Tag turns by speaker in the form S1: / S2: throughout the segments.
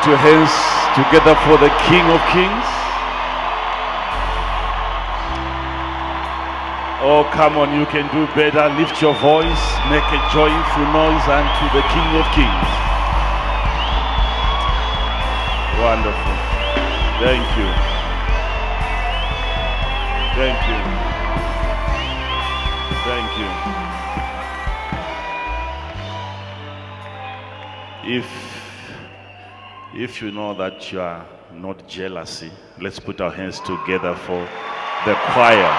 S1: put your hands together for the King of Kings? Oh, come on, you can do better. Lift your voice, make a joyful noise unto the King of Kings. Wonderful. Thank you. Thank you. Thank you. If you know that you are not jealousy, let's put our hands together for the choir.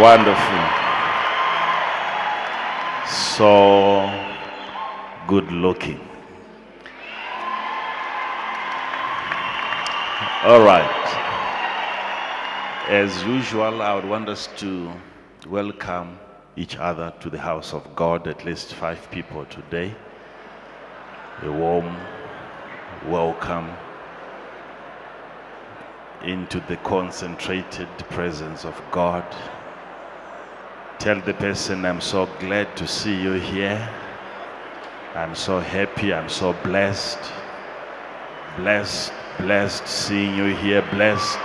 S1: Wonderful. So good looking. All right. As usual, I would want us to welcome each other to the house of God, at least 5 people today. A warm welcome into the concentrated presence of God. Tell the person, I'm so glad to see you here. I'm so happy, I'm so blessed. Blessed seeing you here. Blessed.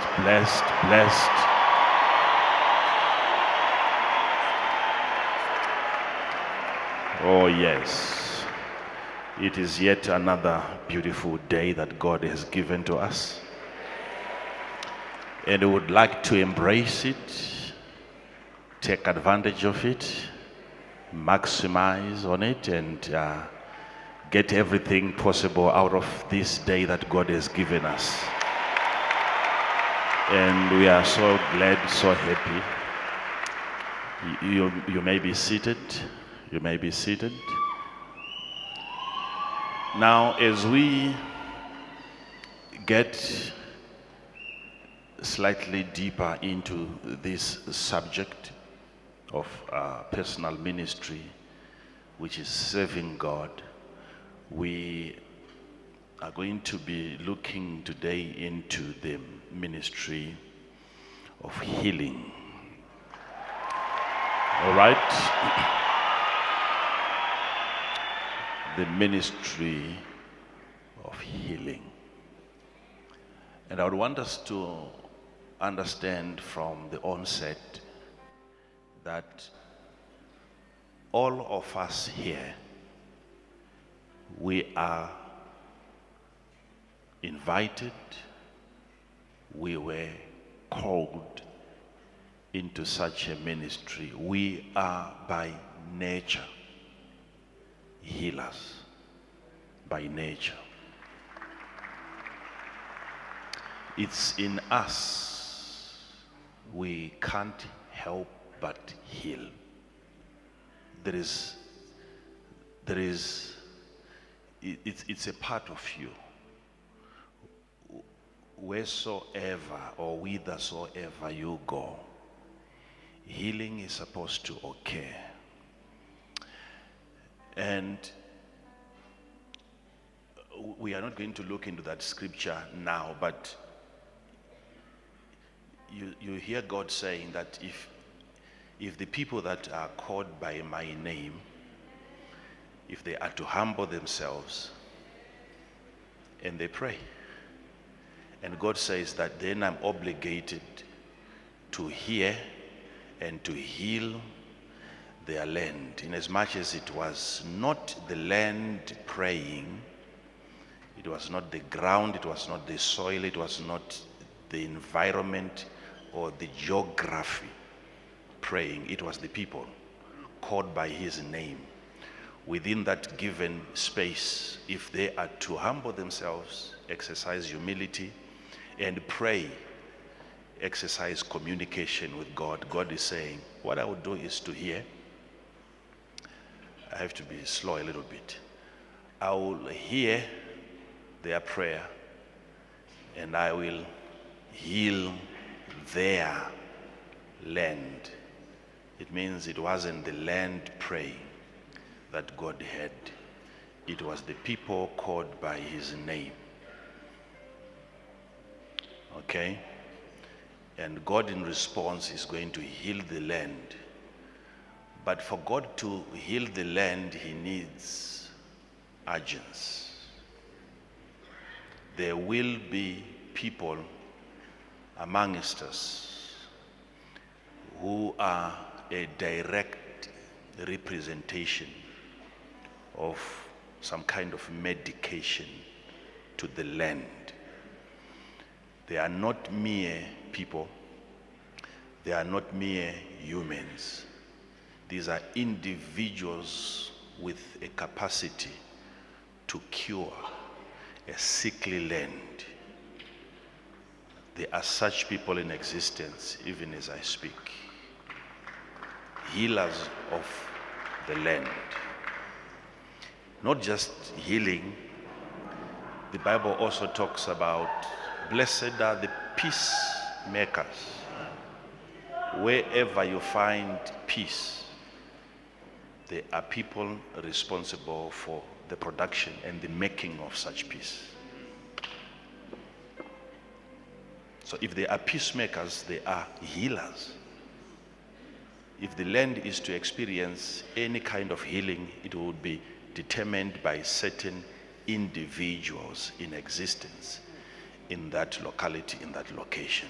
S1: Oh yes. It is yet another beautiful day that God has given to us. And we would like to embrace it, take advantage of it, maximize on it, and get everything possible out of this day that God has given us. And we are so glad, so happy. You may be seated. You may be seated. Now, as we get slightly deeper into this subject of personal ministry, which is serving God, we are going to be looking today into the ministry of healing. All right? The ministry of healing. And I would want us to understand from the onset that all of us here, we are invited, we were called into such a ministry. We are by nature healers, by nature. It's in us. We can't help but heal. It's a part of you. Wheresoever or whithersoever you go, healing is supposed to occur. And we are not going to look into that scripture now, but you hear God saying that if the people that are called by my name, if they are to humble themselves and they pray, and God says that then I'm obligated to hear and to heal their land, inasmuch as it was not the land praying, it was not the ground, it was not the soil, it was not the environment or the geography praying, it was the people called by his name. Within that given space, if they are to humble themselves, exercise humility, and pray, exercise communication with God, God is saying, what I would do is to hear. I have to be slow a little bit. I will hear their prayer and I will heal their land. It means it wasn't the land praying that God had. It was the people called by his name. Okay? And God in response is going to heal the land. But for God to heal the land, he needs agents. There will be people amongst us who are a direct representation of some kind of medication to the land. They are not mere people. They are not mere humans. These are individuals with a capacity to cure a sickly land. There are such people in existence even as I speak. Healers of the land. Not just healing, the Bible also talks about blessed are the peacemakers. Wherever you find peace, there are people responsible for the production and the making of such peace. So if there are peacemakers, there are healers. If the land is to experience any kind of healing, it would be determined by certain individuals in existence in that locality, in that location.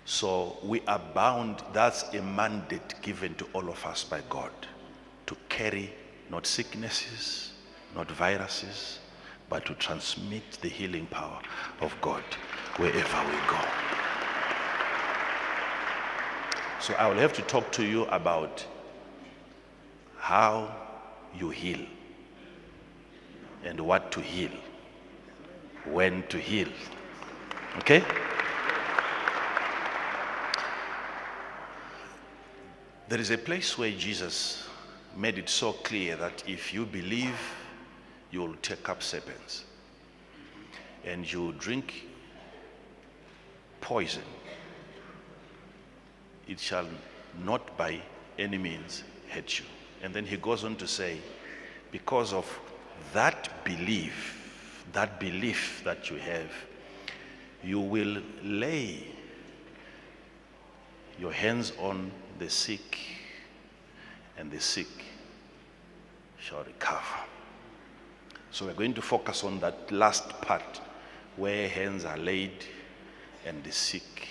S1: So we are bound, that's a mandate given to all of us by God, to carry not sicknesses, not viruses, but to transmit the healing power of God wherever we go. So I will have to talk to you about how you heal and what to heal, when to heal. Okay? There is a place where Jesus made it so clear that if you believe, you will take up serpents and you drink poison, it shall not by any means hurt you. And then he goes on to say, because of that belief that you have, you will lay your hands on the sick, and the sick shall recover. So we're going to focus on that last part, where hands are laid and the sick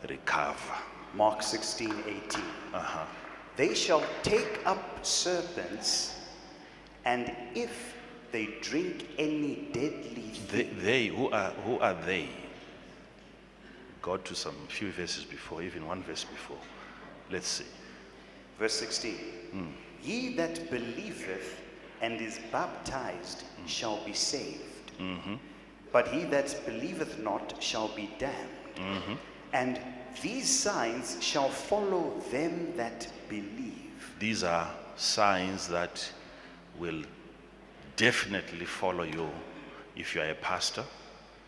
S1: recover.
S2: Mark 16:18. They shall take up serpents, and if they drink any deadly thing.
S1: Who are they? Go to some few verses before, even one verse before. Let's see.
S2: Verse 16. He that believeth and is baptized shall be saved. But he that believeth not shall be damned. And these signs shall follow them that believe.
S1: These are signs that will definitely follow you if you are a pastor,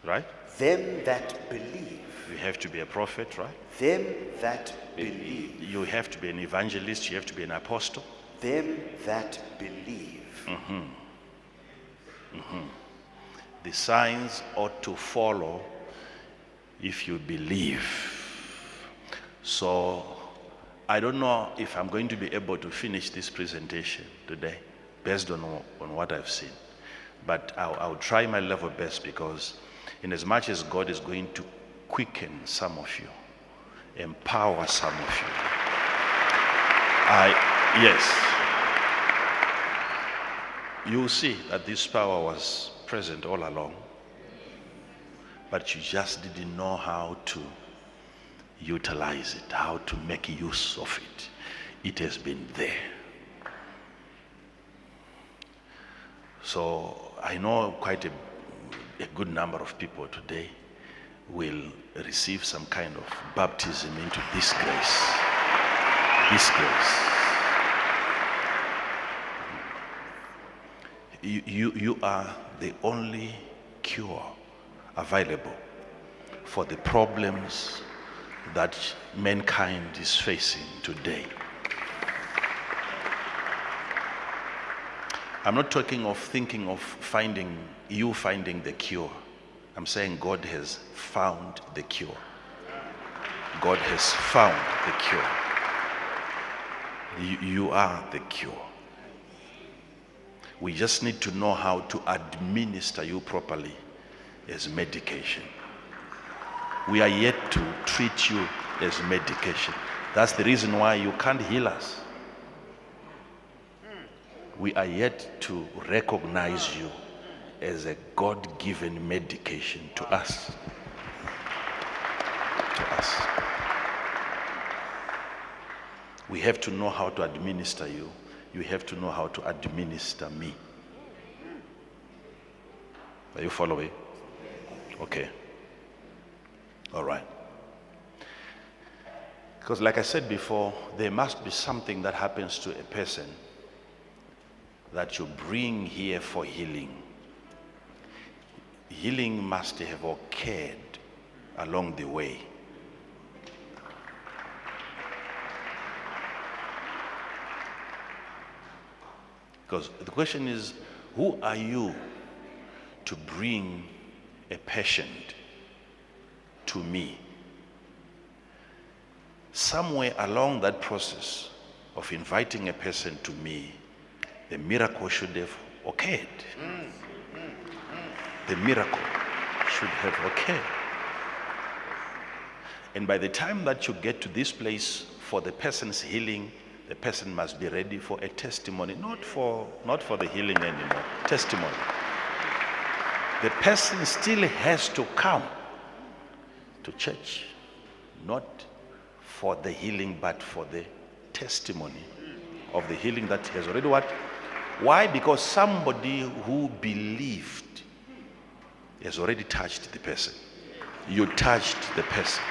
S1: right?
S2: Them that believe.
S1: You have to be a prophet, right?
S2: Them that believe.
S1: You have to be an evangelist, you have to be an apostle.
S2: Them that believe.
S1: The signs ought to follow if you believe. So I don't know if I'm going to be able to finish this presentation today based on what I've seen, but I'll try my level best, because in as much as God is going to quicken some of you, empower some of you, yes, you will see that this power was present all along, but you just didn't know how to utilize it, how to make use of it. It has been there. So I know quite a good number of people today will receive some kind of baptism into this grace. This grace. You are the only cure available for the problems that mankind is facing today. I'm not talking of thinking of finding the cure. I'm saying God has found the cure. God has found the cure. You are the cure. We just need to know how to administer you properly as medication. We are yet to treat you as medication. That's the reason why you can't heal us. We are yet to recognize you as a God-given medication to us. To us. We have to know how to administer you. You have to know how to administer me. Are you following? Okay. All right. Because like I said before, there must be something that happens to a person that you bring here for healing. Healing must have occurred along the way. Because the question is, who are you to bring a patient to me? Somewhere along that process of inviting a person to me, the miracle should have occurred. The miracle should have occurred. And by the time that you get to this place for the person's healing, the person must be ready for a testimony, not for the healing anymore. Testimony. The person still has to come to church, not for the healing, but for the testimony of the healing that has already what? Why? Because somebody who believed has already touched the person. You touched the person.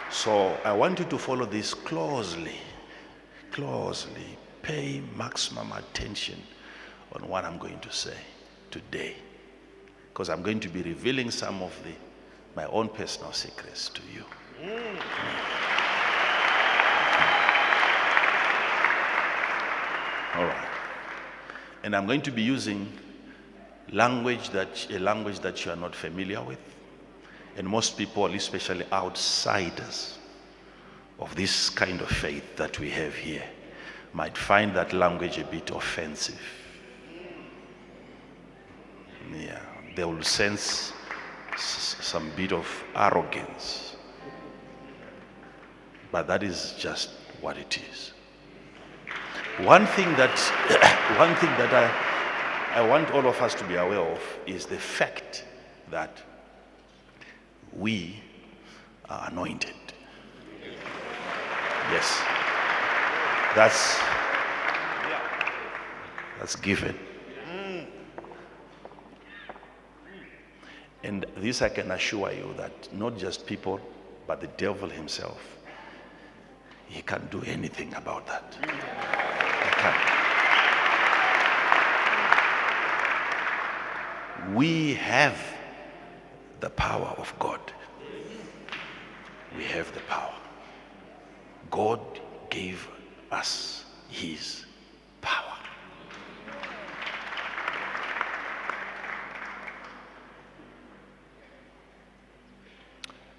S1: So I want you to follow this closely. Closely. Pay maximum attention on what I'm going to say today. Because I'm going to be revealing some of my own personal secrets to you. All right. And I'm going to be using a language that you are not familiar with. And most people, especially outsiders of this kind of faith that we have here, might find that language a bit offensive. Yeah, they will sense some bit of arrogance. But that is just what it is. One thing that I want all of us to be aware of is the fact that we are anointed. Yes. That's given. And this I can assure you that not just people, but the devil himself, he can't do anything about that. He can't. We have the power of God. We have the power. God gave us his power.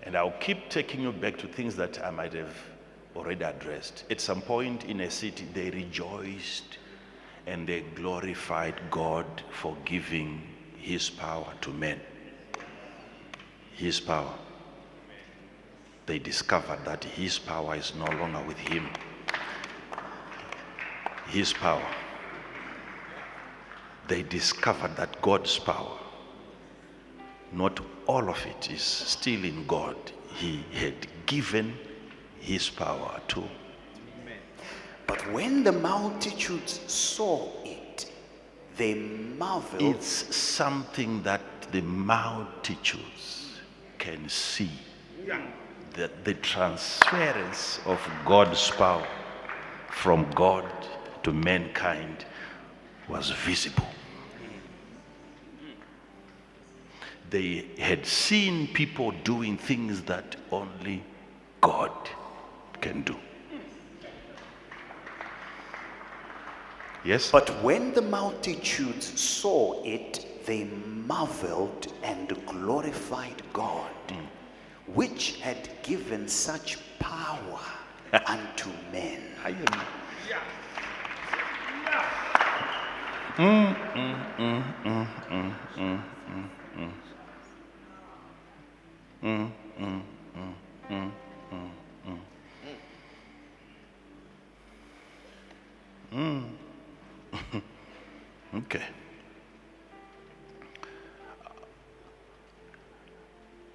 S1: And I'll keep taking you back to things that I might have already addressed. At some point in a city, they rejoiced and they glorified God for giving his power to men. His power. They discovered that his power is no longer with him. His power. They discovered that God's power, not all of it is still in God. He had given his power to.
S2: But when the multitudes saw it, they marveled.
S1: It's something that the multitudes can see. That the transference of God's power from God to mankind was visible. They had seen people doing things that only God can do. Yes?
S2: But when the multitudes saw it, they marveled and glorified God which had given such power unto men.
S1: Okay.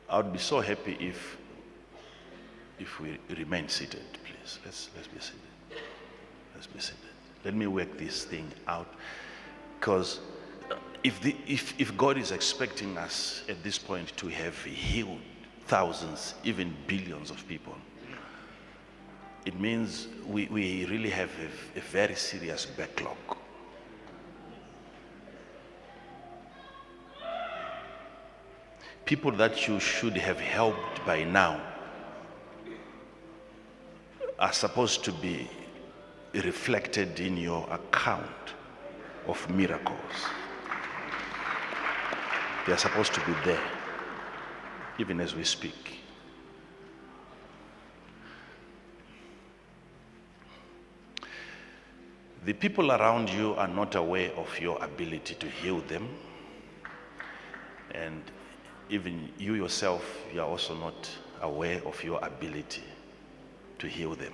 S1: I would be so happy if we remain seated, please. Let's be seated. Let's be seated. Let me work this thing out, because if God is expecting us at this point to have healed thousands, even billions of people, it means we really have a very serious backlog. People that you should have helped by now are supposed to be reflected in your account of miracles. They are supposed to be there, even as we speak. The people around you are not aware of your ability to heal them, and even you yourself, you are also not aware of your ability to heal them.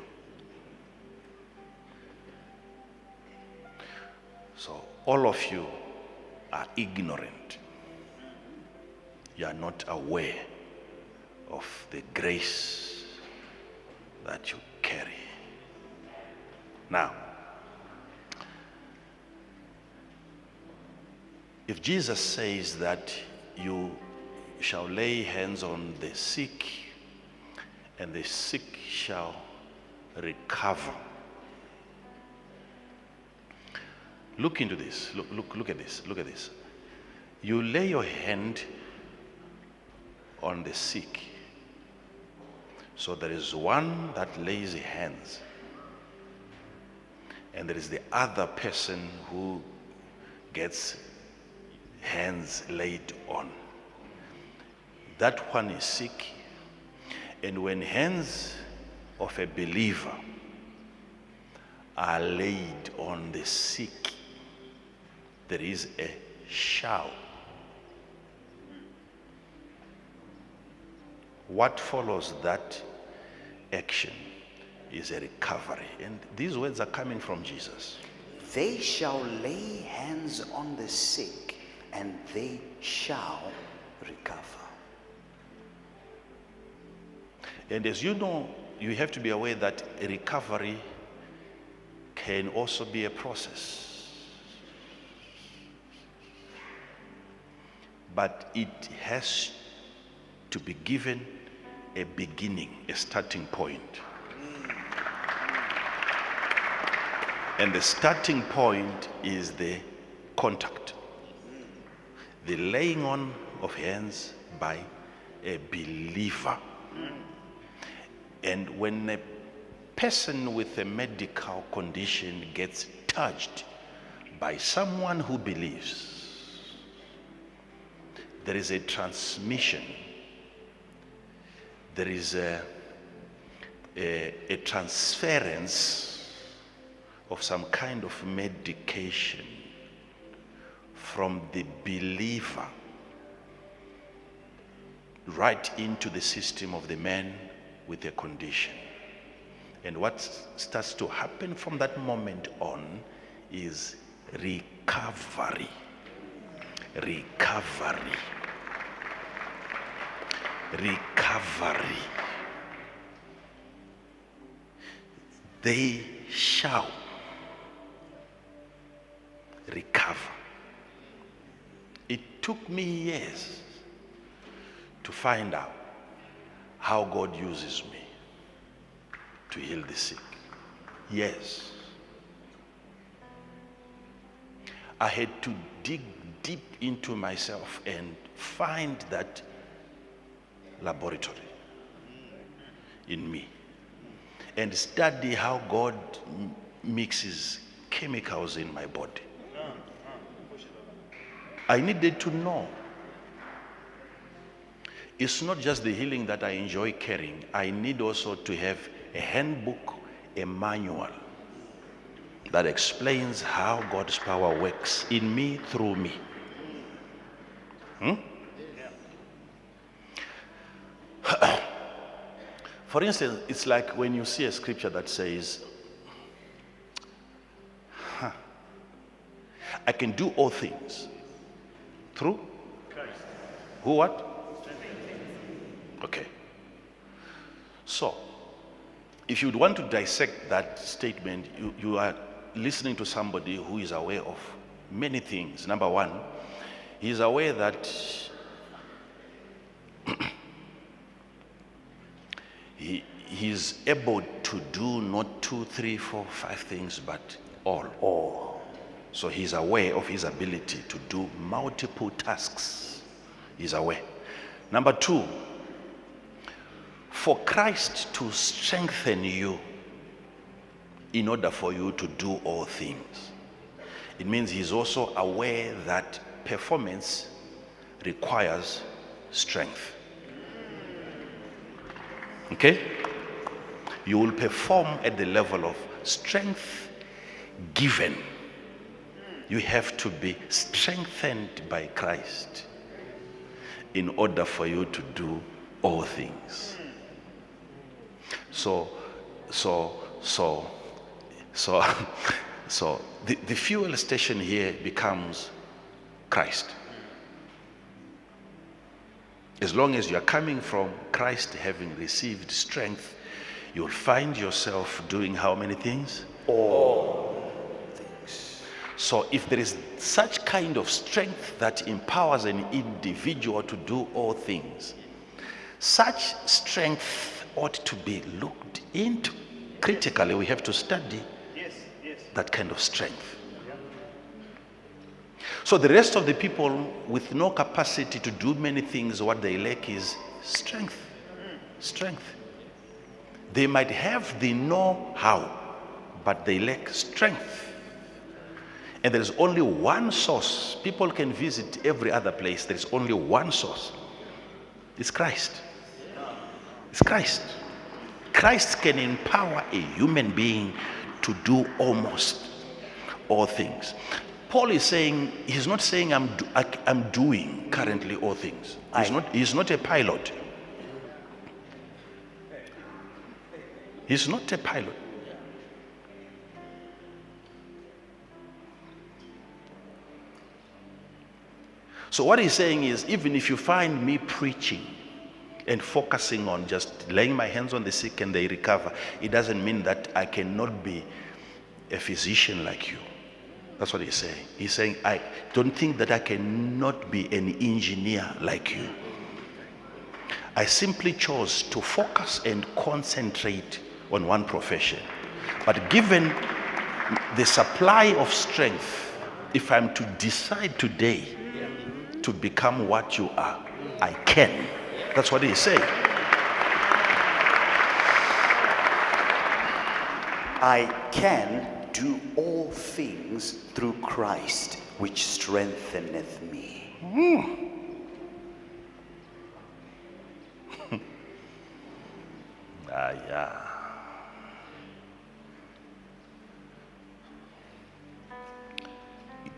S1: So all of you are ignorant. You are not aware of the grace that you carry. Now, if Jesus says that you shall lay hands on the sick and the sick shall recover, look into this. Look at this. Look at this. You lay your hand on the sick. So there is one that lays hands, and there is the other person who gets hands laid on. That one is sick, and when hands of a believer are laid on the sick, there is a shout. What follows that action is a recovery. And these words are coming from Jesus.
S2: They shall lay hands on the sick, and they shall recover.
S1: And as you know, you have to be aware that a recovery can also be a process. But it has to be given a beginning, a starting point. And the starting point is the contact, the laying on of hands by a believer. And when a person with a medical condition gets touched by someone who believes, there is a transmission. There is a transference of some kind of medication from the believer right into the system of the man with a condition. And what starts to happen from that moment on is recovery. Recovery. Recovery. They shall recover. It took me years to find out how God uses me to heal the sick. Yes. I had to dig deep into myself and find that laboratory in me and study how God mixes chemicals in my body. I needed to know It's not just the healing that I enjoy carrying. I need also to have a handbook, a manual that explains how God's power works in me, through me. For instance, it's like when you see a scripture that says, I can do all things through Christ. Who what? Okay. So, if you would want to dissect that statement, you are listening to somebody who is aware of many things. Number one, he is aware that he is able to do not 2, 3, 4, 5 things, but all. So he's aware of his ability to do multiple tasks. He's aware. Number two, for Christ to strengthen you in order for you to do all things, it means he's also aware that performance requires strength. Okay? You will perform at the level of strength given. You have to be strengthened by Christ in order for you to do all things. So the fuel station here becomes Christ. As long as you are coming from Christ, having received strength, you'll find yourself doing how many things? All things. So if there is such kind of strength that empowers an individual to do all things, such strength ought to be looked into. Critically, we have to study that kind of strength. So the rest of the people with no capacity to do many things, what they lack is strength. Strength. They might have the know-how, but they lack strength. And there is only one source. People can visit every other place. There is only one source. It's Christ. It's Christ. Christ can empower a human being to do almost all things. Paul is saying, he's not saying I'm doing currently all things. He's not a pilot. He's not a pilot. So what he's saying is, even if you find me preaching and focusing on just laying my hands on the sick and they recover, it doesn't mean that I cannot be a physician like you. That's what he's saying. He's saying, I don't think that I cannot be an engineer like you. I simply chose to focus and concentrate on one profession. But given the supply of strength, if I'm to decide today to become what you are, I can. That's what he's saying.
S2: I can do all things through Christ, which strengtheneth me.
S1: Yeah.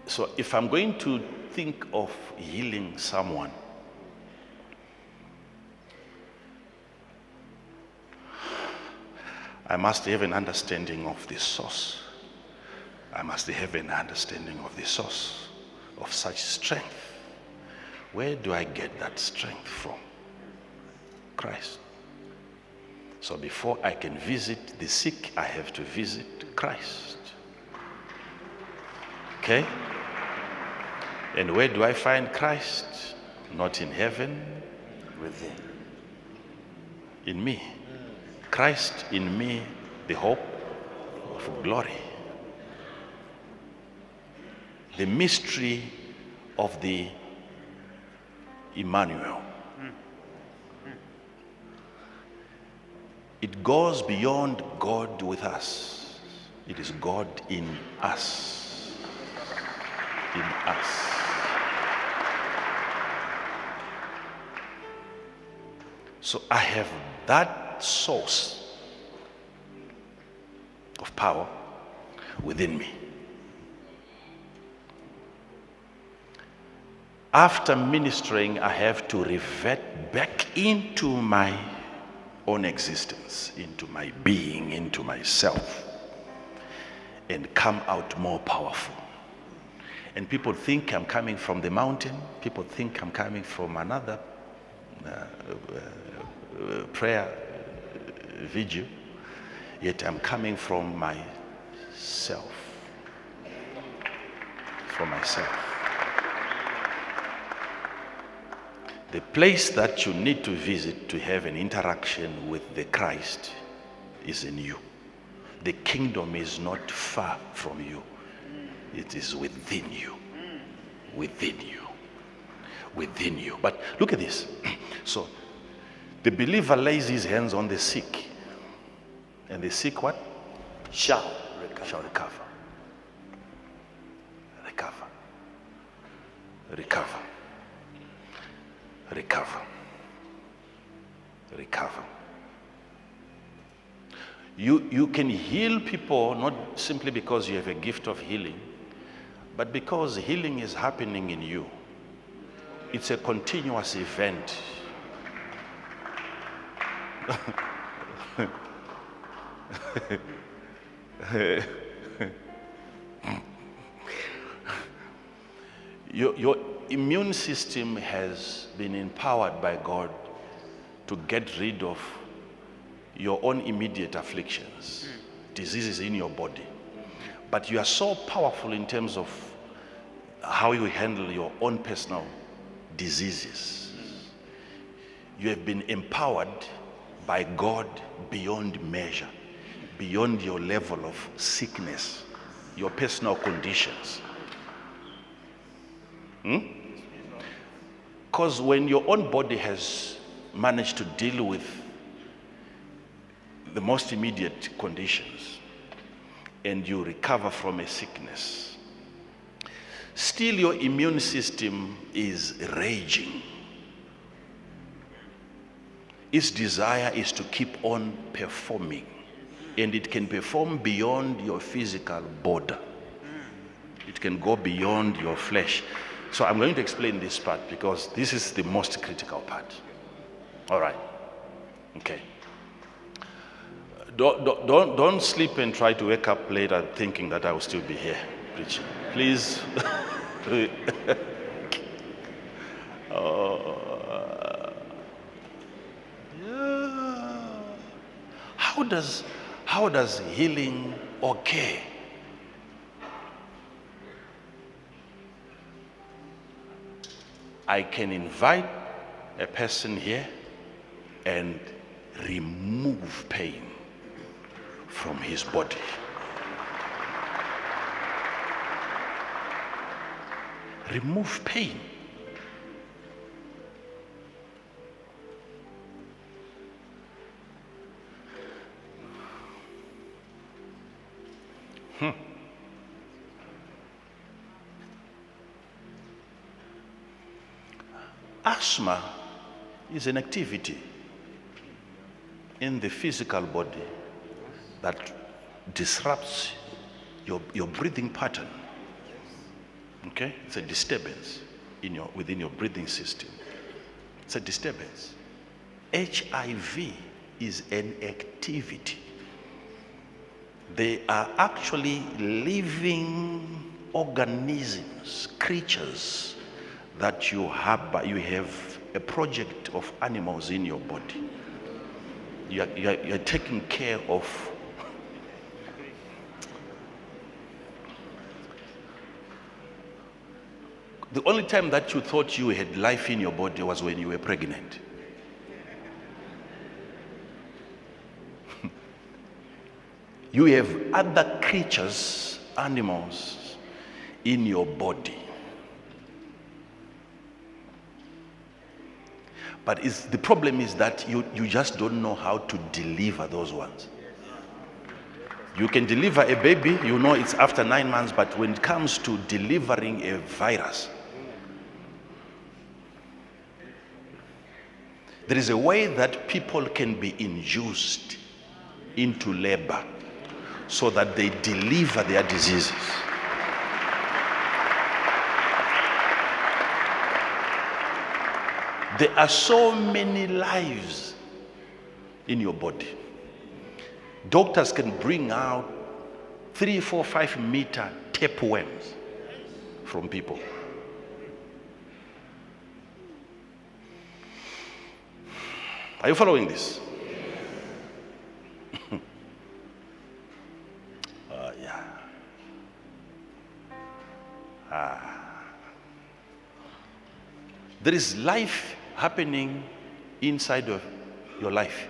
S1: So if I'm going to think of healing someone, I must have an understanding of the source. I must have an understanding of the source of such strength. Where do I get that strength from? Christ. So before I can visit the sick, I have to visit Christ. Okay? And where do I find Christ? Not in heaven,
S2: Within.
S1: in me. Christ in me, the hope of glory. The mystery of the Emmanuel. It goes beyond God with us. It is God in us. In us. So I have that source of power within me. After ministering, I have to revert back into my own existence, into my being, into myself, and come out more powerful. And people think I'm coming from the mountain. People think I'm coming from another prayer vigil. Yet I'm coming from myself. From myself. The place that you need to visit to have an interaction with the Christ is in you. The kingdom is not far from you. It is within you. Within you. Within you. But look at this. So, the believer lays his hands on the sick. And the sick what?
S2: Shall recover.
S1: Shall recover. Recover. Recover. Recover. Recover. You can heal people not simply because you have a gift of healing, but because healing is happening in you. It's a continuous event. Your immune system has been empowered by God to get rid of your own immediate afflictions, diseases in your body. But you are so powerful in terms of how you handle your own personal diseases. You have been empowered by God beyond measure, beyond your level of sickness, your personal conditions. Because when your own body has managed to deal with the most immediate conditions and you recover from a sickness, still your immune system is raging. Its desire is to keep on performing, and it can perform beyond your physical border. It can go beyond your flesh. So I'm going to explain this part because this is the most critical part. All right. Okay. Don't sleep and try to wake up later thinking that I will still be here preaching. Please. How does healing occur? I can invite a person here and remove pain from his body. Remove pain. Asthma is an activity in the physical body that disrupts your breathing pattern. Okay? It's a disturbance within your breathing system. It's a disturbance. HIV is an activity. They are actually living organisms, creatures that you have a project of animals in your body. You're taking care of the only time that you thought you had life in your body was when you were pregnant. You have other creatures, animals in your body. But the problem is that you just don't know how to deliver those ones. You can deliver a baby, you know it's after 9 months, but when it comes to delivering a virus, There is a way that people can be induced into labor so that they deliver their diseases. There are so many lives in your body. Doctors can bring out 3, 4, 5 meter tapeworms from people. Are you following this? Yeah. There is life happening inside of your life.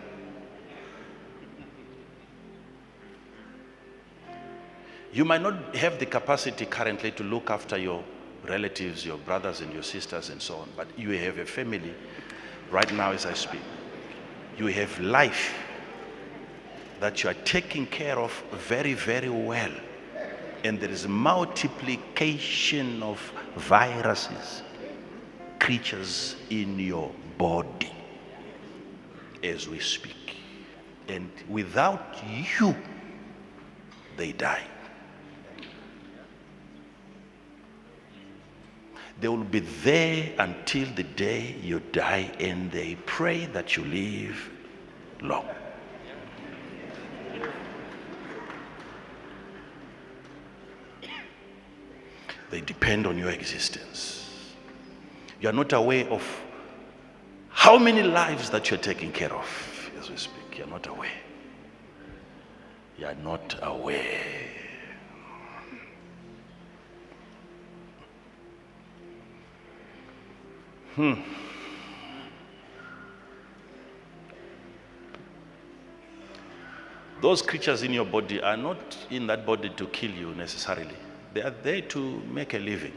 S1: You might not have the capacity currently to look after your relatives, your brothers and your sisters and so on, but you have a family right now as I speak. You have life that you are taking care of very, very well. And there is multiplication of viruses, creatures in your body as we speak. And without you, they die. They will be there until the day you die, and they pray that you live long. They depend on your existence. You are not aware of how many lives that you're taking care of as we speak. You're not aware. You are not aware. Those creatures in your body are not in that body to kill you necessarily. They are there to make a living.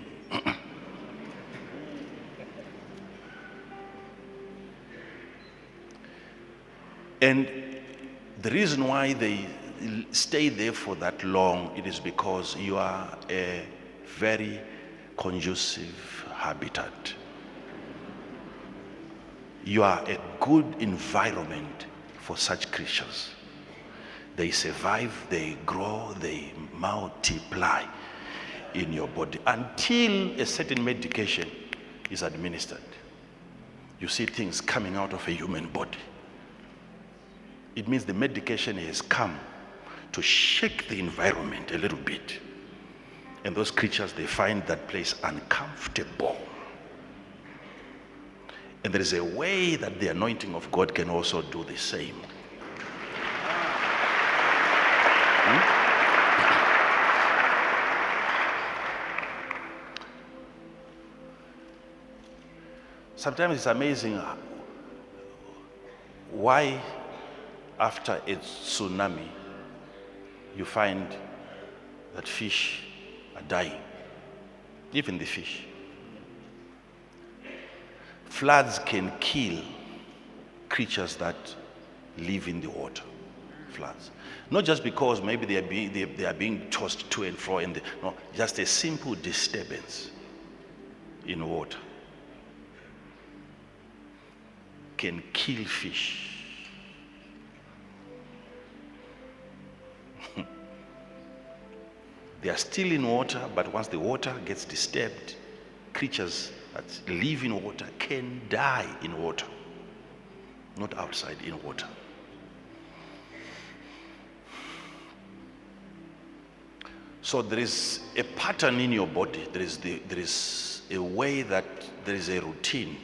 S1: And the reason why they stay there for that long, it is because you are a very conducive habitat. You are a good environment for such creatures. They survive, they grow, they multiply in your body until a certain medication is administered. You see things coming out of a human body. It means the medication has come to shake the environment a little bit. And those creatures, they find that place uncomfortable. And there is a way that the anointing of God can also do the same. Sometimes it's amazing why after a tsunami you find that fish are dying, even the fish. Floods can kill creatures that live in the water. Floods. Not just because maybe they are being tossed to and fro, no, just a simple disturbance in water can kill fish. They are still in water, but once the water gets disturbed, creatures that live in water can die in water, not outside in water. So there is a pattern in your body. There is a way that there is a routine.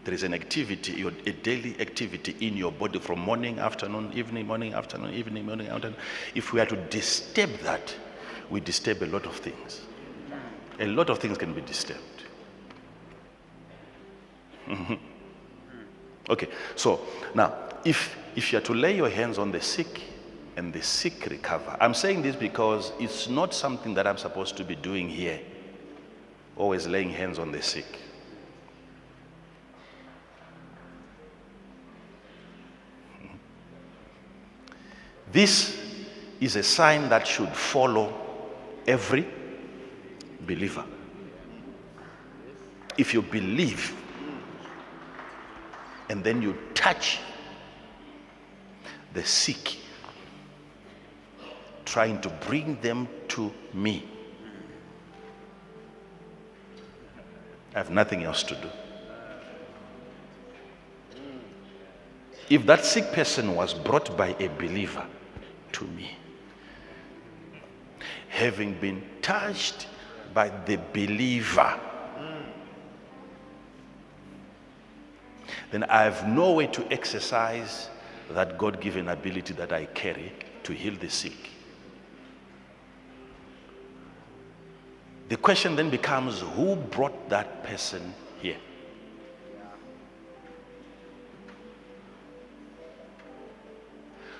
S1: There is an activity, a daily activity in your body from morning, afternoon, evening, morning, afternoon, evening, morning, afternoon. If we are to disturb that, we disturb a lot of things. A lot of things can be disturbed. Okay, so now, if you are to lay your hands on the sick and the sick recover, I'm saying this because it's not something that I'm supposed to be doing here, always laying hands on the sick. This is a sign that should follow every believer. If you believe and then you touch the sick, trying to bring them to me. I have nothing else to do. If that sick person was brought by a believer to me, having been touched by the believer, then I have no way to exercise that God-given ability that I carry to heal the sick. The question then becomes, who brought that person here?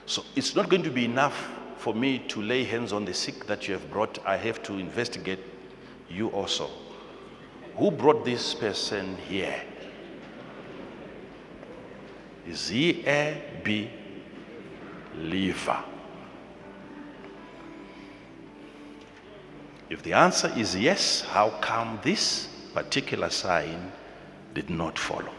S1: So it's not going to be enough for me to lay hands on the sick that you have brought. I have to investigate you also. Who brought this person here? Is he a believer? If the answer is yes, how come this particular sign did not follow?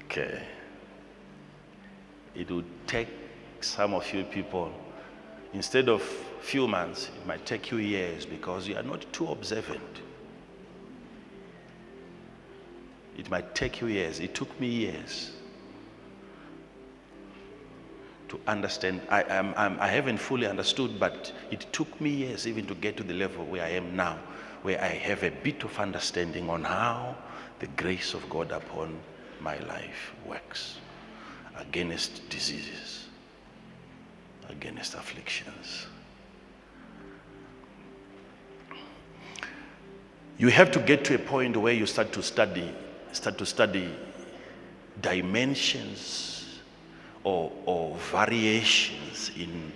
S1: Okay. It would take some of you people, instead of few months, it might take you years because you are not too observant. It might take you years. It took me years to understand. I haven't fully understood, but it took me years even to get to the level where I am now, where I have a bit of understanding on how the grace of God upon my life works against diseases, against afflictions. You have to get to a point where you start to study dimensions or variations in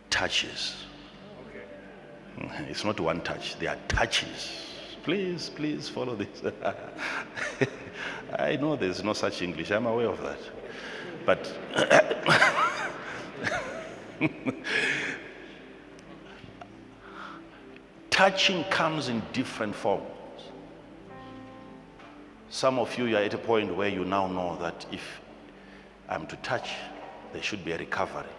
S1: touches. Okay. It's not one touch, they are touches. Please follow this. I know there's no such English, I'm aware of that. But touching comes in different forms. Some of you are at a point where you now know that if I'm to touch, there should be a recovery.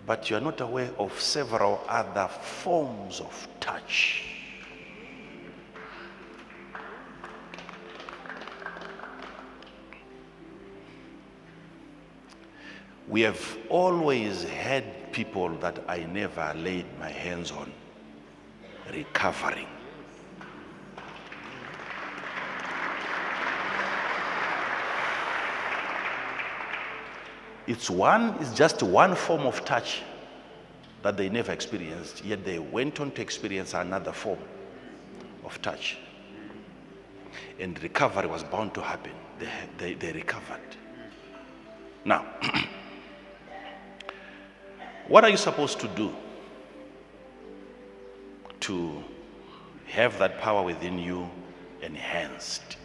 S1: But you are not aware of several other forms of touch. We have always had people that I never laid my hands on recovering. It's just one form of touch that they never experienced, yet they went on to experience another form of touch. And recovery was bound to happen. They recovered. Now, what are you supposed to do to have that power within you enhanced?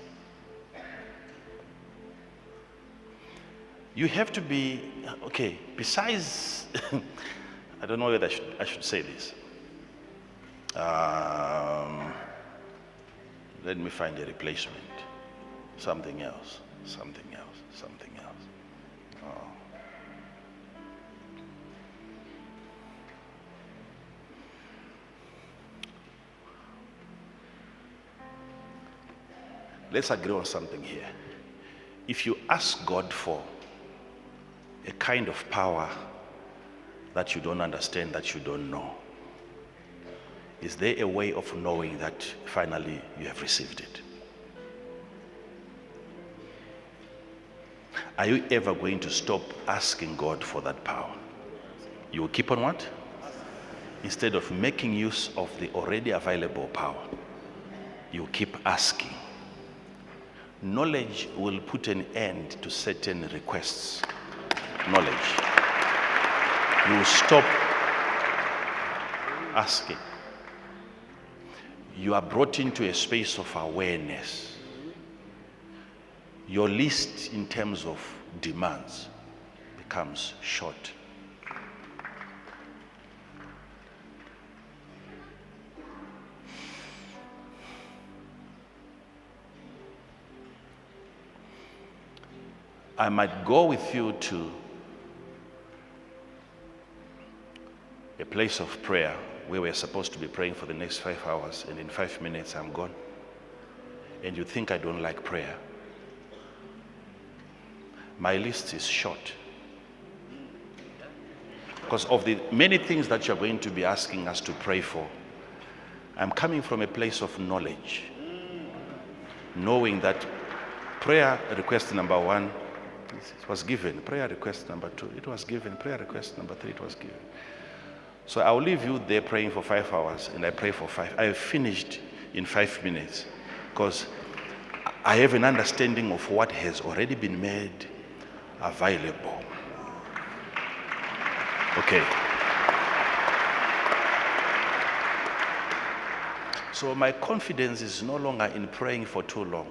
S1: You have to be, okay, besides, I don't know whether I should say this. Let me find a replacement. Something else. Oh. Let's agree on something here. If you ask God for a kind of power that you don't understand, that you don't know, is there a way of knowing that finally you have received it? Are you ever going to stop asking God for that power? You will keep on what? Instead of making use of the already available power, you keep asking. Knowledge will put an end to certain requests. Knowledge. You will stop asking. You are brought into a space of awareness your list in terms of demands becomes short. I might go with you to a place of prayer where we're supposed to be praying for the next 5 hours, and in 5 minutes I'm gone. And you think I don't like prayer. My list is short. Because of the many things that you're going to be asking us to pray for, I'm coming from a place of knowledge. Knowing that prayer request number 1, it was given. Prayer request number 2, it was given. Prayer request number 3, it was given. So I'll leave you there praying for 5 hours, and I pray for 5. I have finished in 5 minutes because I have an understanding of what has already been made available. Okay. So my confidence is no longer in praying for too long.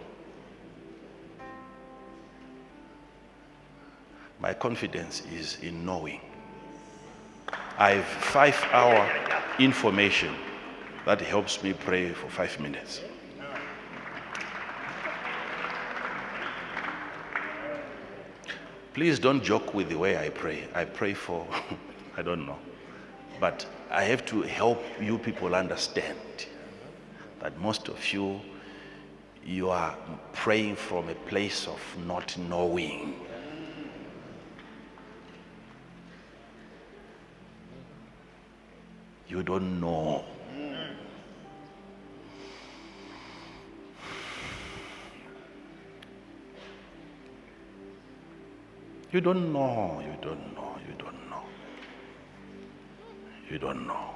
S1: My confidence is in knowing. I have 5-hour information that helps me pray for 5 minutes. Please don't joke with the way I pray. I pray for, I don't know. But I have to help you people understand that most of you, you are praying from a place of not knowing. You don't know. You don't know, you don't know, you don't know. You don't know.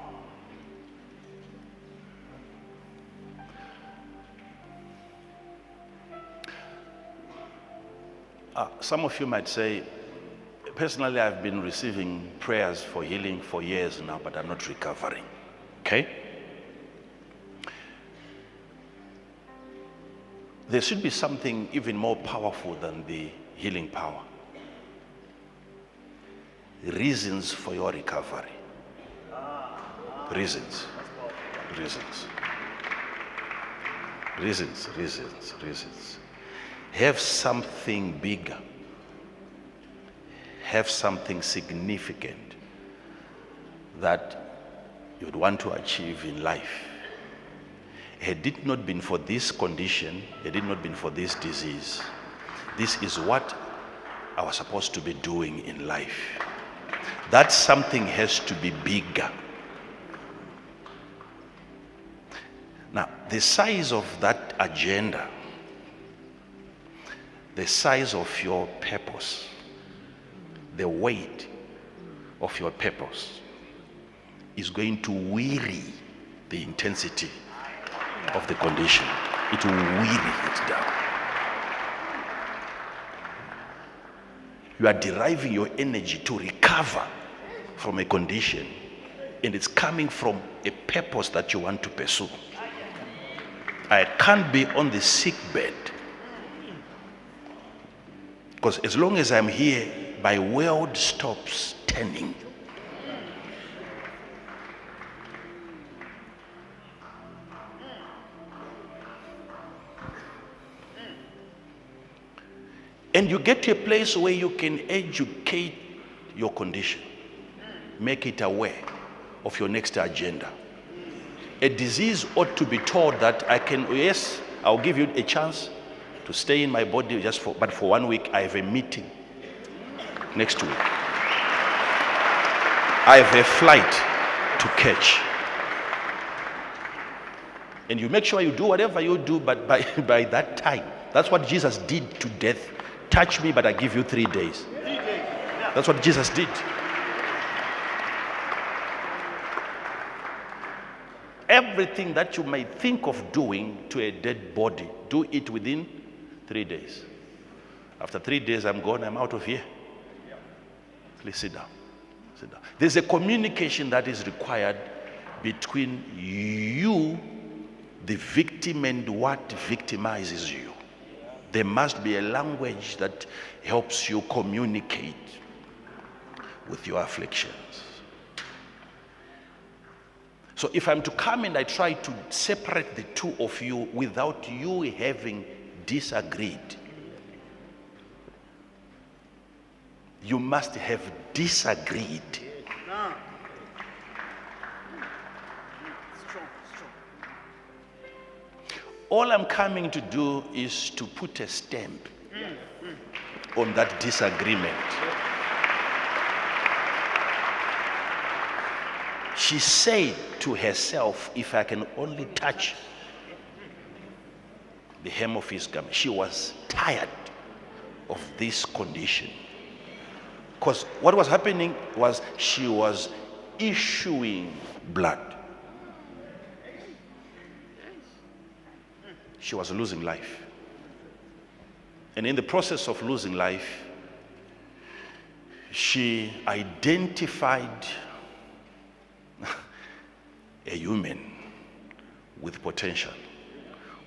S1: Some of you might say, personally, I've been receiving prayers for healing for years now, but I'm not recovering. Okay? There should be something even more powerful than the healing power. Reasons for your recovery. Reasons. Have something bigger. Have something significant that you'd want to achieve in life. Had it not been for this condition, had it not been for this disease, this is what I was supposed to be doing in life. That something has to be bigger. Now, the size of that agenda, the size of your purpose, the weight of your purpose is going to weary the intensity of the condition. It will weary it down. You are deriving your energy to recover from a condition, and it's coming from a purpose that you want to pursue. I can't be on the sick bed, because as long as I'm here, my world stops turning. And you get to a place where you can educate your condition, make it aware of your next agenda. A disease ought to be told that yes, I'll give you a chance to stay in my body but for 1 week. I have a meeting next week. I have a flight to catch. And you make sure you do whatever you do, but by that time, that's what Jesus did to death. Touch me, but I give you 3 days. That's what Jesus did. Everything that you may think of doing to a dead body, do it within 3 days. After 3 days, I'm gone, I'm out of here. Please sit down. Sit down. There's a communication that is required between you, the victim, and what victimizes you. There must be a language that helps you communicate with your afflictions. So if I'm to come and I try to separate the two of you without you having disagreed, you must have disagreed. All I'm coming to do is to put a stamp on that disagreement. She said to herself, if I can only touch the hem of his garment. She was tired of this condition. Because what was happening was she was issuing blood. She was losing life. And in the process of losing life, she identified a human with potential,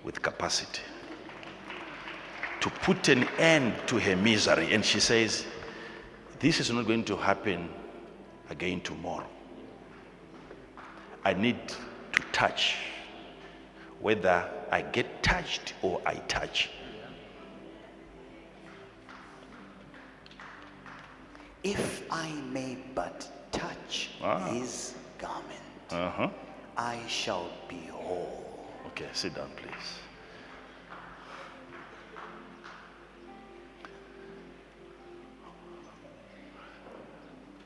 S1: with capacity, to put an end to her misery. And she says, this is not going to happen again tomorrow. I need to touch, whether I get touched or I touch.
S2: If I may but touch his garment, I shall be whole.
S1: Okay, sit down, please.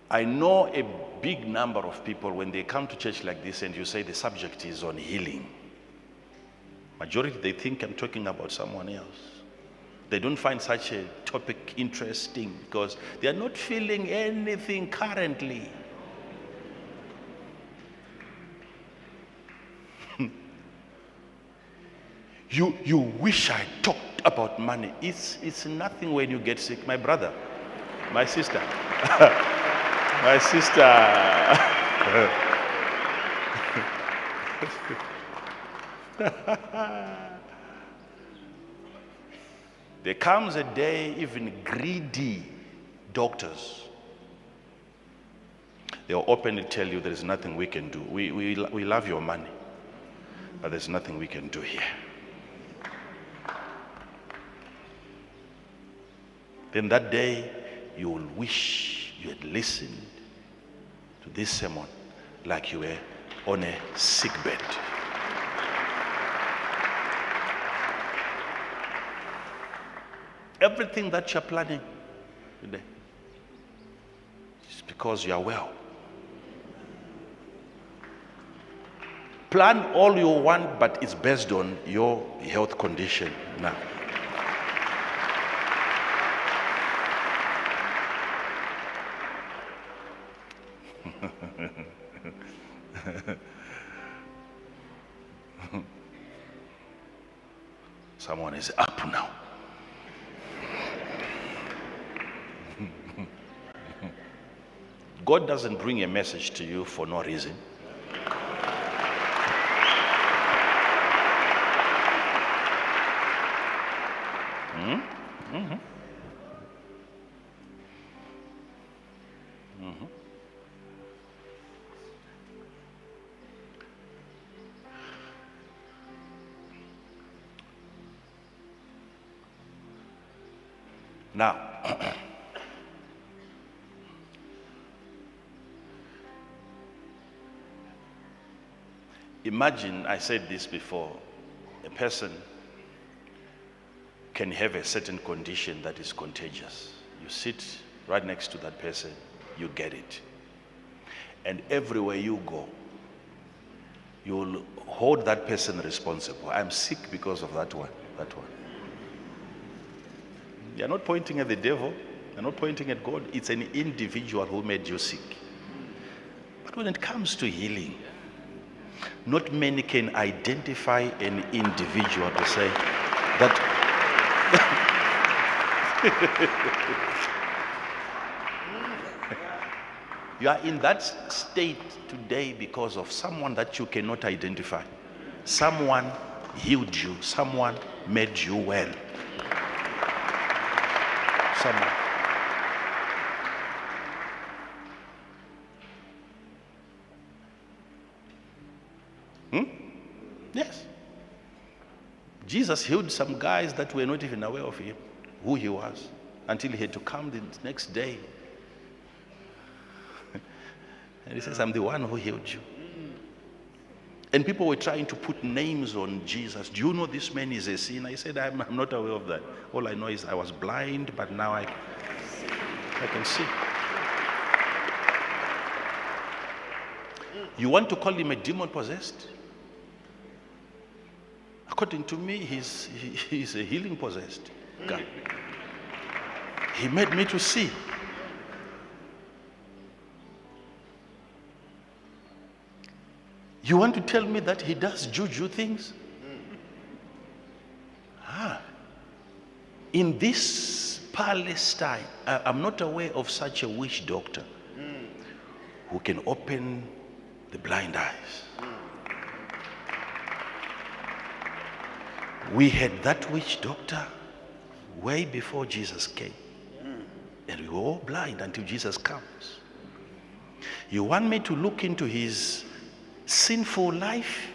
S1: I know a big number of people, when they come to church like this and you say the subject is on healing, majority, they think I'm talking about someone else. They don't find such a topic interesting because they are not feeling anything currently. You wish I talked about money. It's nothing when you get sick. My brother, my sister, my sister. There comes a day, even greedy doctors, they'll openly tell you there is nothing we can do. We love your money, but there's nothing we can do here. Then that day, you will wish you had listened to this sermon like you were on a sick bed. Everything that you're planning today is because you are well. Plan all you want, but it's based on your health condition now. Someone is up now. God doesn't bring a message to you for no reason. Now, imagine, I said this before, a person can have a certain condition that is contagious. You sit right next to that person, you get it. And everywhere you go, you'll hold that person responsible. I'm sick because of that one. You're not pointing at the devil, you're not pointing at God. It's an individual who made you sick. But when it comes to healing, not many can identify an individual to say that you are in that state today because of someone that you cannot identify. Someone healed you, someone made you well. someone. Yes. Jesus healed some guys that were not even aware of him, who he was, until he had to come the next day. And he says, I'm the one who healed you. And people were trying to put names on Jesus. Do you know this man is a sinner? He said, I'm not aware of that. All I know is I was blind, but now I can see. You want to call him a demon possessed? According to me, he's a healing possessed guy. He made me to see. You want to tell me that he does juju things? In this Palestine, I'm not aware of such a witch doctor who can open the blind eyes. We had that witch doctor way before Jesus came. And we were all blind until Jesus comes. You want me to look into his sinful life?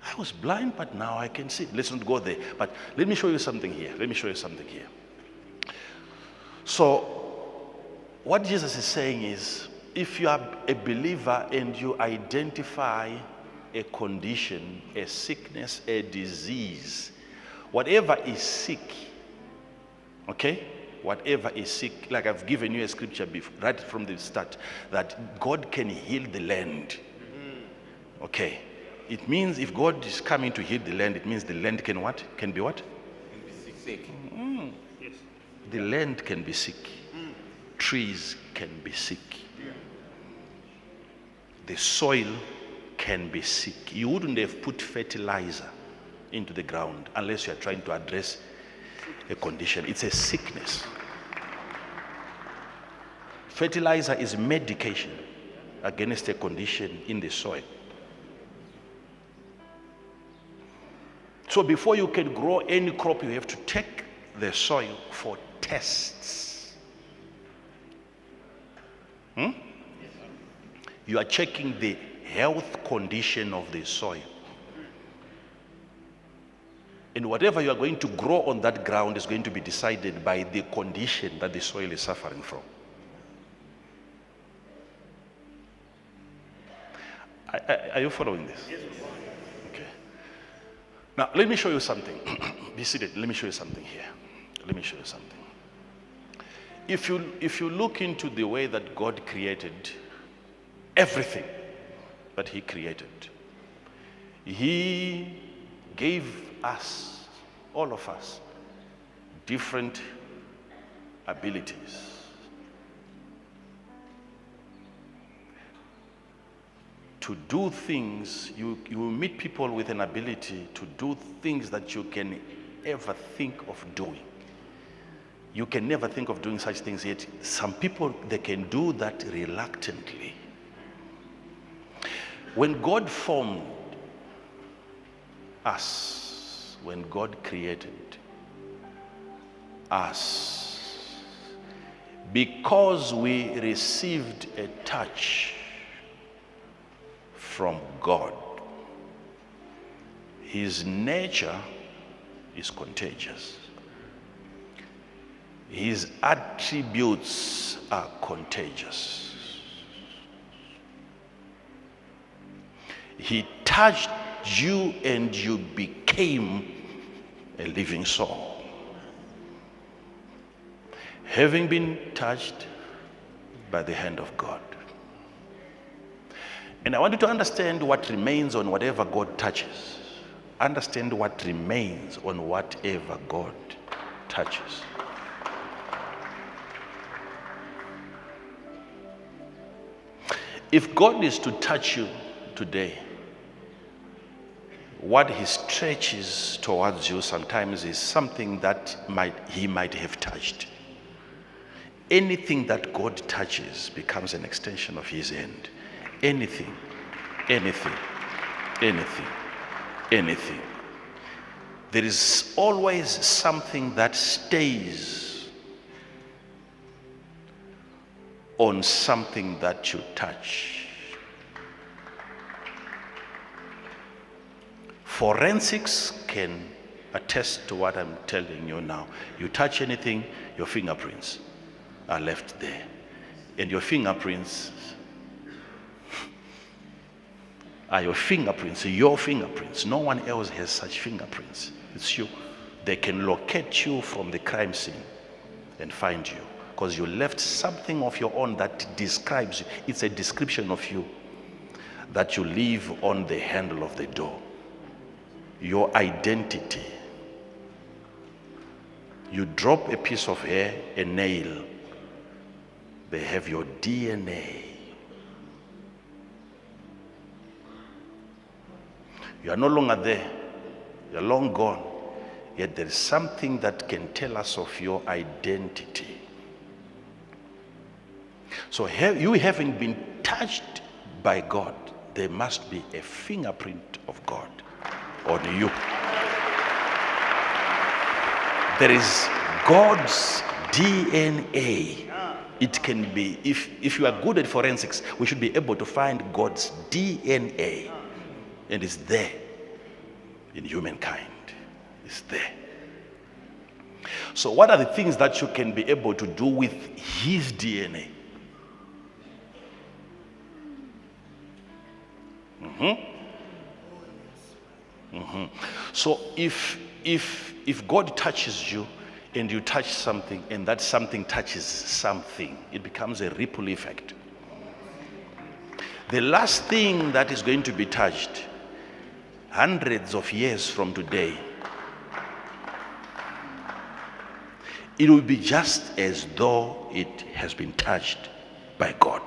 S1: I was blind, but now I can see. Let's not go there. But let me show you something here. So, what Jesus is saying is, if you are a believer and you identify a condition, a sickness, a disease, whatever is sick, okay? Whatever is sick, like I've given you a scripture before, right from the start, that God can heal the land. Okay. It means if God is coming to heal the land, it means the land can what? Can be what?
S3: Can be sick.
S1: Yes. The land can be sick. Trees can be sick. The soil can be sick. You wouldn't have put fertilizer into the ground unless you are trying to address a condition. It's a sickness. Fertilizer is medication against a condition in the soil. So before you can grow any crop, you have to take the soil for tests. You are checking the health condition of the soil. And whatever you are going to grow on that ground is going to be decided by the condition that the soil is suffering from. Are you following this? Yes. Okay. Now, let me show you something. Be seated. Let me show you something here. Let me show you something. If you look into the way that God created everything that he created, he gave us, all of us, different abilities. To do things, you will meet people with an ability to do things that you can ever think of doing. You can never think of doing such things, yet some people, they can do that reluctantly. When God formed us, when God created us, because we received a touch from God, his nature is contagious. His attributes are contagious. He touched you and you became a living soul. Having been touched by the hand of God. And I want you to understand what remains on whatever God touches. Understand what remains on whatever God touches. If God is to touch you today, what he stretches towards you sometimes is something that he might have touched. Anything that God touches becomes an extension of his hand. Anything, anything, anything, anything. there is always something that stays on something that you touch. Forensics can attest to what I'm telling you now. You touch anything, your fingerprints are left there. And your fingerprints are your fingerprints. No one else has such fingerprints. It's you. They can locate you from the crime scene and find you because you left something of your own that describes you. It's a description of you that you leave on the handle of the door. Your identity. You drop a piece of hair, a nail, they have your DNA. You are no longer there. You are long gone. Yet there is something that can tell us of your identity. So you having been touched by God, there must be a fingerprint of God on you. There is God's DNA. It can be, if you are good at forensics, we should be able to find God's DNA. And it's there in humankind. It's there. So what are the things that you can be able to do with his DNA? So if God touches you and you touch something and that something touches something, it becomes a ripple effect. The last thing that is going to be touched hundreds of years from today, it will be just as though it has been touched by God.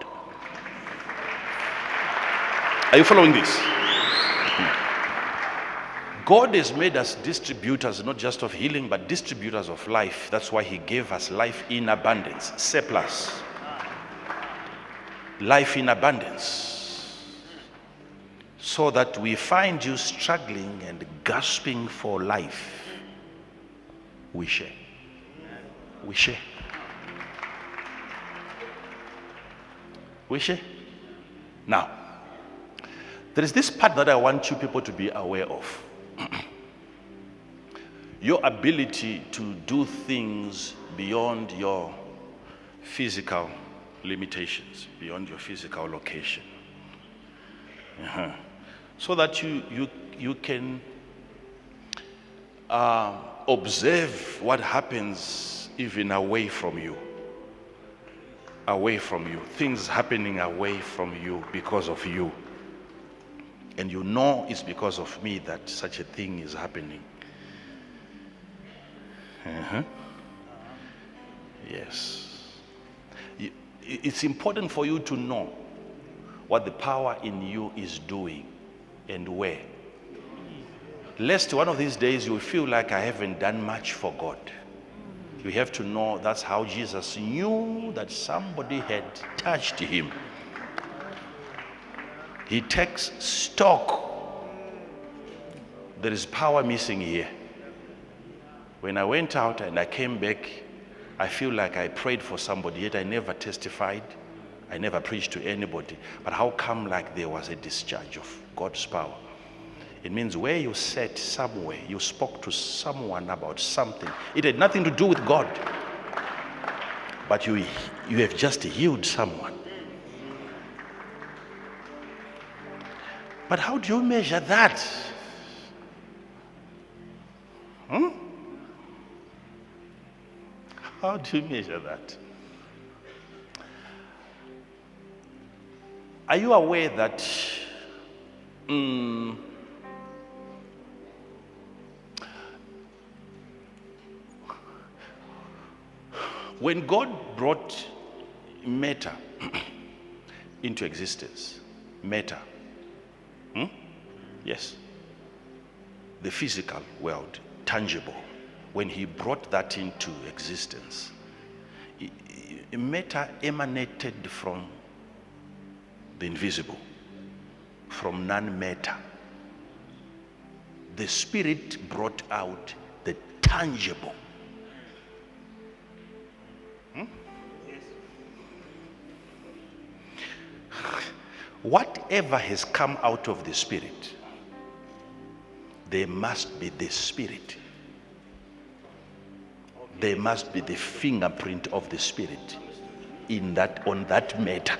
S1: Are you following this? God has made us distributors, not just of healing, but distributors of life. That's why he gave us life in abundance, surplus. Life in abundance. So that we find you struggling and gasping for life. We share. We share. We share. Now, there is this part that I want you people to be aware of. Your ability to do things beyond your physical limitations, beyond your physical location. So that you can observe what happens even away from you. Away from you. Things happening away from you because of you. And you know it's because of me that such a thing is happening. Yes. It's important for you to know what the power in you is doing and where. Lest one of these days you feel like I haven't done much for God. You have to know that's how Jesus knew that somebody had touched him. He takes stock. There is power missing here. When I went out and I came back, I feel like I prayed for somebody, yet I never testified. I never preached to anybody. But how come like there was a discharge of God's power? It means where you sat somewhere, you spoke to someone about something. It had nothing to do with God. But you have just healed someone. But how do you measure that? How do you measure that? Are you aware that when God brought matter into existence, matter, yes, the physical world, tangible, when he brought that into existence, matter emanated from the invisible, from non-matter. the Spirit brought out the tangible. Whatever has come out of the Spirit, there must be the Spirit. There must be the fingerprint of the Spirit on that matter.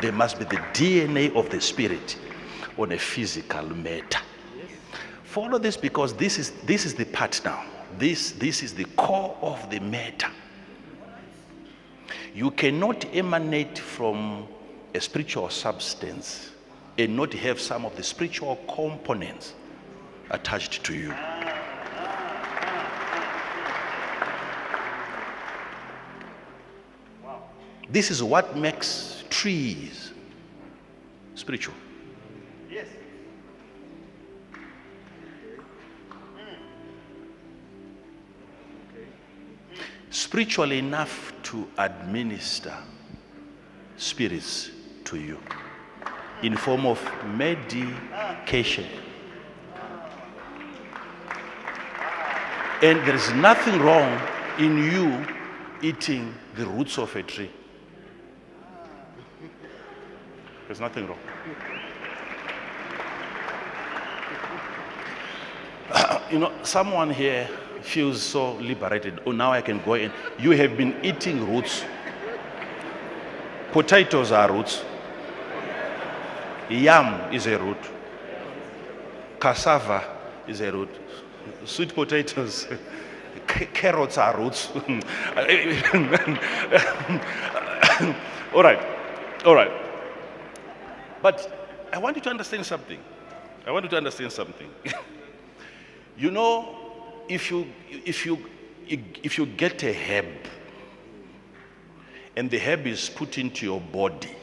S1: There must be the DNA of the Spirit on a physical matter. Follow this, because this is the part now. This is the core of the matter. You cannot emanate from a spiritual substance and not have some of the spiritual components attached to you. This is what makes trees spiritual.
S2: Yes.
S1: Spiritual enough to administer spirits to you in form of medication. And there is nothing wrong in you eating the roots of a tree. There's nothing wrong. Someone here feels so liberated. Oh, now I can go in. You have been eating roots. Potatoes are roots. Yam is a root. Cassava is a root. Sweet potatoes, carrots are roots. All right. But I want you to understand something. If you get a herb and the herb is put into your body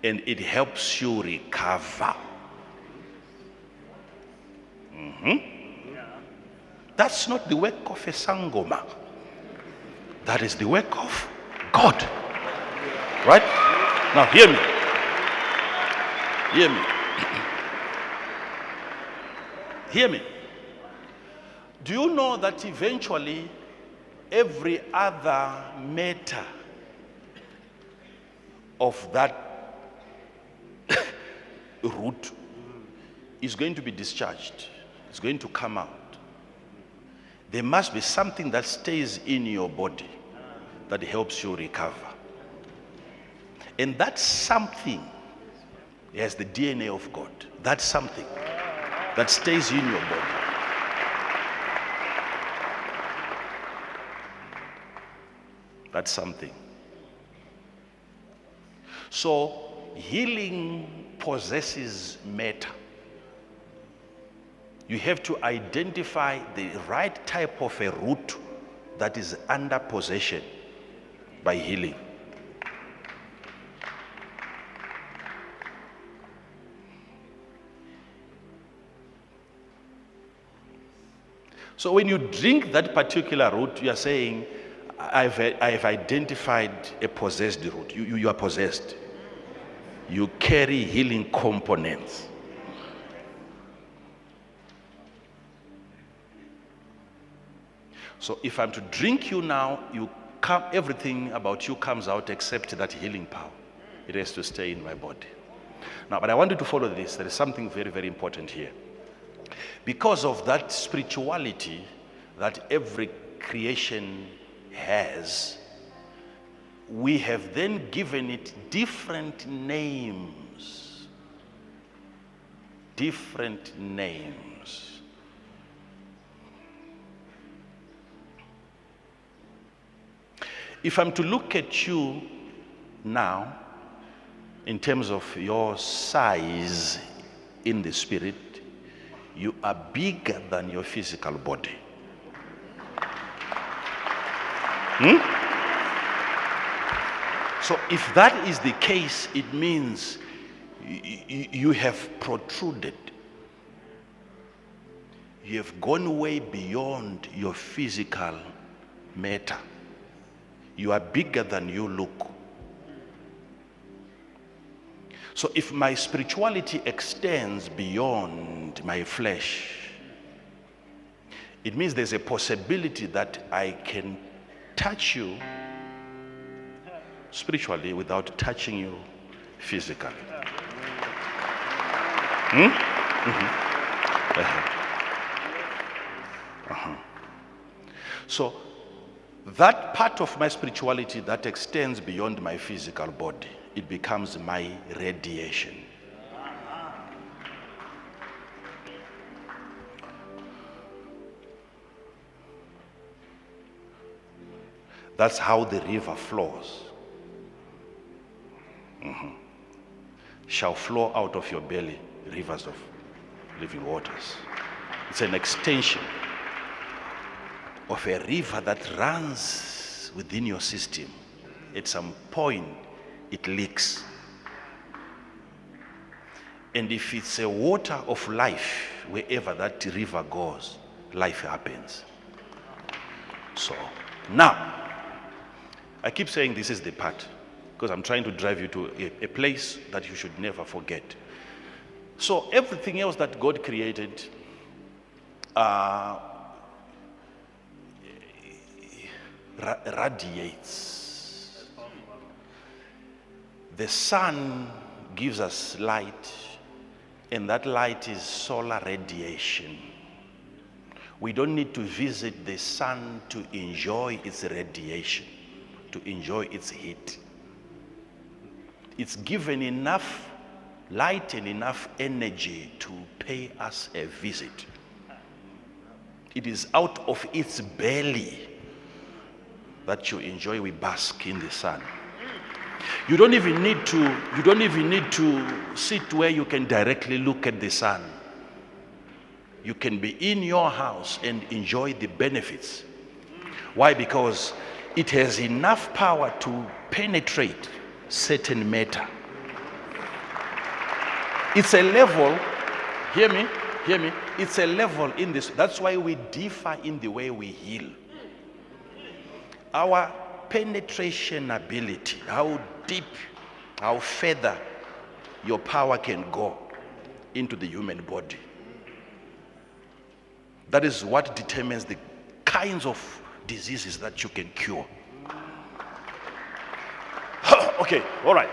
S1: and it helps you recover, that's not the work of a sangoma. That is the work of God. Right? Now hear me. Hear me. Do you know that eventually every other matter of that root is going to be discharged? It's going to come out. There must be something that stays in your body that helps you recover. And that something has the DNA of God. That's something that stays in your body. That's something. So healing possesses matter. You have to identify the right type of a root that is under possession by healing. So when you drink that particular root, you are saying, I've identified a possessed root. You are possessed. You carry healing components. So if I'm to drink you now, everything about you comes out except that healing power. It has to stay in my body. Now, but I want you to follow this. There is something very, very important here. Because of that spirituality that every creation has, we have then given it different names. Different names. If I'm to look at you now, in terms of your size in the spirit, you are bigger than your physical body. So if that is the case, it means you have protruded. You have gone way beyond your physical matter. You are bigger than you look. So if my spirituality extends beyond my flesh, it means there's a possibility that I can touch you spiritually without touching you physically. So that part of my spirituality that extends beyond my physical body, it becomes my radiation. That's how the river flows. Shall flow out of your belly rivers of living waters. It's an extension of a river that runs within your system. At some point, it leaks. And if it's a water of life, wherever that river goes, life happens. So now, I keep saying this is the part, because I'm trying to drive you to a place that you should never forget. So everything else that God created radiates. The sun gives us light, and that light is solar radiation. We don't need to visit the sun to enjoy its radiation, to enjoy its heat. It's given enough light and enough energy to pay us a visit. It is out of its belly that you enjoy. We bask in the sun. You don't even need to sit where you can directly look at the sun. You can be in your house and enjoy the benefits. Why? Because it has enough power to penetrate certain matter. It's a level, hear me, it's a level in this. That's why we differ in the way we heal. Our penetration ability, how deep, how further your power can go into the human body. That is what determines the kinds of diseases that you can cure. Okay, all right.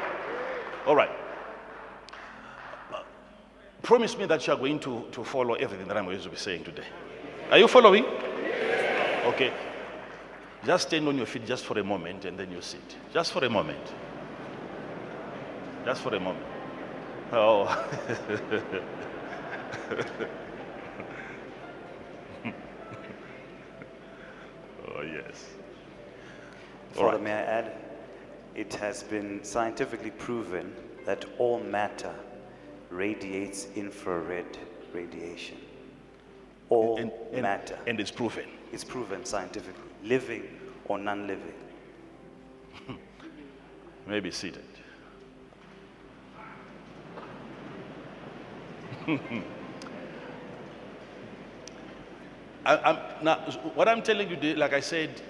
S1: Promise me that you are going to follow everything that I'm going to be saying today. Are you following? Okay. Just stand on your feet just for a moment and then you sit. Just for a moment. Just for a moment. Oh. Oh, yes.
S2: Father, may I add? It has been scientifically proven that all matter radiates infrared radiation. All matter.
S1: And it's proven.
S2: It's proven scientifically, living or non-living.
S1: Maybe seated. Now, what I'm telling you, like I said,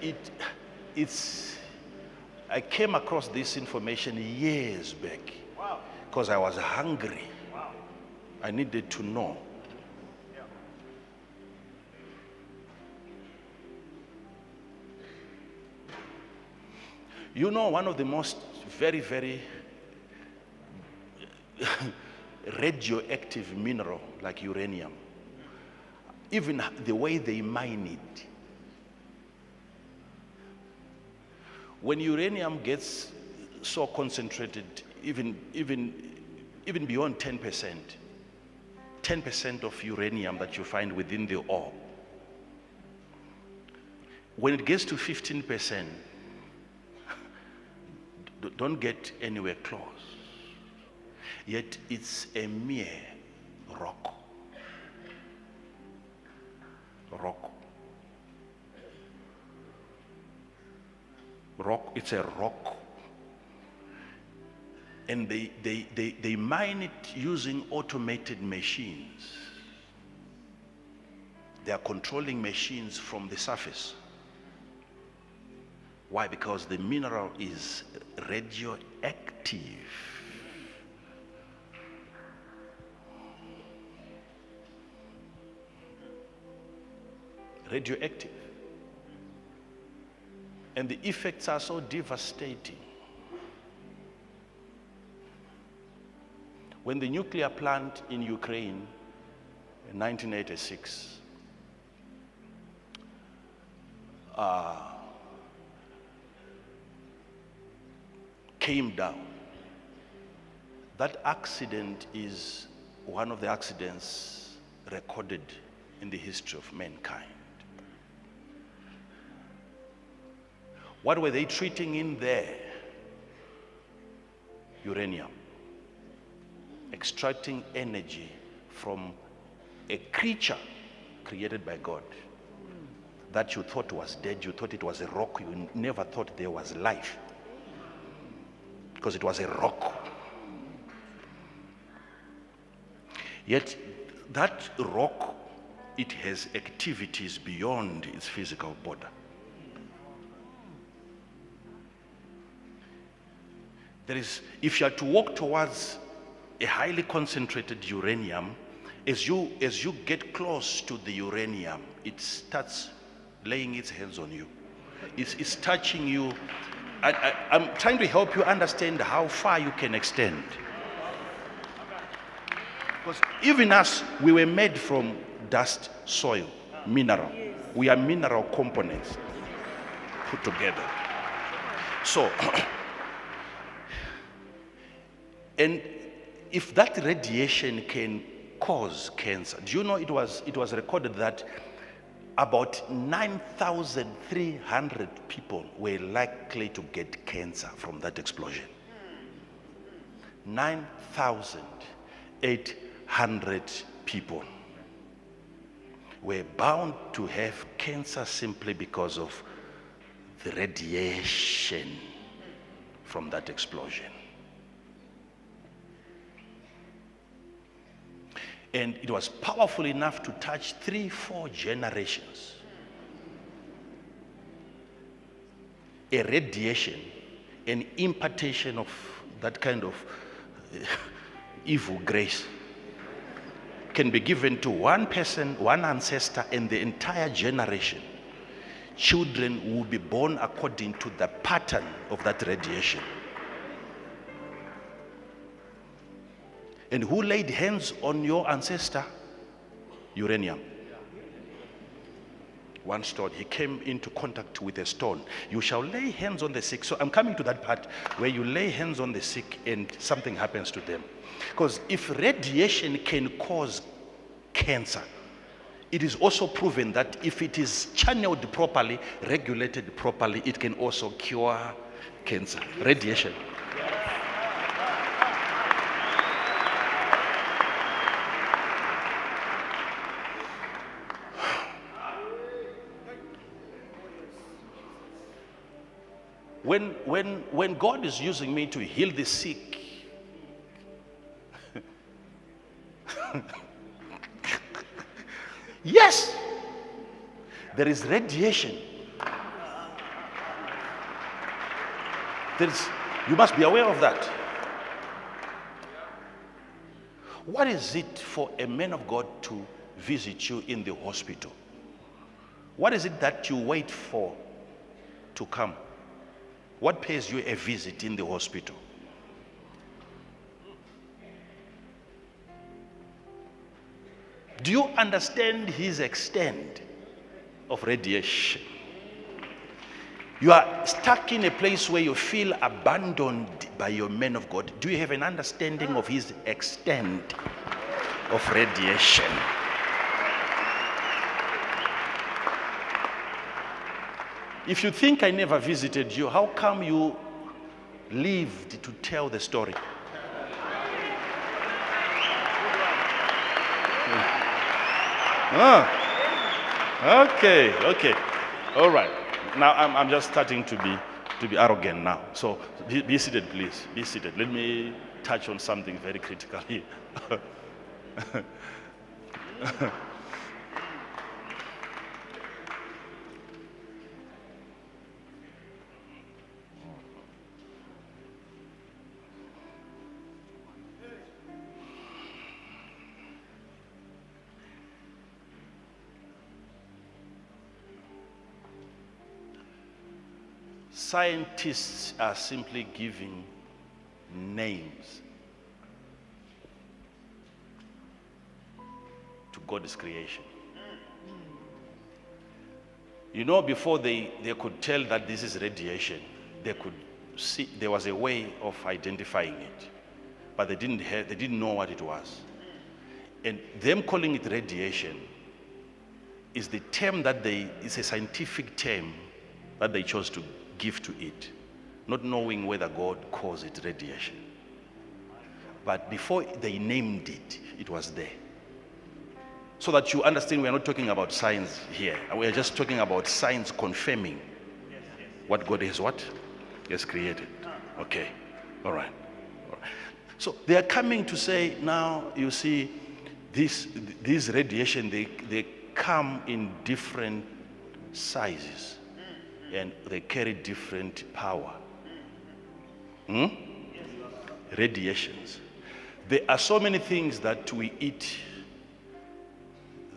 S1: I came across this information years back because I was hungry. Wow. I needed to know. Yeah. You know, one of the most very, very radioactive mineral like uranium, even the way they mine it. When uranium gets so concentrated, even beyond 10% of uranium that you find within the ore, when it gets to 15%, don't get anywhere close. Yet it's a mere rock. Rock, it's a rock. And they mine it using automated machines. They are controlling machines from the surface. Why? Because the mineral is radioactive. radioactive. And the effects are so devastating. When the nuclear plant in Ukraine in 1986 came down, that accident is one of the accidents recorded in the history of mankind. What were they treating in there? Uranium. Extracting energy from a creature created by God that you thought was dead, you thought it was a rock, you never thought there was life because it was a rock. Yet that rock, it has activities beyond its physical border. There is, if you are to walk towards a highly concentrated uranium, as you get close to the uranium, it starts laying its hands on you. It's touching you. I'm trying to help you understand how far you can extend. Because even us, we were made from dust, soil, mineral. We are mineral components put together. So, and if that radiation can cause cancer, do you know it was recorded that about 9,300 people were likely to get cancer from that explosion. 9,800 people were bound to have cancer simply because of the radiation from that explosion. And it was powerful enough to touch 3-4 generations. A radiation, an impartation of that kind of evil grace can be given to one person, one ancestor, and the entire generation. Children will be born according to the pattern of that radiation. And who laid hands on your ancestor? Uranium. One stone. He came into contact with a stone. You shall lay hands on the sick. So I'm coming to that part where you lay hands on the sick and something happens to them. Because if radiation can cause cancer, it is also proven that if it is channeled properly, regulated properly, it can also cure cancer. Radiation. When God is using me to heal the sick, yes, there is radiation. You must be aware of that. What is it for a man of God to visit you in the hospital? What is it that you wait for to come? What pays you a visit in the hospital? Do you understand his extent of radiation? You are stuck in a place where you feel abandoned by your man of God. Do you have an understanding of his extent of radiation? If you think I never visited you, how come you lived to tell the story? Okay. All right. Now I'm just starting to be arrogant now. So be seated, please. Be seated. Let me touch on something very critical here. Scientists are simply giving names to God's creation. You know, before they could tell that this is radiation, they could see there was a way of identifying it, but they didn't know what it was. And them calling it radiation is the term that it's a scientific term that they chose to give to it, not knowing whether God calls it radiation. But before they named it, it was there. So that you understand, we are not talking about science here. We are just talking about science confirming what God has what? Has created. Okay. All right. So they are coming to say, now you see, these radiation, they come in different sizes and they carry different power. Radiations. There are so many things that we eat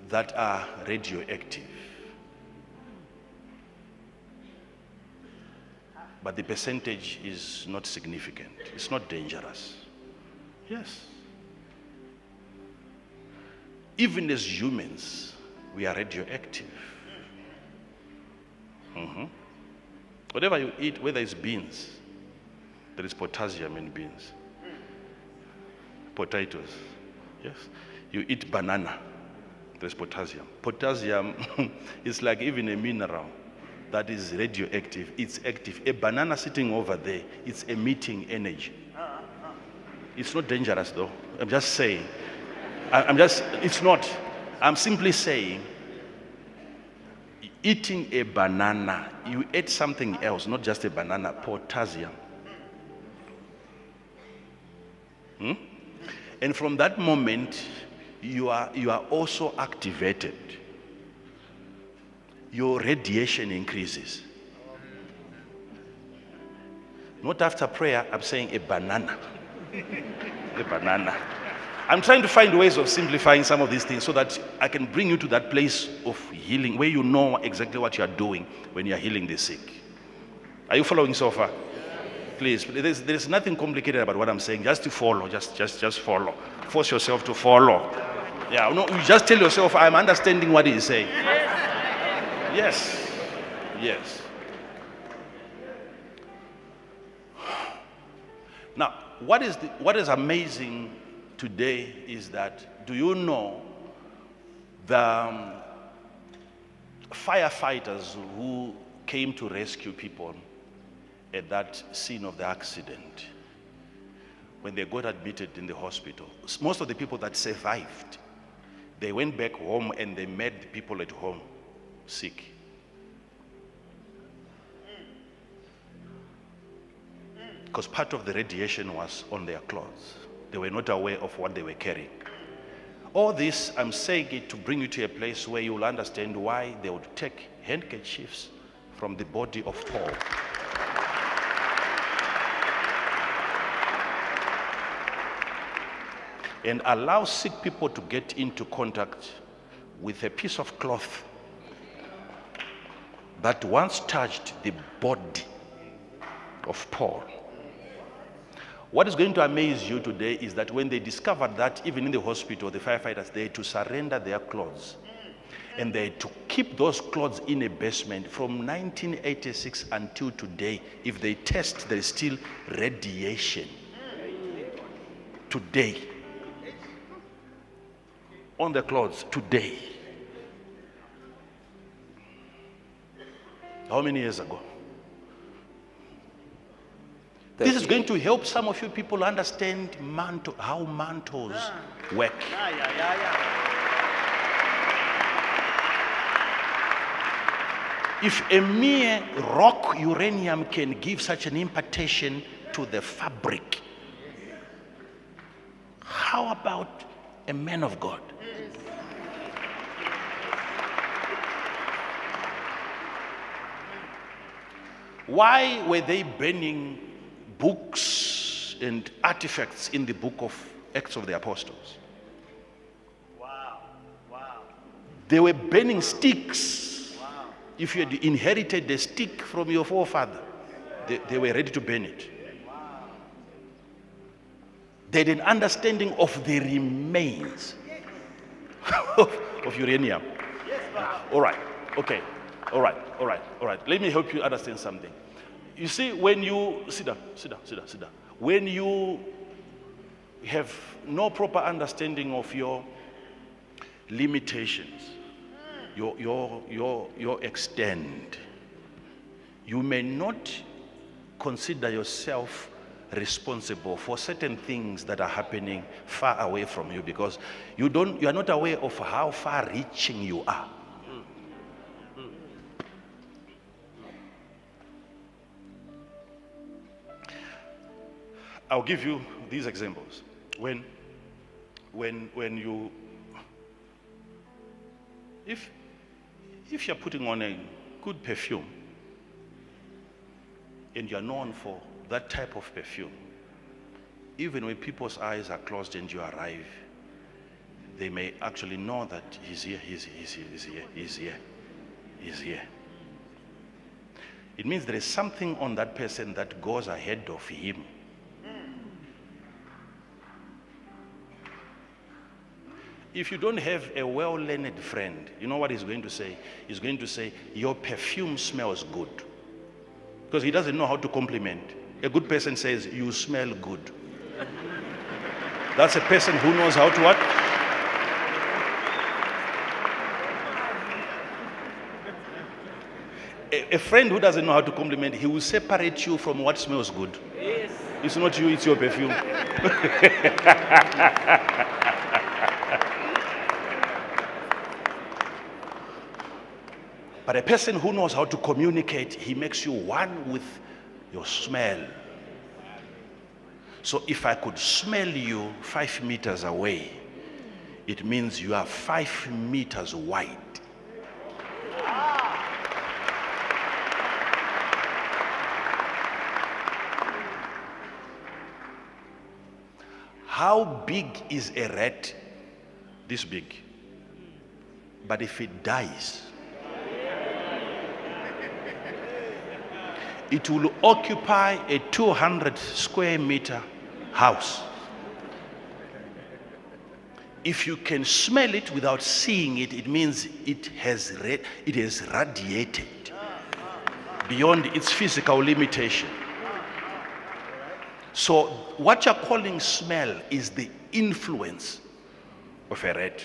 S1: that are radioactive. But the percentage is not significant. It's not dangerous. Yes. Even as humans, we are radioactive. Whatever you eat, whether it's beans, there is potassium in beans. Potatoes, yes. You eat banana, there's potassium. Potassium is like even a mineral that is radioactive. It's active. A banana sitting over there, it's emitting energy. It's not dangerous though. I'm just saying. It's not. I'm simply saying, eating a banana, you ate something else, not just a banana, potassium. And from that moment, you are also activated. Your radiation increases. Not after prayer, I'm saying a banana. A banana. I'm trying to find ways of simplifying some of these things so that I can bring you to that place of healing where you know exactly what you are doing when you are healing the sick. Are you following so far? Please, there's nothing complicated about what I'm saying. Just to follow, just follow. Force yourself to follow. Yeah, no, you just tell yourself, I'm understanding what he's saying. Yes. Yes. Now, what is amazing today is that, do you know the firefighters who came to rescue people at that scene of the accident, when they got admitted in the hospital, most of the people that survived, they went back home and they made the people at home sick. Because part of the radiation was on their clothes. They were not aware of what they were carrying. All this, I'm saying it to bring you to a place where you will understand why they would take handkerchiefs from the body of Paul. And allow sick people to get into contact with a piece of cloth that once touched the body of Paul. What is going to amaze you today is that when they discovered that, even in the hospital, the firefighters, they had to surrender their clothes. And they had to keep those clothes in a basement from 1986 until today. If they test, there is still radiation. Today. On the clothes, today. How many years ago? This is going to help some of you people understand how mantles work. If a mere rock uranium can give such an impartation to the fabric, how about a man of God? Why were they burning books and artifacts in the book of Acts of the Apostles?
S2: Wow.
S1: They were burning sticks. Wow. If you had inherited a stick from your forefather, they were ready to burn it. They had an understanding of the remains of uranium. All right, okay, all right. Let me help you understand something. You see, when you, sit down. When you have no proper understanding of your limitations, your extent, you may not consider yourself responsible for certain things that are happening far away from you, because you are not aware of how far reaching you are. I'll give you these examples. When you, if you're putting on a good perfume and you're known for that type of perfume, even when people's eyes are closed and you arrive, they may actually know that he's here. It means there is something on that person that goes ahead of him. If you don't have a well-learned friend, you know what he's going to say? He's going to say, your perfume smells good. Because he doesn't know how to compliment. A good person says, you smell good. That's a person who knows how to what? A friend who doesn't know how to compliment, he will separate you from what smells good. Yes. It's not you, it's your perfume. But a person who knows how to communicate, he makes you one with your smell. So if I could smell you 5 meters away, it means you are 5 meters wide. How big is a rat? This big. But if it dies, it will occupy a 200 square meter house. If you can smell it without seeing it, it means it has radiated beyond its physical limitation. So what you're calling smell is the influence of a rat.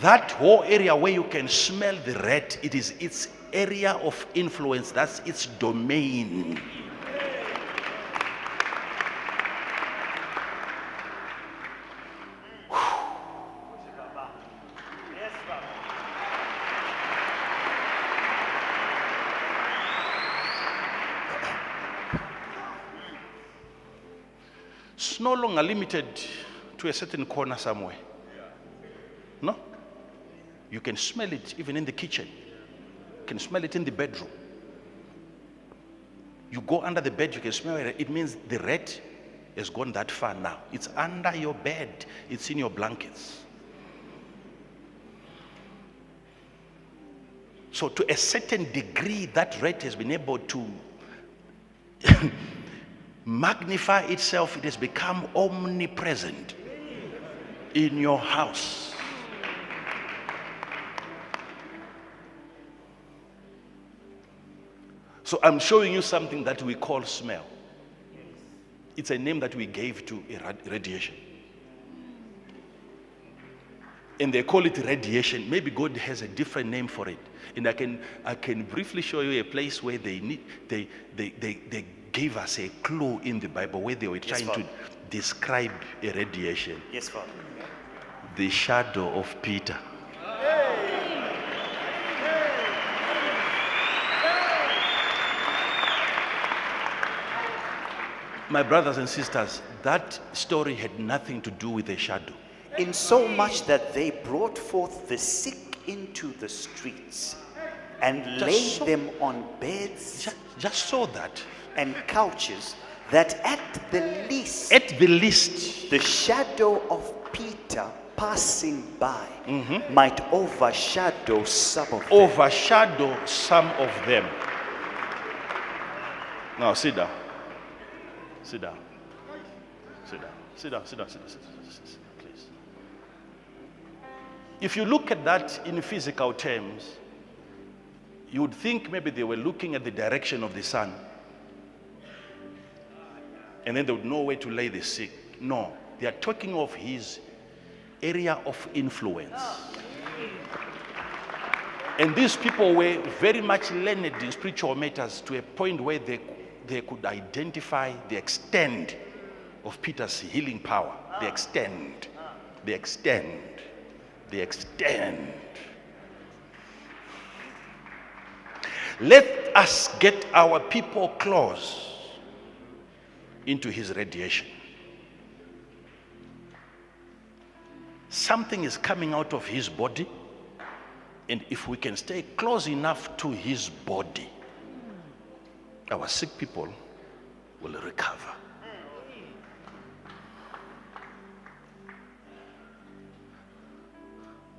S1: That whole area where you can smell the rat, it is its area of influence, that's its domain. It's no longer limited to a certain corner somewhere. No? You can smell it even in the kitchen. You can smell it in the bedroom. You go under the bed, you can smell it. It means the rat has gone that far now. It's under your bed. It's in your blankets. So to a certain degree, that rat has been able to magnify itself. It has become omnipresent in your house. So I'm showing you something that we call smell. It's a name that we gave to radiation. And they call it radiation. Maybe God has a different name for it. And I can briefly show you a place where they gave us a clue in the Bible where they were trying to describe a radiation.
S2: Yes, Father.
S1: The shadow of Peter. My brothers and sisters, that story had nothing to do with a shadow.
S2: In so much that they brought forth the sick into the streets and laid them on beds
S1: Just so that.
S2: and couches, that at the least
S1: the
S2: shadow of Peter passing by might overshadow some of them.
S1: Now sit down. Sit down. Sit down. Sit down. Sit down. Sit down. Sit down. Sit down, please. If you look at that in physical terms, you would think maybe they were looking at the direction of the sun, and then they would know where to lay the sick. No, they are talking of his area of influence. And these people were very much learned in spiritual matters to a point where they could identify the extent of Peter's healing power. The extent. The extent. The extent. Let us get our people close into his radiation. Something is coming out of his body, and if we can stay close enough to his body, our sick people will recover.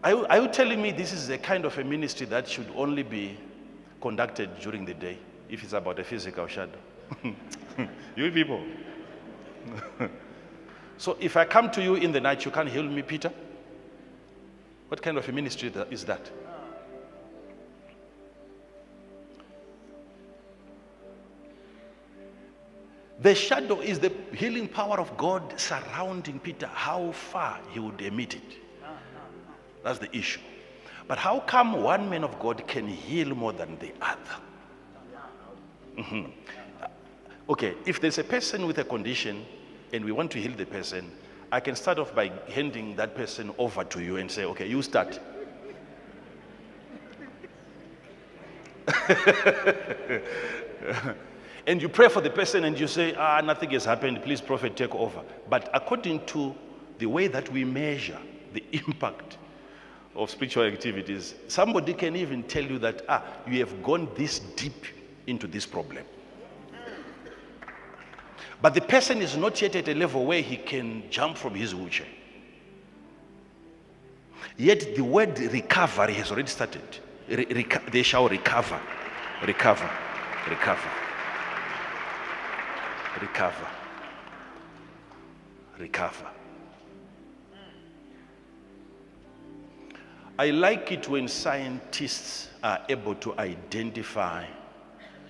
S1: Are you telling me this is the kind of a ministry that should only be conducted during the day if it's about a physical shadow? You people. So if I come to you in the night, you can't heal me, Peter? What kind of a ministry is that? The shadow is the healing power of God surrounding Peter. How far he would emit it. That's the issue. But how come one man of God can heal more than the other? Okay, if there's a person with a condition and we want to heal the person, I can start off by handing that person over to you and say, okay, you start. And you pray for the person and you say, nothing has happened, please prophet, take over. But according to the way that we measure the impact of spiritual activities, somebody can even tell you that, you have gone this deep into this problem. But the person is not yet at a level where he can jump from his wheelchair. Yet the word recovery has already started. They shall recover, recover, recover, recover, recover. I like it when scientists are able to identify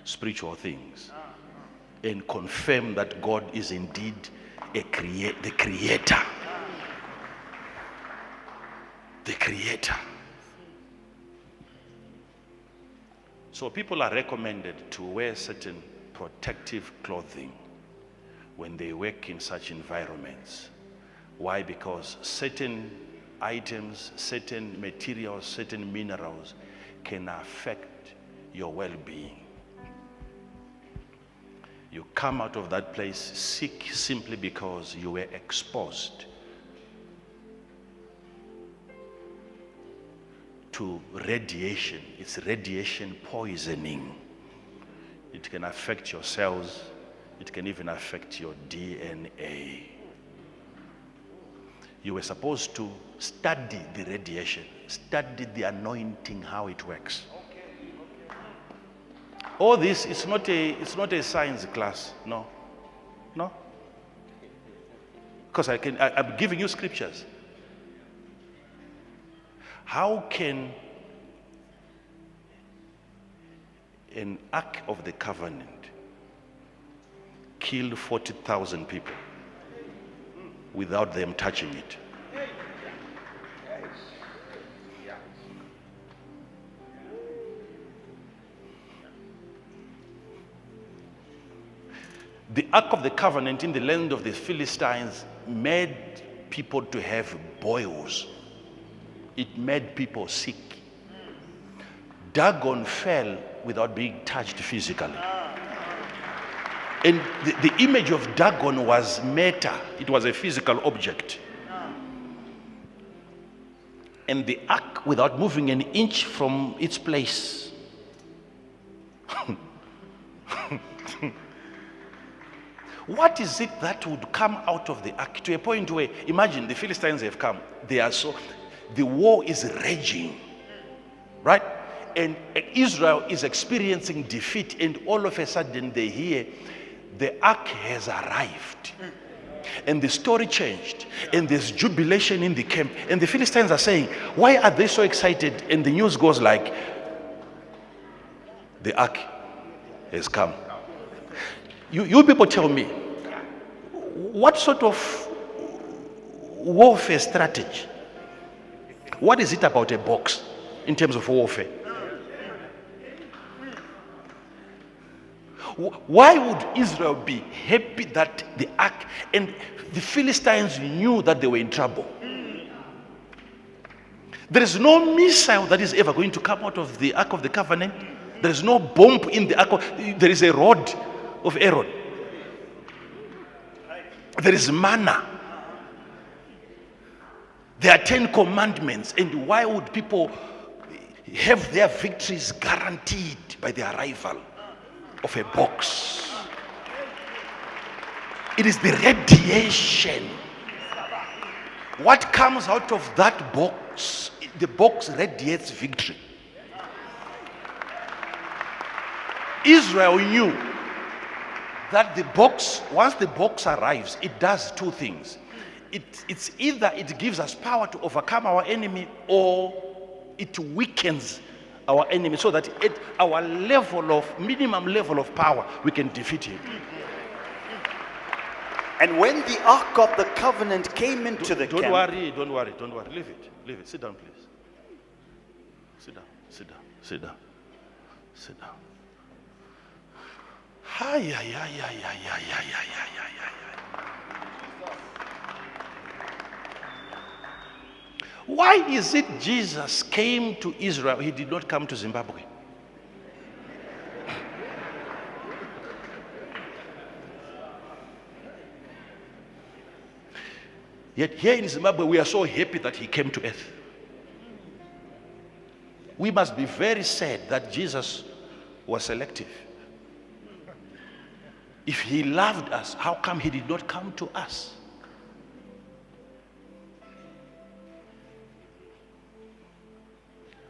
S1: spiritual things and confirm that God is indeed the creator. The creator. So people are recommended to wear certain protective clothing when they work in such environments. Why? Because certain items, certain materials, certain minerals can affect your well-being. You come out of that place sick simply because you were exposed to radiation. It's radiation poisoning. It can affect your cells. It can even affect your DNA. You were supposed to study the radiation, study the anointing, how it works. All this, it's not a science class, no. Because I'm giving you scriptures. How can an Ark of the Covenant kill 40,000 people without them touching it? The Ark of the Covenant in the land of the Philistines made people to have boils. It made people sick. Dagon fell without being touched physically. And the image of Dagon was matter. It was a physical object. And the ark, without moving an inch from its place, what is it that would come out of the ark to a point where, imagine the Philistines have come, the war is raging, right? and Israel is experiencing defeat, and all of a sudden they hear the ark has arrived. And the story changed, and there's jubilation in the camp, and the Philistines are saying, why are they so excited? And the news goes like, the ark has come. You people tell me, what sort of warfare strategy? What is it about a box in terms of warfare? Why would Israel be happy that the ark, and the Philistines knew that they were in trouble? There is no missile that is ever going to come out of the Ark of the Covenant. There is no bomb in the Ark. There is a rod of Aaron. There is manna. There are 10 commandments. And why would people have their victories guaranteed by the arrival of a box? It is the radiation. What comes out of that box? The box radiates victory. Israel knew that the box, once the box arrives, it does two things. It's either it gives us power to overcome our enemy, or it weakens our enemy, so that at our minimum level of power, we can defeat him.
S2: And when the Ark of the Covenant came into the camp...
S1: Don't worry. Leave it. Sit down, please. Sit down. Why is it Jesus came to Israel, he did not come to Zimbabwe? Yet here in Zimbabwe, we are so happy that he came to earth. We must be very sad that Jesus was selective. If he loved us, how come he did not come to us?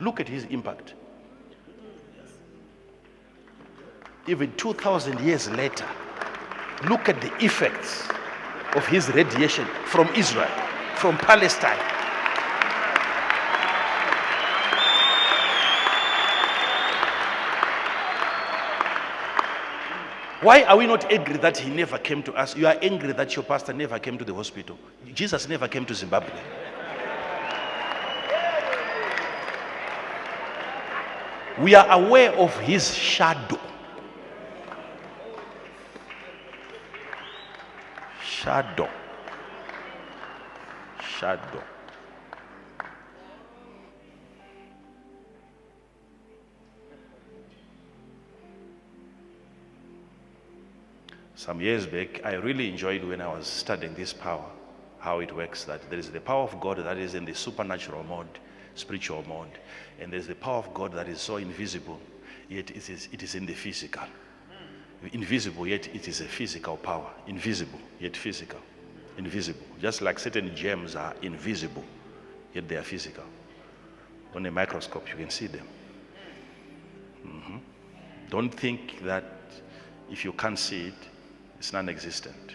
S1: Look at his impact. Even 2,000 years later, look at the effects of his radiation from Israel, from Palestine. Why are we not angry that he never came to us? You are angry that your pastor never came to the hospital. Jesus never came to Zimbabwe. We are aware of his shadow. Shadow. Some years back, I really enjoyed when I was studying this power, how it works, that there is the power of God that is in the supernatural mode, spiritual mode, and there's the power of God that is so invisible, yet it is in the physical. Invisible, yet it is a physical power. Invisible, yet physical. Invisible. Just like certain gems are invisible, yet they are physical. On a microscope, you can see them. Don't think that if you can't see it, it's non-existent.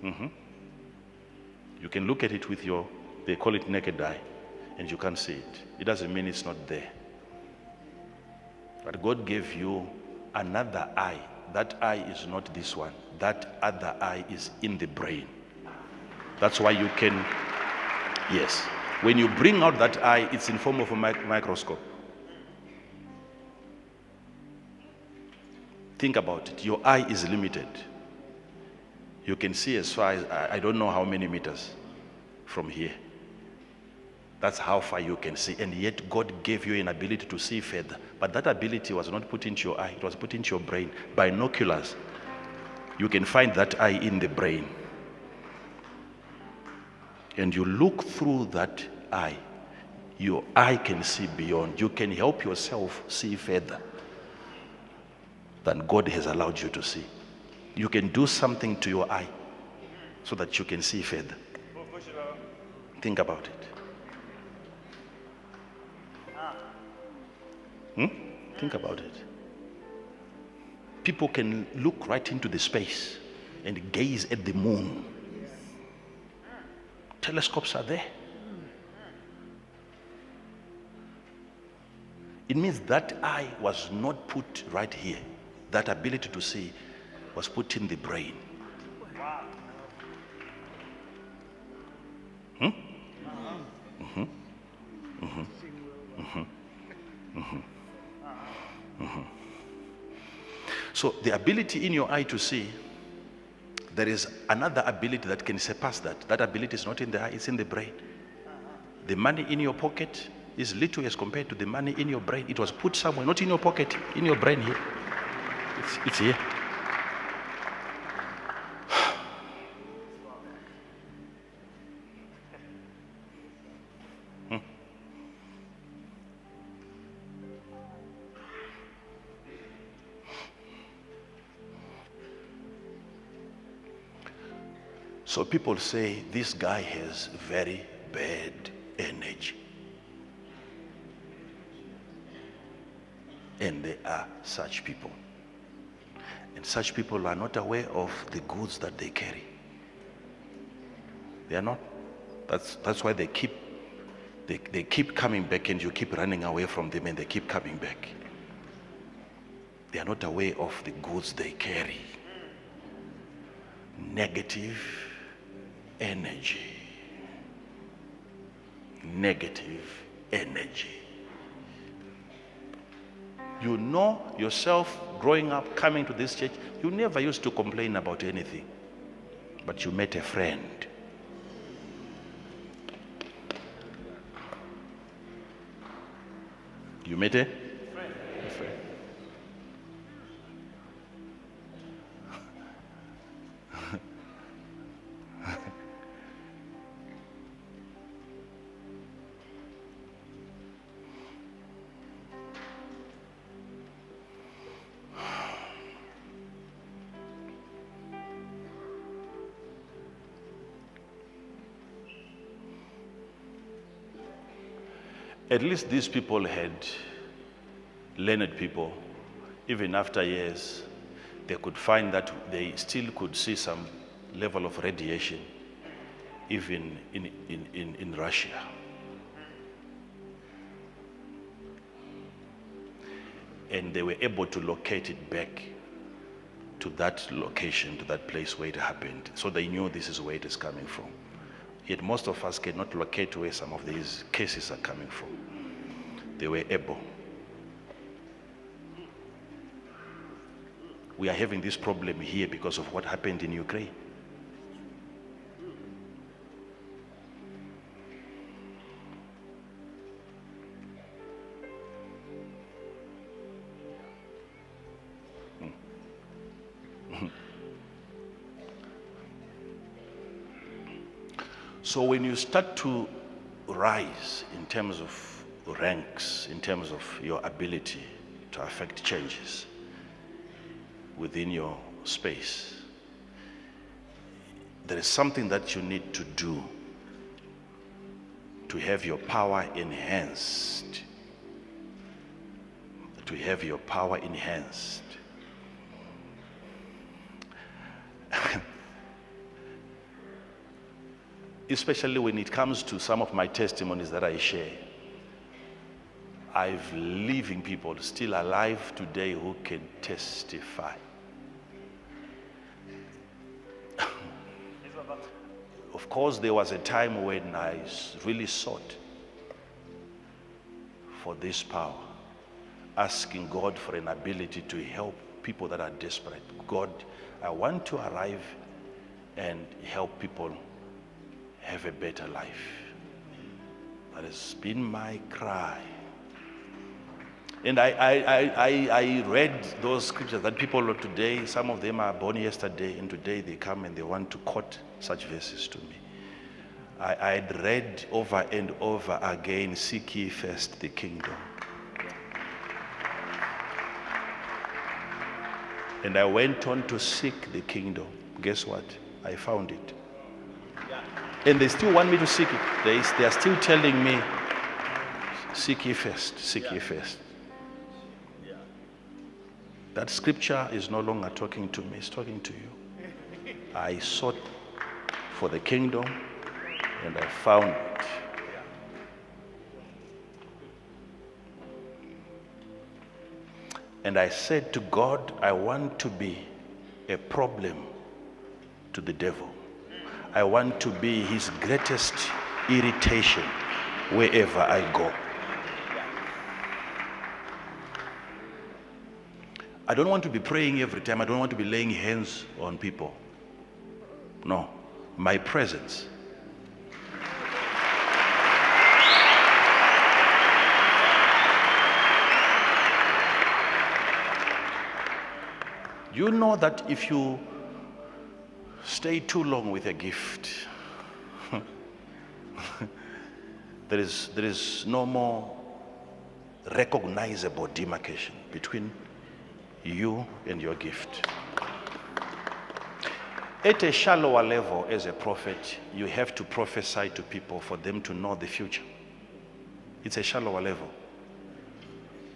S1: You can look at it with they call it naked eye, and you can't see it. It doesn't mean it's not there. But God gave you another eye. That eye is not this one. That other eye is in the brain. That's why you can, yes. When you bring out that eye, it's in form of a microscope. Think about it. Your eye is limited. You can see as far as, I don't know how many meters from here. That's how far you can see. And yet God gave you an ability to see further. But that ability was not put into your eye. It was put into your brain. Binoculars. You can find that eye in the brain. And you look through that eye. Your eye can see beyond. You can help yourself see further than God has allowed you to see. You can do something to your eye so that you can see further. Think about it. Think about it. People can look right into the space and gaze at the moon. Telescopes are there. It means that eye was not put right here. That ability to see was put in the brain. So the ability in your eye to see, there is another ability that can surpass that. That ability is not in the eye, it's in the brain. The money in your pocket is little as compared to the money in your brain. It was put somewhere, not in your pocket, in your brain here. It's here. So people say this guy has very bad energy. And there are such people. And such people are not aware of the goods that they carry. They are not. That's why they keep coming back, and you keep running away from them, and they keep coming back. They are not aware of the goods they carry. Negative energy. Negative energy. You know yourself growing up, coming to this church, you never used to complain about anything. But you met a friend. You met a friend. At least these people had learned people. Even after years, they could find that they still could see some level of radiation, even in Russia. And they were able to locate it back to that location, to that place where it happened. So they knew this is where it is coming from. Yet most of us cannot locate where some of these cases are coming from. They were able. We are having this problem here because of what happened in Ukraine. So when you start to rise in terms of ranks, in terms of your ability to affect changes within your space, there is something that you need to do to have your power enhanced. To have your power enhanced. Especially when it comes to some of my testimonies that I share. I've living people still alive today who can testify. Of course, there was a time when I really sought for this power, asking God for an ability to help people that are desperate. God, I want to arrive and help people have a better life. That has been my cry. And I read those scriptures that people of today, some of them are born yesterday, and today they come and they want to quote such verses to me. I had read over and over again, seek ye first the kingdom. And I went on to seek the kingdom. Guess what? I found it. And they still want me to seek it. They are still telling me, seek ye first, seek ye first. That scripture is no longer talking to me, it's talking to you. I sought for the kingdom and I found it. And I said to God, I want to be a problem to the devil. I want to be his greatest irritation wherever I go. I don't want to be praying every time. I don't want to be laying hands on people. No, my presence. You know that if you stay too long with a gift, there is no more recognizable demarcation between you and your gift. At a shallower level, as a prophet, you have to prophesy to people for them to know the future. It's a shallower level.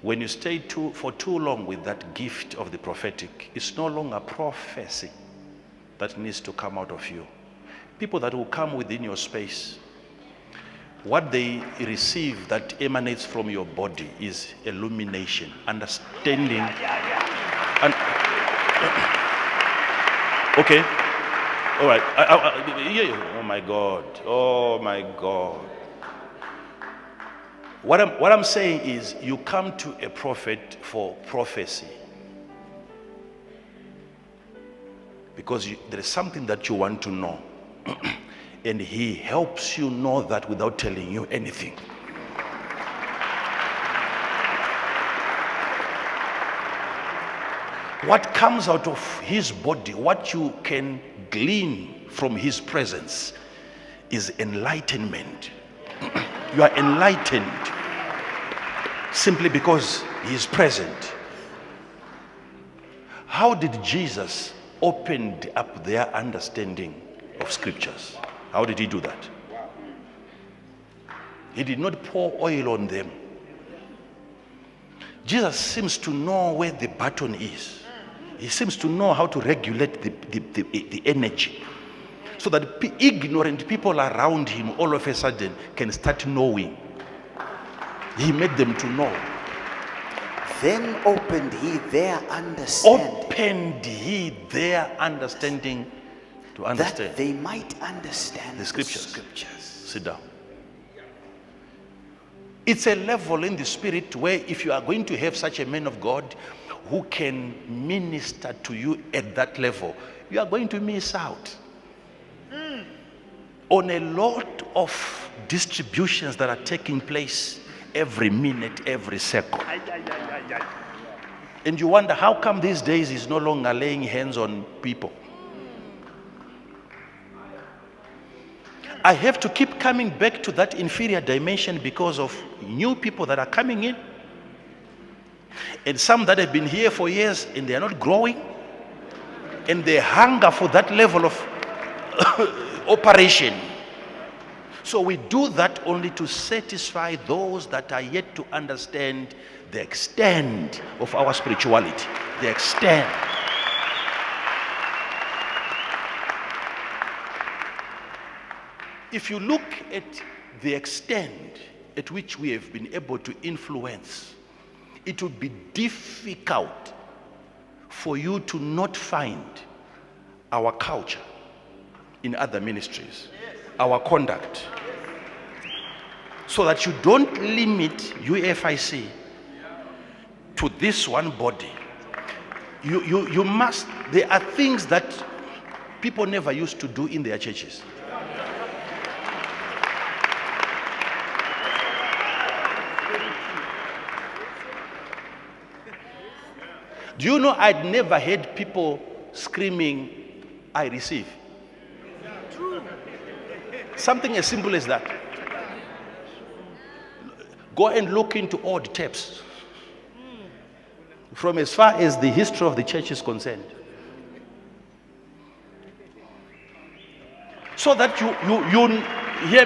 S1: When you stay for too long with that gift of the prophetic, it's no longer prophecy that needs to come out of you. People that will come within your space, what they receive that emanates from your body is illumination, understanding. And okay, all right. Oh my God. Oh my God. What I'm saying is, you come to a prophet for prophecy because there is something that you want to know, and he helps you know that without telling you anything. What comes out of his body, what you can glean from his presence, is enlightenment. You are enlightened simply because he is present. How did Jesus open up their understanding of scriptures? How did he do that? He did not pour oil on them. Jesus seems to know where the button is. He seems to know how to regulate the energy, so that ignorant people around him all of a sudden can start knowing. He made them to know.
S2: Then opened he their understanding.
S1: Opened he their understanding to understand.
S2: That they might understand
S1: the scriptures.
S2: scriptures.
S1: Sit down. It's a level in the spirit where if you are going to have such a man of God who can minister to you at that level, you are going to miss out on a lot of distributions that are taking place every minute, every second. And you wonder, how come these days he's no longer laying hands on people? I have to keep coming back to that inferior dimension because of new people that are coming in, and some that have been here for years and they are not growing, and they hunger for that level of operation. So we do that only to satisfy those that are yet to understand the extent of our spirituality. The extent. If you look at the extent at which we have been able to influence, it would be difficult for you to not find our culture in other ministries, our conduct, so that you don't limit UFIC to this one body. You must, there are things that people never used to do in their churches. Do you know I'd never heard people screaming, I receive? Something as simple as that. Go and look into old tapes from as far as the history of the church is concerned. So that you hear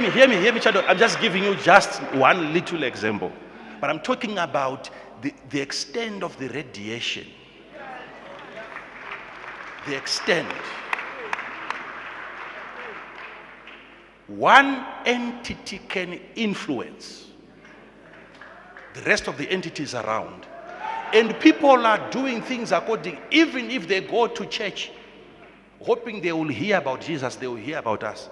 S1: me, child. I'm just giving you just one little example. But I'm talking about the extent of the radiation the extent. One entity can influence the rest of the entities around. And people are doing things according, even if they go to church, hoping they will hear about Jesus, they will hear about us.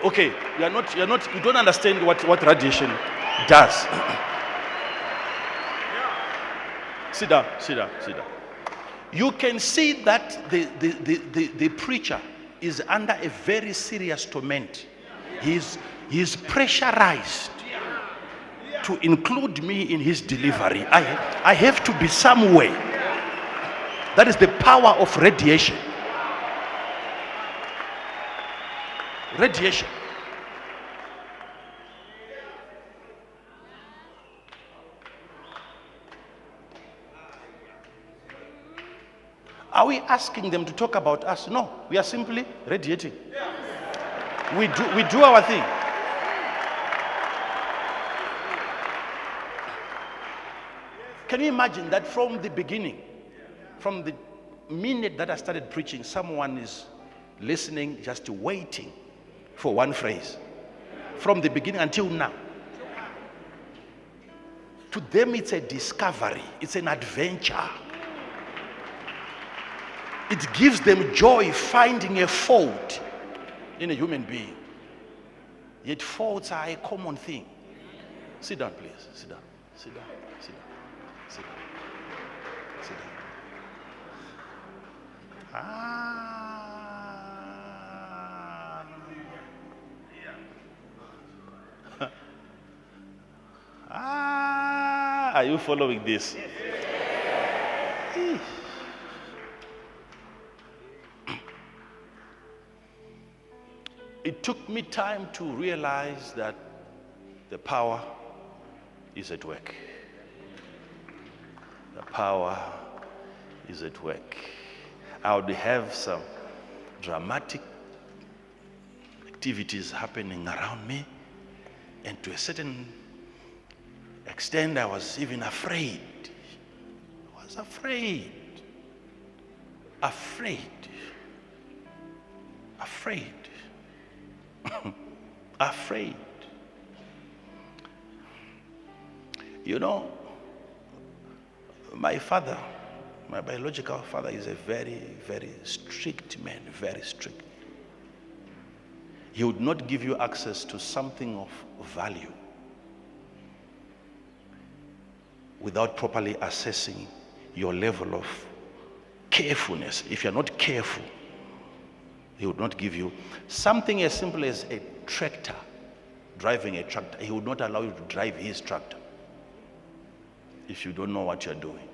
S1: Okay, you don't understand what radiation does. Sit down. You can see that the preacher is under a very serious torment. He's pressurized to include me in his delivery. I have to be somewhere. That is the power of radiation. Radiation. Are we asking them to talk about us? No, we are simply radiating. We do our thing. Can you imagine that from the beginning, from the minute that I started preaching, someone is listening, just waiting for one phrase. From the beginning until now. To them it's a discovery, it's an adventure. It gives them joy finding a fault in a human being. Yet faults are a common thing. Sit down, please. Sit down. Are you following this? It took me time to realize that the power is at work. The power is at work. I would have some dramatic activities happening around me, and to a certain extent I was even afraid. I was afraid. Afraid. You know, my father, my biological father, is a very, very strict man, very strict. He would not give you access to something of value without properly assessing your level of carefulness. If you're not careful, he would not give you something as simple as a tractor, driving a tractor. He would not allow you to drive his tractor if you don't know what you're doing.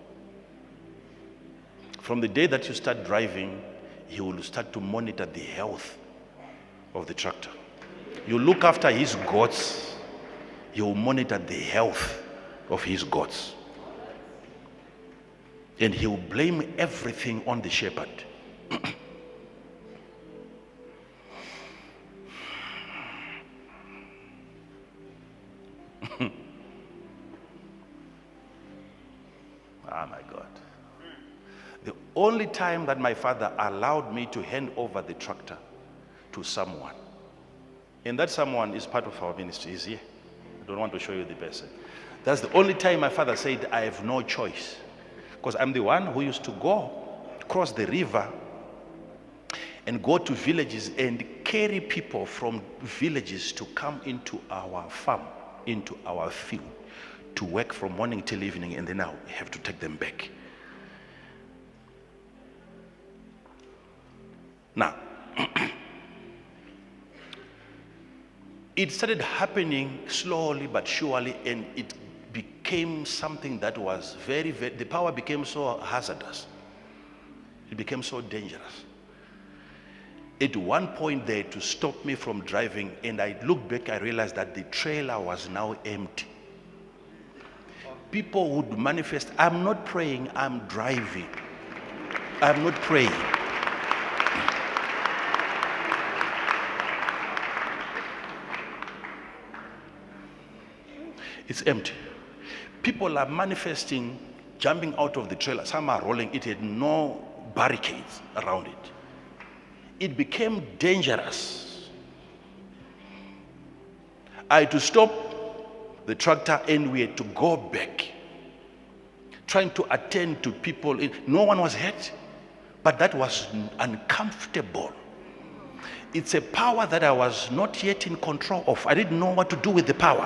S1: From the day that you start driving, he will start to monitor the health of the tractor. You look after his goats, he will monitor the health of his goats. And he will blame everything on the shepherd. Oh my God. The only time that my father allowed me to hand over the tractor to someone, and that someone is part of our ministry, is here. I don't want to show you the person. That's the only time my father said, I have no choice. Because I'm the one who used to go cross the river and go to villages and carry people from villages to come into our farm, into our field, to work from morning till evening, and then I have to take them back. Now, it started happening slowly but surely, and it became something that was very, very, the power became so hazardous. It became so dangerous. At one point they had to stop me from driving, and I looked back, I realized that the trailer was now empty. People would manifest, I'm not praying, I'm driving. I'm not praying. It's empty. People are manifesting, jumping out of the trailer. Some are rolling. It had no barricades around it. It became dangerous. I had to stop the tractor and we had to go back, trying to attend to people. No one was hurt, but that was uncomfortable. It's a power that I was not yet in control of. I didn't know what to do with the power.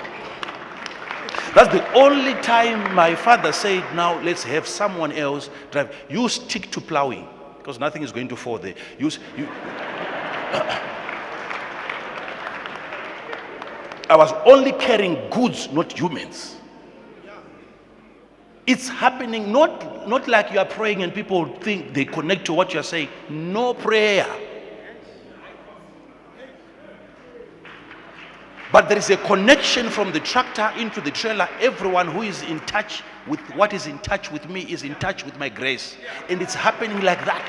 S1: That's the only time my father said, now let's have someone else drive. You stick to plowing, because nothing is going to fall there. I was only carrying goods, not humans. It's happening, not like you are praying and people think they connect to what you're saying. No prayer. But there is a connection from the tractor into the trailer. Everyone who is in touch with what is in touch with me is in touch with my grace. And it's happening like that.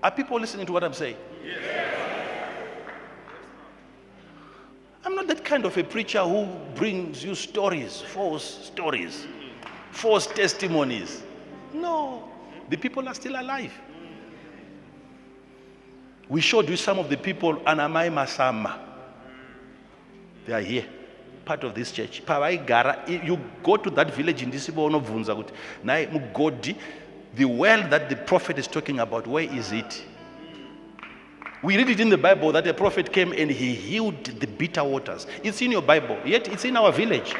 S1: Are people listening to what I'm saying? Yes. I'm not that kind of a preacher who brings you false testimonies. No, the people are still alive. We showed you some of the people, Anamai Masama. They are here, part of this church. You go to that village in Disibo, the well that the prophet is talking about, where is it? We read it in the Bible that a prophet came and he healed the bitter waters. It's in your Bible, yet it's in our village.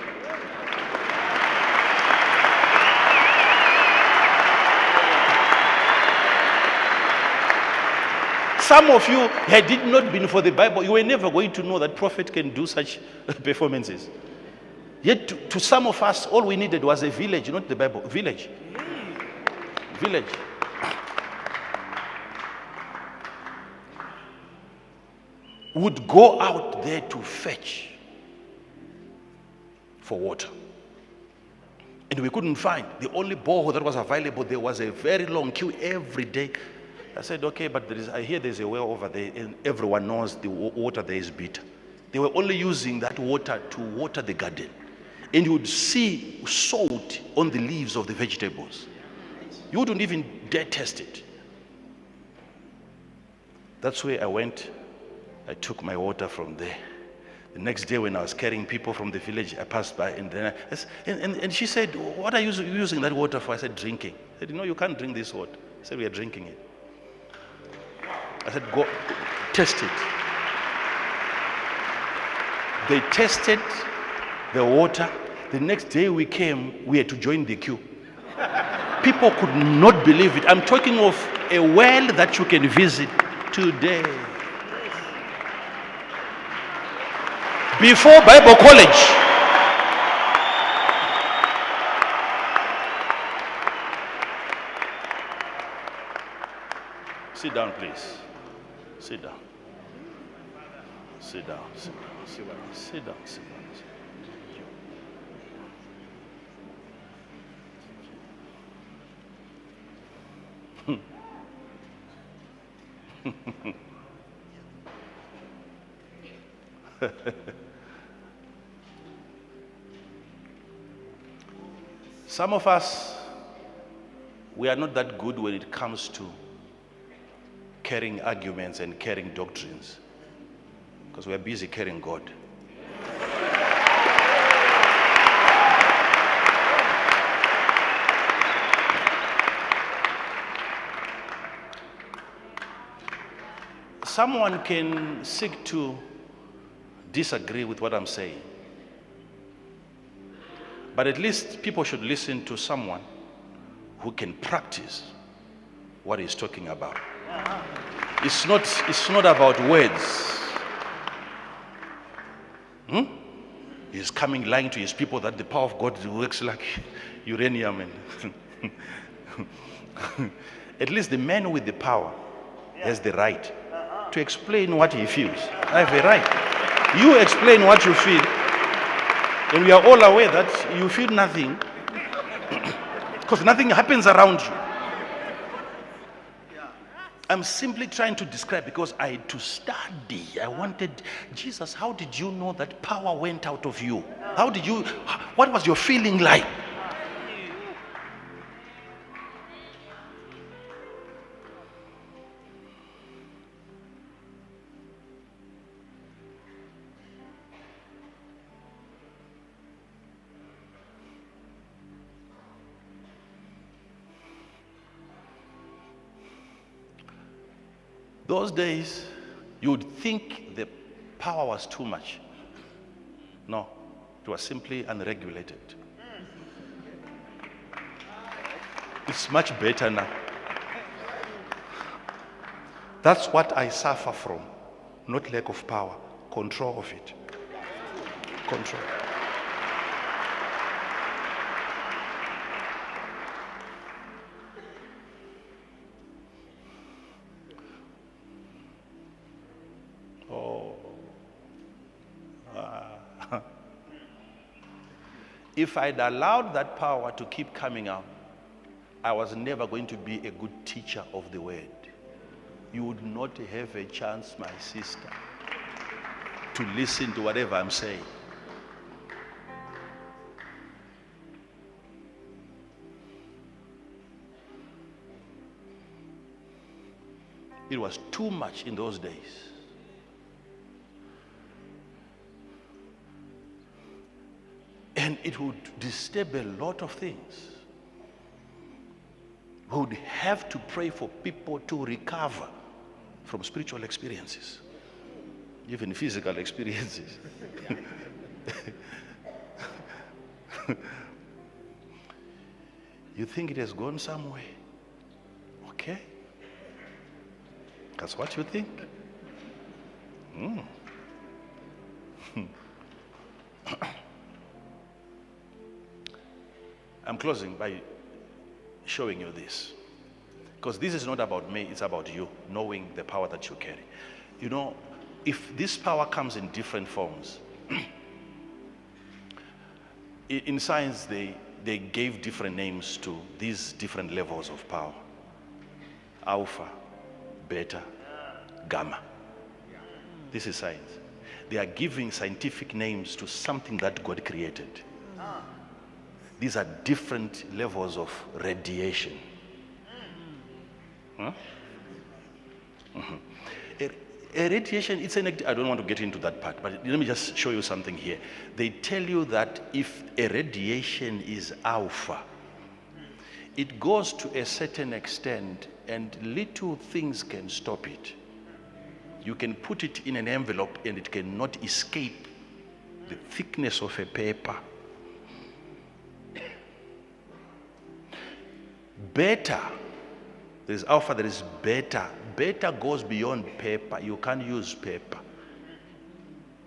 S1: Some of you, had it not been for the Bible, you were never going to know that prophet can do such performances. Yet to some of us, all we needed was a village, not the Bible. Village. Would go out there to fetch for water. And we couldn't find. The only borehole that was available, there was a very long queue every day. I said, okay, but I hear there's a well over there and everyone knows the water there is bitter. They were only using that water to water the garden. And you would see salt on the leaves of the vegetables. You wouldn't even dare test it. That's where I went. I took my water from there. The next day when I was carrying people from the village, I passed by and then and she said, what are you using that water for? I said, drinking. I said, no, you can't drink this water. I said, we are drinking it. I said, go test it. They tested the water. The next day we came, we had to join the queue. People could not believe it. I'm talking of a well that you can visit today. Before Bible college. Sit down, please. Sit down. Sit down. Sit down. Sit down. Sit down. Sit down. Some of us, we are not that good when it comes to carrying arguments and carrying doctrines, because we are busy carrying God. Someone can seek to disagree with what I'm saying, but at least people should listen to someone who can practice what he's talking about. It's not about words. He's coming lying to his people that the power of God works like uranium and at least the man with the power has the right to explain what he feels. I have a right. You explain what you feel, and we are all aware that you feel nothing because nothing happens around you. I'm simply trying to describe because I had to study. I wanted, Jesus, how did you know that power went out of you? What was your feeling like? Those days, you would think the power was too much. No, it was simply unregulated. It's much better now. That's what I suffer from. Not lack of power, control of it. Control. If I'd allowed that power to keep coming out, I was never going to be a good teacher of the word. You would not have a chance, my sister, to listen to whatever I'm saying. It was too much in those days. And it would disturb a lot of things. We would have to pray for people to recover from spiritual experiences, even physical experiences. You think it has gone somewhere? Okay. That's what you think. I'm closing by showing you this. Because this is not about me, it's about you, knowing the power that you carry. You know, if this power comes in different forms, in science they gave different names to these different levels of power. Alpha, beta, gamma. This is science. They are giving scientific names to something that God created. These are different levels of radiation. Huh? A radiation, it's I don't want to get into that part, but let me just show you something here. They tell you that if a radiation is alpha, it goes to a certain extent and little things can stop it. You can put it in an envelope and it cannot escape the thickness of a paper. Beta, there is alpha, there is beta. Beta goes beyond paper. You can't use paper.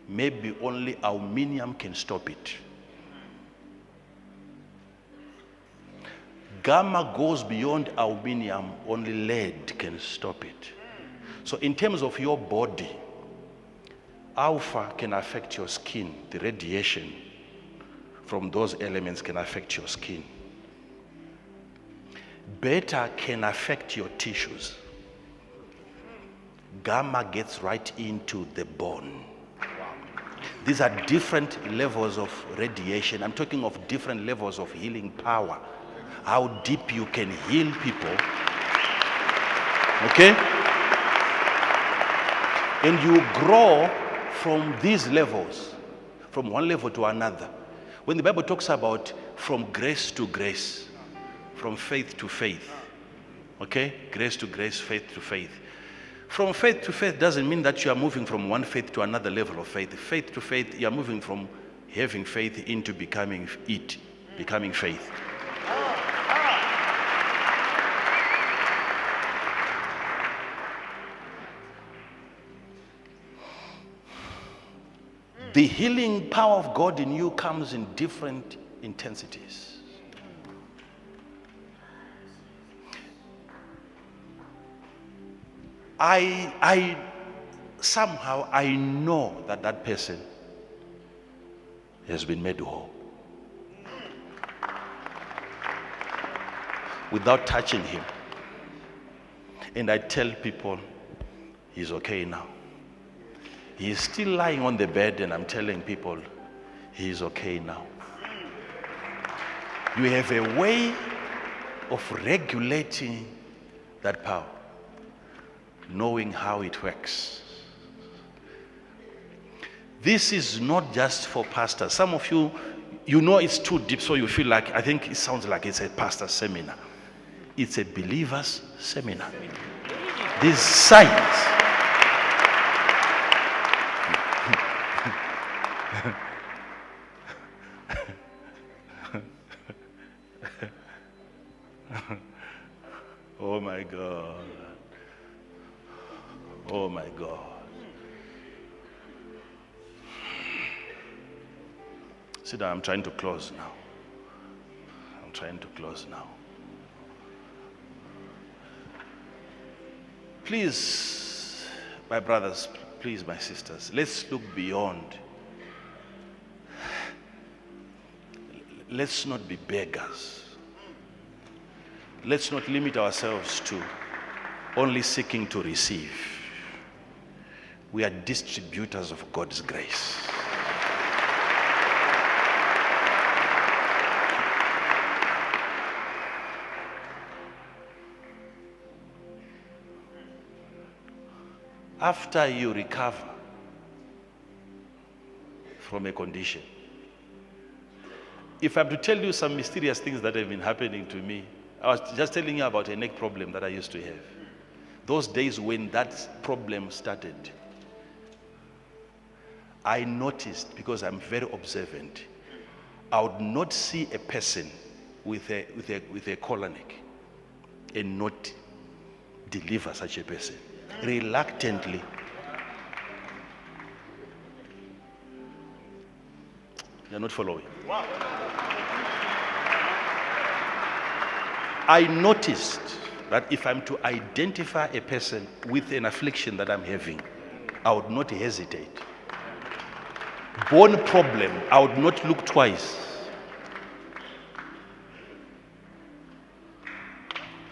S1: Maybe only aluminium can stop it. Gamma goes beyond aluminium, only lead can stop it. So in terms of your body, alpha can affect your skin. The radiation from those elements can affect your skin. Beta can affect your tissues. Gamma gets right into the bone. These are different levels of radiation. I'm talking of different levels of healing power. How deep you can heal people. Okay? And you grow from these levels, from one level to another. When the Bible talks about from grace to grace, from faith to faith, okay? Grace to grace, faith to faith. From faith to faith doesn't mean that you are moving from one faith to another level of faith. Faith to faith, you are moving from having faith into becoming faith. The healing power of God in you comes in different intensities. I somehow know that person has been made whole without touching him. And I tell people, he's okay now. He's still lying on the bed, and I'm telling people, he's okay now. You have a way of regulating that power, knowing how it works. This is not just for pastors. Some of you, you know it's too deep, so you feel like, I think it sounds like it's a pastor seminar. It's a believer's seminar. These signs. Oh my God. Oh my God. Sit down, I'm trying to close now. I'm trying to close now. Please, my brothers, please, my sisters, let's look beyond. Let's not be beggars. Let's not limit ourselves to only seeking to receive. We are distributors of God's grace. After you recover from a condition, if I'm to tell you some mysterious things that have been happening to me, I was just telling you about a neck problem that I used to have. Those days when that problem started, I noticed, because I'm very observant, I would not see a person with a collar neck and not deliver such a person. Reluctantly. You're not following. Wow. I noticed that if I'm to identify a person with an affliction that I'm having, I would not hesitate. Bone problem, I would not look twice.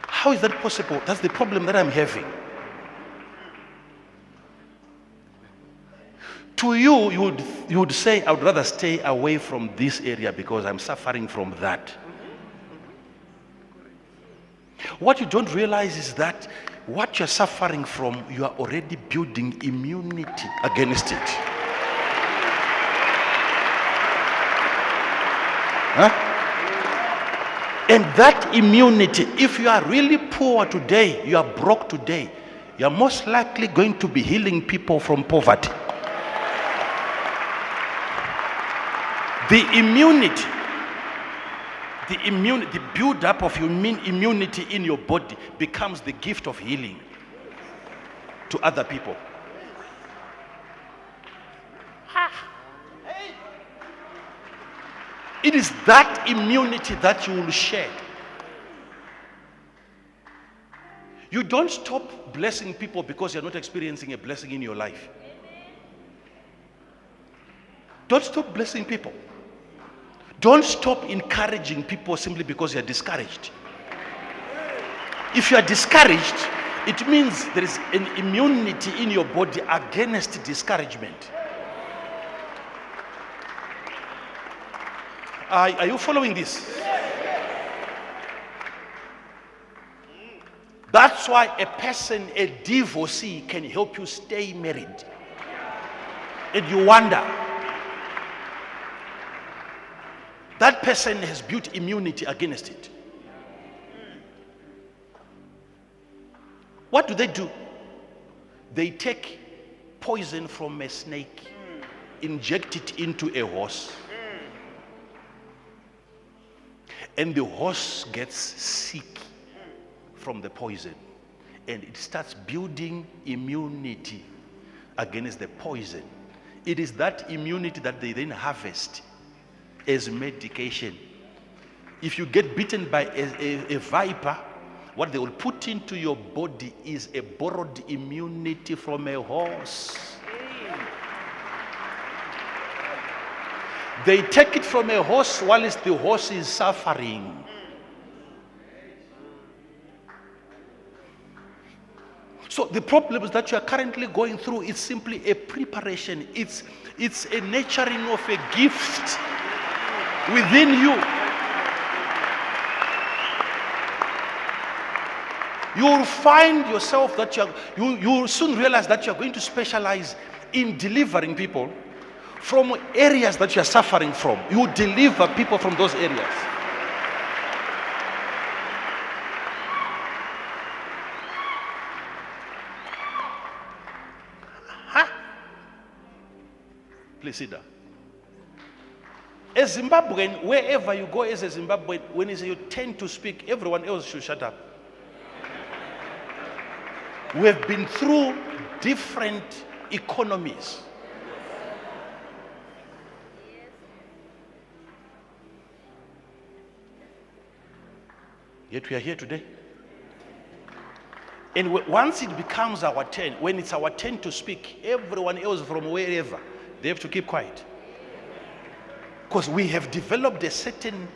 S1: How is that possible? That's the problem that I'm having. To you, you would say, I would rather stay away from this area because I'm suffering from that. What you don't realize is that what you're suffering from, you are already building immunity against it. Huh? And that immunity, if you are really poor today, you are broke today, you are most likely going to be healing people from poverty. The immunity, the build-up of immunity in your body becomes the gift of healing to other people. It is that immunity that you will share. You don't stop blessing people because you're not experiencing a blessing in your life. Don't stop blessing people. Don't stop encouraging people simply because you're discouraged. If you are discouraged, it means there is an immunity in your body against discouragement. Are you following this? That's why a person, a divorcee, can help you stay married. And you wonder, that person has built immunity against it. What do? They take poison from a snake, inject it into a horse, and the horse gets sick from the poison, and it starts building immunity against the poison. It is that immunity that they then harvest as medication. If you get bitten by a viper, what they will put into your body is a borrowed immunity from a horse. They take it from a horse whilst the horse is suffering. So the problems that you are currently going through is simply a preparation. It's a nurturing of a gift within you. You will find yourself that you will soon realize that you are going to specialize in delivering people from areas that you are suffering from. You deliver people from those areas. Huh? Please sit down. A Zimbabwean, wherever you go as a Zimbabwean, when you tend to speak, everyone else should shut up. We have been through different economies. Yet we are here today. And once it becomes our turn, when it's our turn to speak, everyone else from wherever, they have to keep quiet. Because we have developed a certain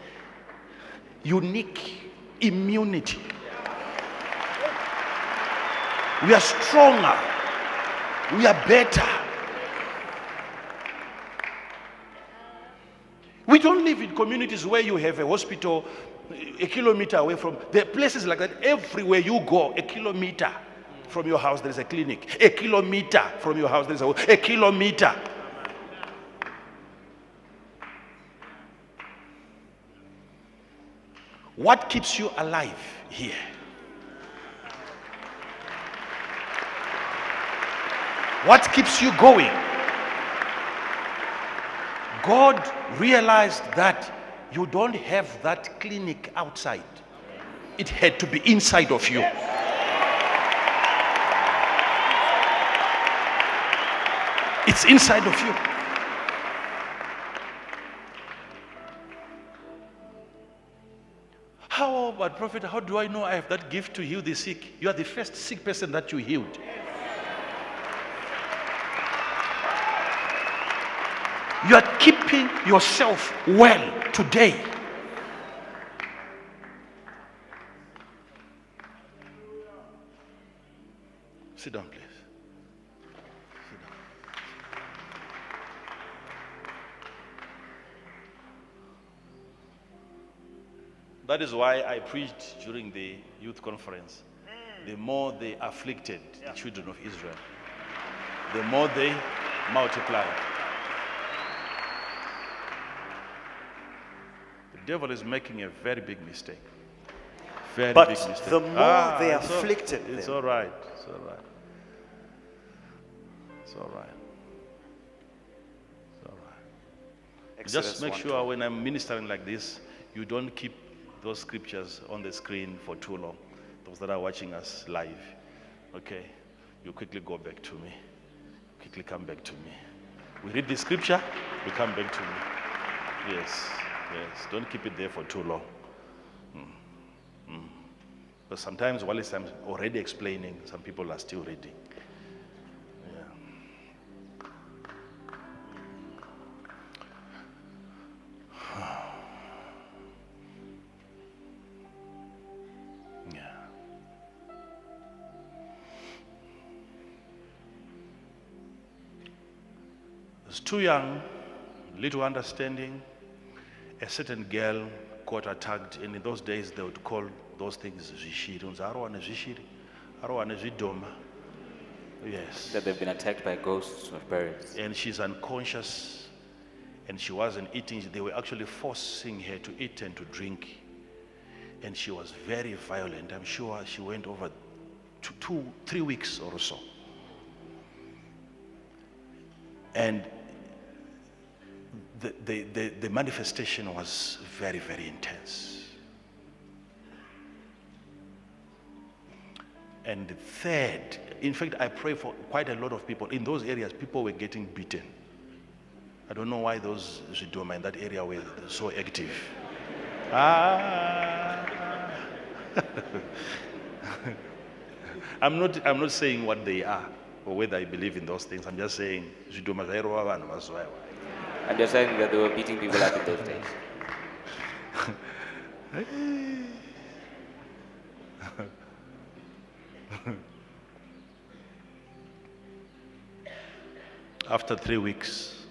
S1: unique immunity. We are stronger. We are better. We don't live in communities where you have a hospital a kilometer away from. There are places like that. Everywhere you go, a kilometer from your house, there is a clinic. A kilometer from your house, there is a kilometer. What keeps you alive here? What keeps you going? God realized that you don't have that clinic outside. It had to be inside of you. It's inside of you. How about prophet? How do I know I have that gift to heal the sick? You are the first sick person that you healed. You are keeping yourself well today. Sit down, please. Sit down. That is why I preached during the youth conference. The more they afflicted the children of Israel, the more they multiplied. The devil is making a very big mistake. Very
S2: But
S1: big mistake.
S2: the more they afflicted
S1: it's
S2: them.
S1: all right. It's all right. It's all right. It's all right.
S2: Exodus
S1: Just make
S2: 1:12.
S1: sure when I'm ministering like this, you don't keep those scriptures on the screen for too long. Those that are watching us live, okay? You quickly go back to me. Quickly come back to me. We read the scripture, we come back to me. Yes, yes. Don't keep it there for too long. But sometimes while I'm already explaining, some people are still reading. Was too young, little understanding. A certain girl got attacked, and in those days they would call those things zvishiri. Yes.
S3: That they've been attacked by ghosts or spirits.
S1: And she's unconscious, and she wasn't eating. They were actually forcing her to eat and to drink, and she was very violent. I'm sure she went over 3 weeks or so. And the manifestation was very, very intense. And the third, in fact, I pray for quite a lot of people. In those areas, people were getting beaten. I don't know why those Zidoma in that area were so active. I'm not saying what they are or whether I believe in those things. I'm just saying Zidoma zairo vanhu mazuva iwayo.
S3: And you're saying that they were beating people up in those days.
S1: After 3 weeks,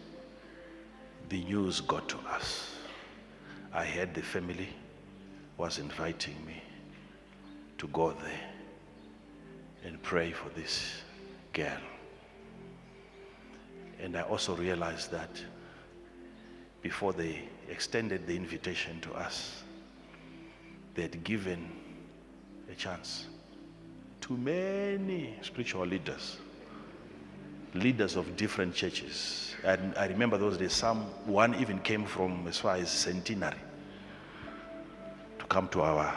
S1: the news got to us. I heard the family was inviting me to go there and pray for this girl. And I also realized that before they extended the invitation to us, they had given a chance to many spiritual leaders of different churches. And I remember those days, one even came from as far as Centenary to come to our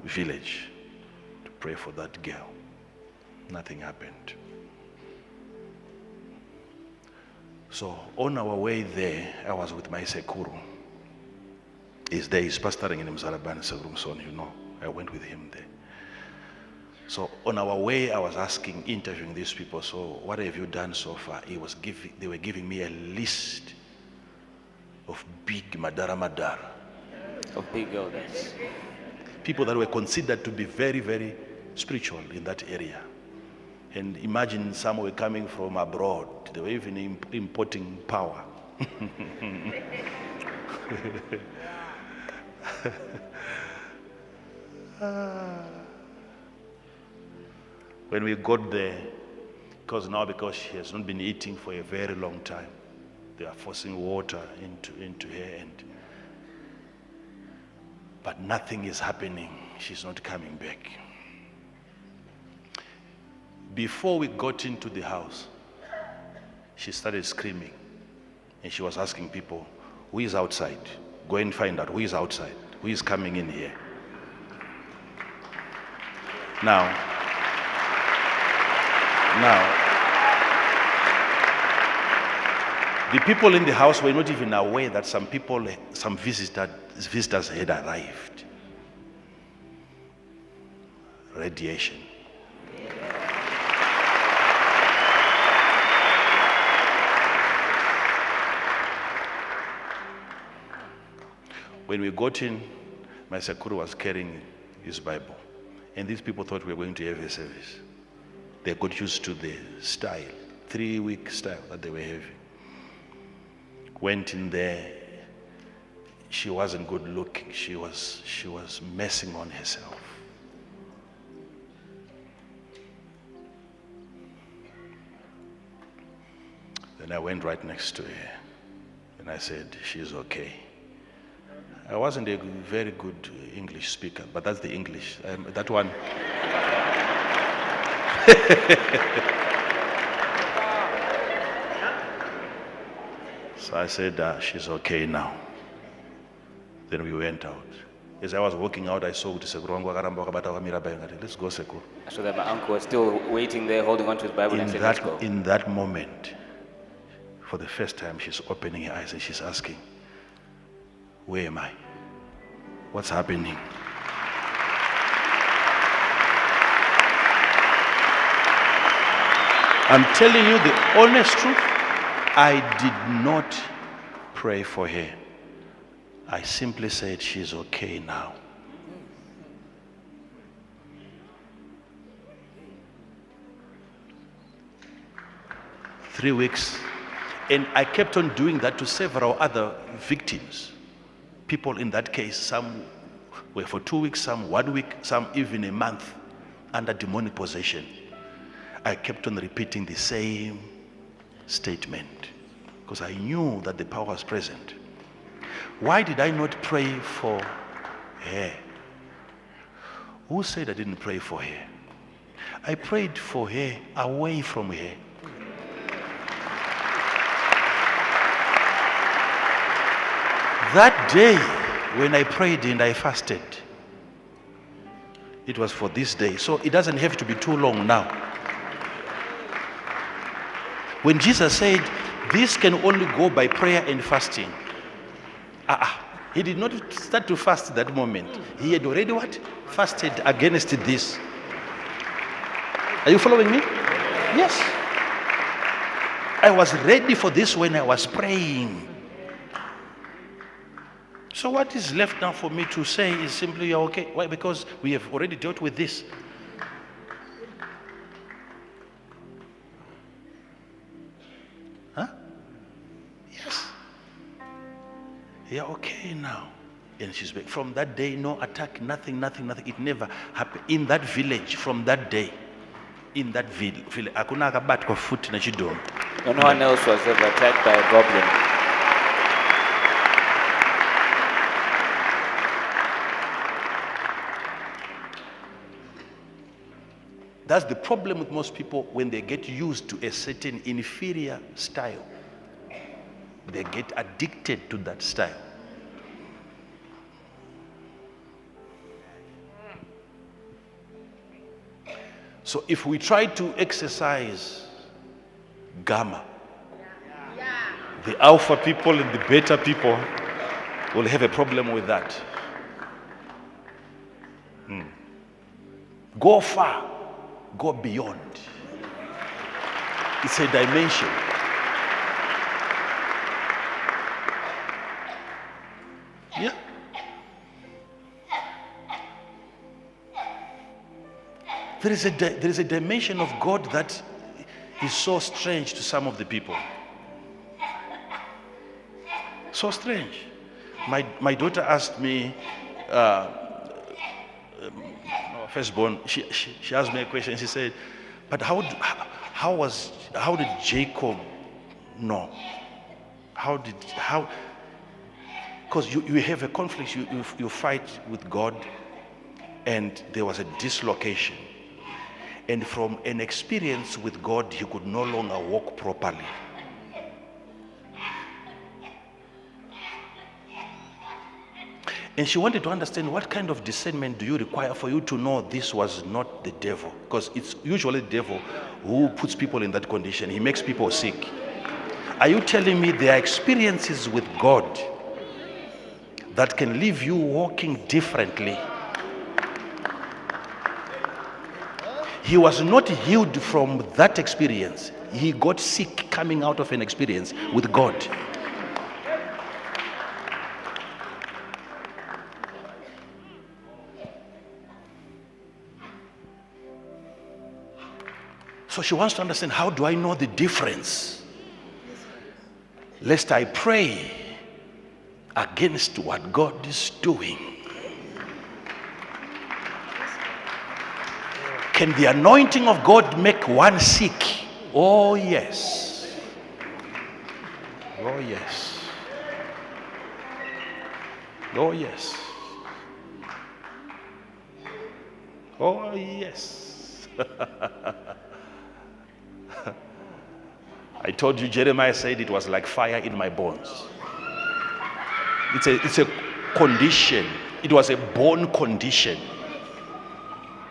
S1: village to pray for that girl. Nothing happened. So on our way there, I was with my Sekuru. He's there, he's pastoring in Mzalaban, Segrumson, you know. I went with him there. So on our way, I was interviewing these people, so what have you done so far? They were giving me a list of big Madara.
S3: Of big elders.
S1: People that were considered to be very, very spiritual in that area. And imagine some were coming from abroad. They were even importing power. When we got there, because she has not been eating for a very long time, they are forcing water into her, but nothing is happening. She's not coming back. Before we got into the house, she started screaming, and she was asking people, who is outside? Go and find out who is outside, who is coming in here. Now, the people in the house were not even aware that some visitors had arrived. Radiation. When we got in, my Sekuru was carrying his Bible. And these people thought we were going to have a service. They got used to the style, 3-week style that they were having. Went in there, she wasn't good looking. She was messing on herself. Then I went right next to her and I said, she's okay. I wasn't a very good English speaker, but that's the English. That one. So I said, she's okay now. Then we went out. As I was walking out, I saw let's go, Sekuru.
S3: So that my uncle was still waiting there, holding on to his Bible, and said, let's go.
S1: In that moment, for the first time, she's opening her eyes and she's asking, where am I? What's happening? I'm telling you the honest truth. I did not pray for her. I simply said, she's okay now. Three weeks. And I kept on doing that to several other victims. People in that case, some were for 2 weeks, some 1 week, some even a month under demonic possession. I kept on repeating the same statement because I knew that the power was present. Why did I not pray for her? Who said I didn't pray for her? I prayed for her away from her. That day when I prayed and I fasted, it was for this day. So it doesn't have to be too long now. When Jesus said, this can only go by prayer and fasting. He did not start to fast that moment. He had already what? Fasted against this. Are you following me? Yes. I was ready for this when I was praying. So what is left now for me to say is simply, you're okay. Why? Because we have already dealt with this. Huh? Yeah, okay now. And she's back. From that day, no attack, nothing. It never happened in that village. From that day, in that village, hakuna akabatwa foot na chidomo.
S3: No one else was ever attacked by a goblin.
S1: That's the problem with most people when they get used to a certain inferior style. They get addicted to that style. So if we try to exercise gamma, the alpha people and the beta people will have a problem with that. Go far, go beyond. It's a dimension. Yeah. There is a dimension of God that is so strange to some of the people. So strange. My daughter asked me, firstborn, she asked me a question. She said, "But how did Jacob know? Because you have a conflict, you fight with God, and there was a dislocation. And from an experience with God, he could no longer walk properly. And she wanted to understand, what kind of discernment do you require for you to know this was not the devil? Because it's usually the devil who puts people in that condition. He makes people sick. Are you telling me there are experiences with God that can leave you walking differently? He was not healed from that experience. He got sick coming out of an experience with God. So she wants to understand, how do I know the difference? Lest I pray against what God is doing. Can the anointing of God make one sick? Oh yes. Oh yes. Oh yes. Oh yes. I told you, Jeremiah said it was like fire in my bones. It's a condition. It was a born condition.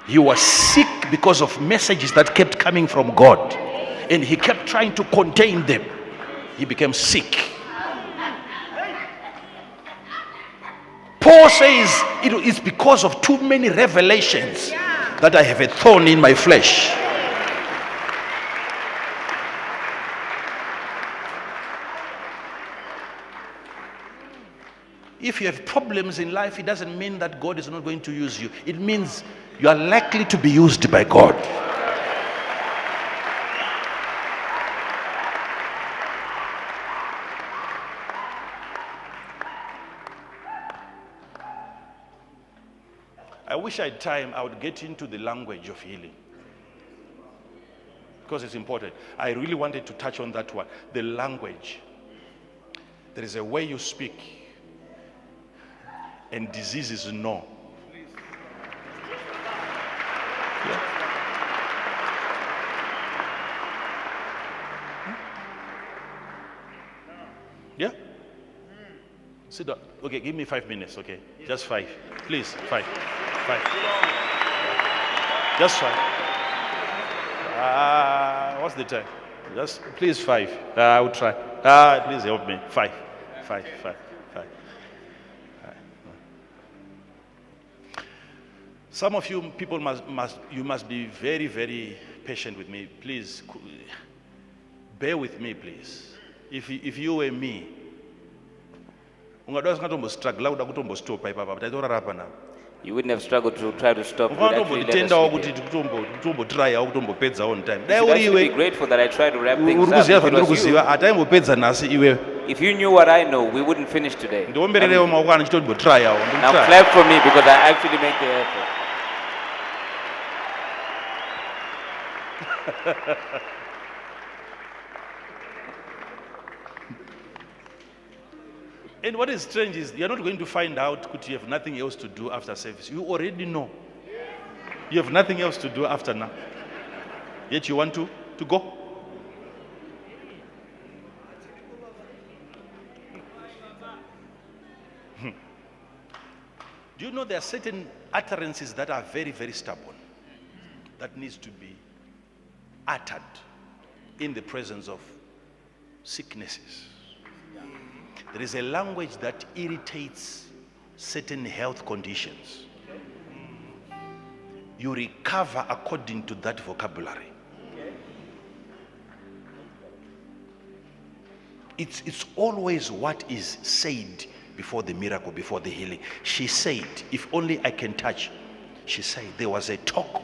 S1: He was sick because of messages that kept coming from God, and he kept trying to contain them. He became sick. Paul says it's because of too many revelations that I have a thorn in my flesh. If you have problems in life, it doesn't mean that God is not going to use you. It means you are likely to be used by God. I wish I had time, I would get into the language of healing, because it's important. I really wanted to touch on that one. The language. There is a way you speak, and diseases know. Yeah. Yeah? Sit down. Okay, give me 5 minutes, okay? Just 5. Please, 5. 5. Just 5. What's the time? Just, please, 5. I will try. Please help me. 5. Some of you people must be very, very patient with me. Please, bear with me, please. If you were me, ungadwa singatombo struggle uda kutombo stop ipapa, but I don't rapa now.
S3: You wouldn't have struggled to try to stop. You'd actually let us
S1: Unotombotendawo
S3: speak
S1: kuti
S3: it.
S1: kutombotirawo kutombopedza on time.
S3: You
S1: Dai
S3: should
S1: uri
S3: actually be
S1: iwe
S3: grateful that I tried to wrap
S1: uri
S3: things up.
S1: kuziva
S3: If it
S1: zvandiri
S3: was you,
S1: kuziva hataimbopedza nhasi iwe.
S3: if you knew what I know, we wouldn't finish today.
S1: Ndiombererewo maoko ano chitombotirawo.
S3: Now clap for me because I actually make the effort.
S1: And what is strange is you're not going to find out that you have nothing else to do after service. You already know. You have nothing else to do after now. Yet you want to go. Do you know there are certain utterances that are very, very stubborn that needs to be uttered in the presence of sicknesses? There is a language that irritates certain health conditions. You recover according to that vocabulary. It's always what is said before the miracle, before the healing. She said, if only I can touch. She said there was a talk,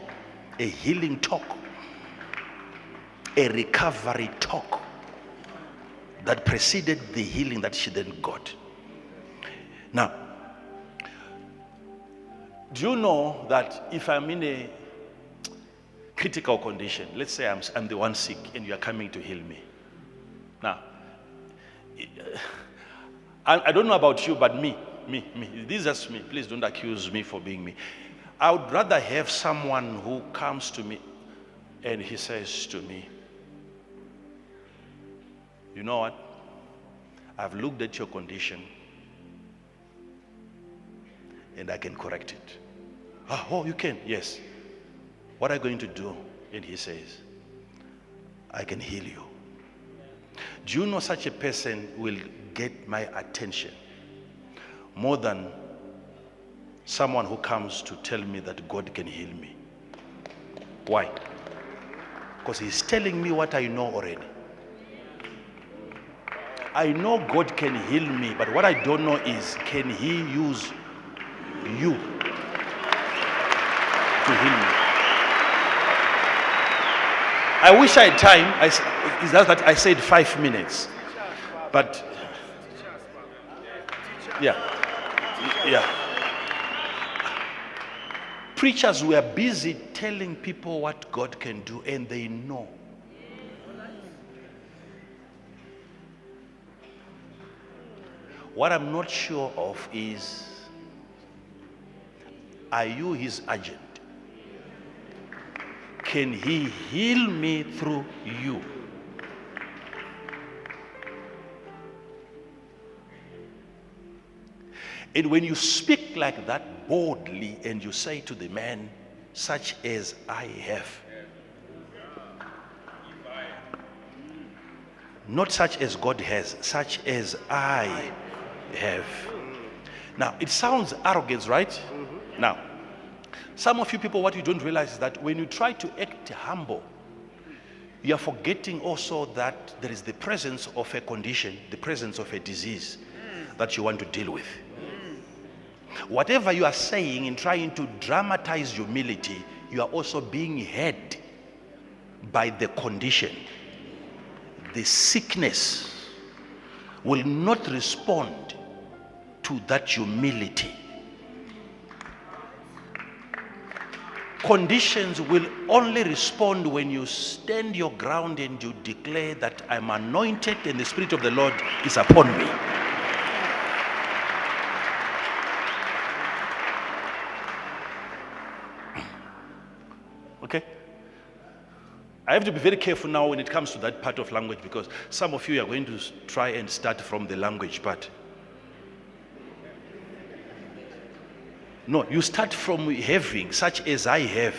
S1: a healing talk, a recovery talk that preceded the healing that she then got. Now, do you know that if I'm in a critical condition, let's say I'm the one sick and you are coming to heal me. Now, I don't know about you, but me, this is just me. Please don't accuse me for being me. I would rather have someone who comes to me and he says to me, you know what? I've looked at your condition and I can correct it. Oh, you can? Yes. What are you going to do? And he says, I can heal you. Do you know such a person will get my attention more than someone who comes to tell me that God can heal me? Why? Because he's telling me what I know already. I know God can heal me, but what I don't know is, can he use you to heal me? I wish I had time. It's just that I said 5 minutes. But, yeah. Preachers were busy telling people what God can do, and they know. What I'm not sure of is, are you his agent? Can he heal me through you? And when you speak like that boldly and you say to the man, such as I have, not such as God has, such as I have. Now, it sounds arrogant, right? Now, some of you people, what you don't realize is that when you try to act humble, you are forgetting also that there is the presence of a condition, the presence of a disease that you want to deal with. Whatever you are saying in trying to dramatize humility, you are also being heard by the condition. The sickness will not respond to that humility. Conditions will only respond when you stand your ground and you declare that I'm anointed and the Spirit of the Lord is upon me. Okay? I have to be very careful now when it comes to that part of language, because some of you are going to try and start from the language part. No, you start from having, such as I have.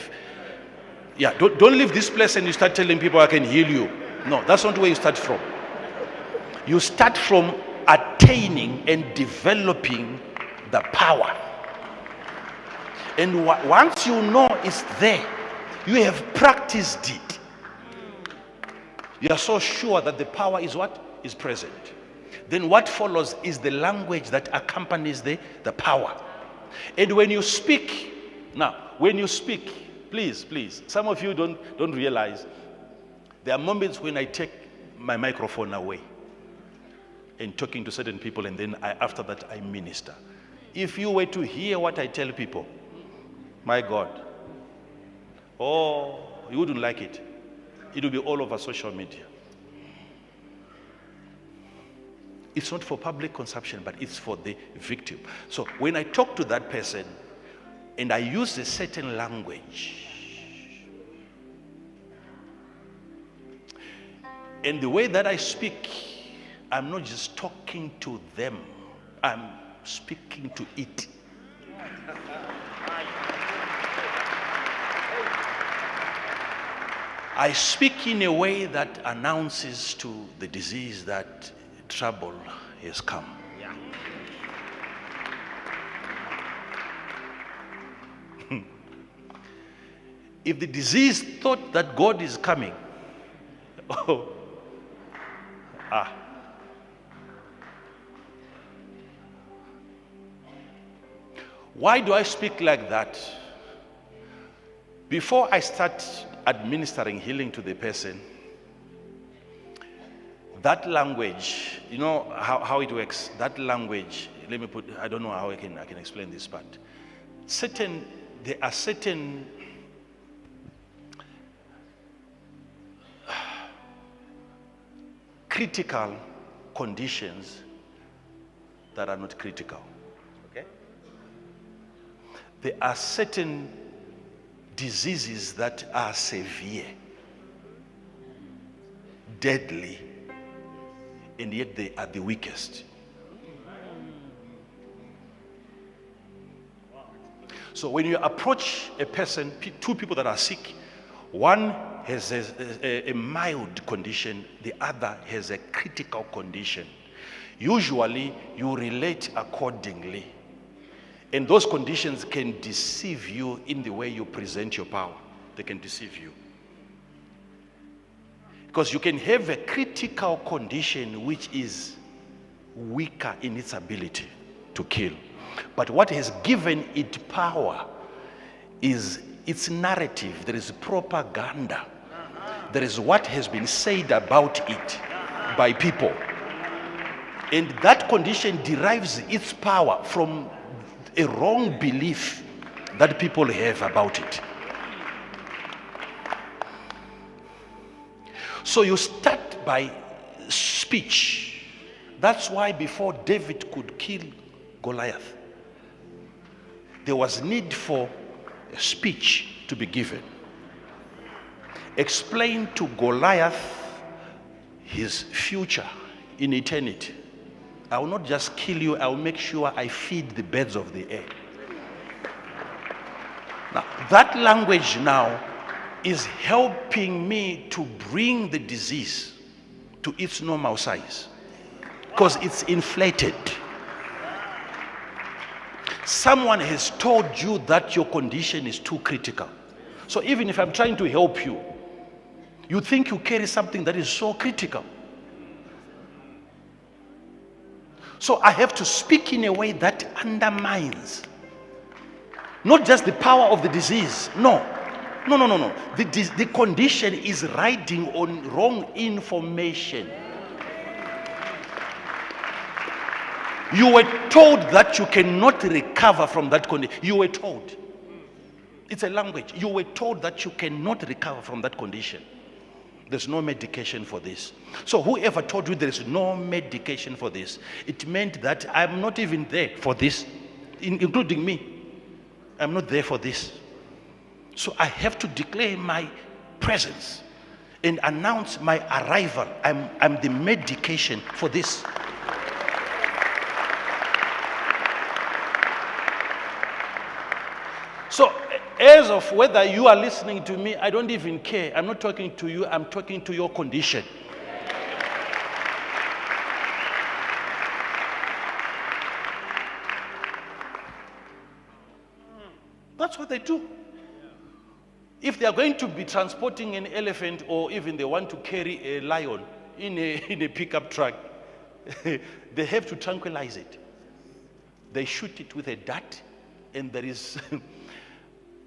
S1: Yeah, don't leave this place and you start telling people I can heal you. No, that's not where you start from. You start from attaining and developing the power. And once you know it's there, you have practiced it. You are so sure that the power is what? Is present. Then what follows is the language that accompanies the power. And when you speak, please, some of you don't realize, there are moments when I take my microphone away and talking to certain people, and then after that I minister. If you were to hear what I tell people, my God, oh, you wouldn't like it. It will be all over social media. It's not for public consumption, but it's for the victim. So when I talk to that person and I use a certain language, and the way that I speak, I'm not just talking to them, I'm speaking to it. I speak in a way that announces to the disease that trouble has come. If the disease thought that God is coming, why do I speak like that? Before I start administering healing to the person, that language, you know how it works, that language, I don't know how I can explain this part. There are certain critical conditions that are not critical. Okay? There are certain diseases that are severe, deadly, and yet they are the weakest. So when you approach a person, two people that are sick, one has a mild condition, the other has a critical condition. Usually you relate accordingly. And those conditions can deceive you in the way you present your power. They can deceive you. Because you can have a critical condition which is weaker in its ability to kill. But what has given it power is its narrative. There is propaganda. There is what has been said about it by people. And that condition derives its power from a wrong belief that people have about it. So you start by speech. That's why before David could kill Goliath, there was need for a speech to be given. Explain to Goliath his future in eternity. I will not just kill you, I will make sure I feed the birds of the air. Now, that language now is helping me to bring the disease to its normal size, because it's inflated. Someone has told you that your condition is too critical. So even if I'm trying to help you, you think you carry something that is so critical. So I have to speak in a way that undermines not just the power of the disease. No. The condition is riding on wrong information. You were told that you cannot recover from that condition. You were told. It's a language. You were told that you cannot recover from that condition. There's no medication for this. So whoever told you there is no medication for this, it meant that I'm not even there for this, including me. I'm not there for this. So I have to declare my presence and announce my arrival. I'm the medication for this. So as of whether you are listening to me, I don't even care. I'm not talking to you, I'm talking to your condition. That's what they do. If they are going to be transporting an elephant, or even they want to carry a lion in a pickup truck, they have to tranquilize it. They shoot it with a dart and there is,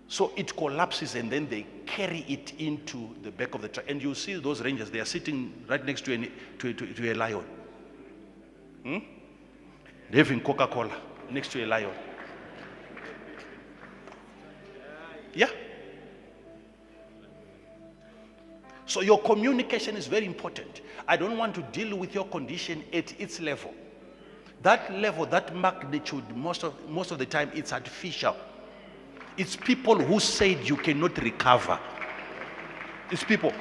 S1: so it collapses and then they carry it into the back of the truck. And you see those rangers, they are sitting right next to a lion. They're having Coca-Cola next to a lion. Yeah. So your communication is very important. I don't want to deal with your condition at its level. That level, that magnitude, most of the time, it's artificial. It's people who said you cannot recover. It's people.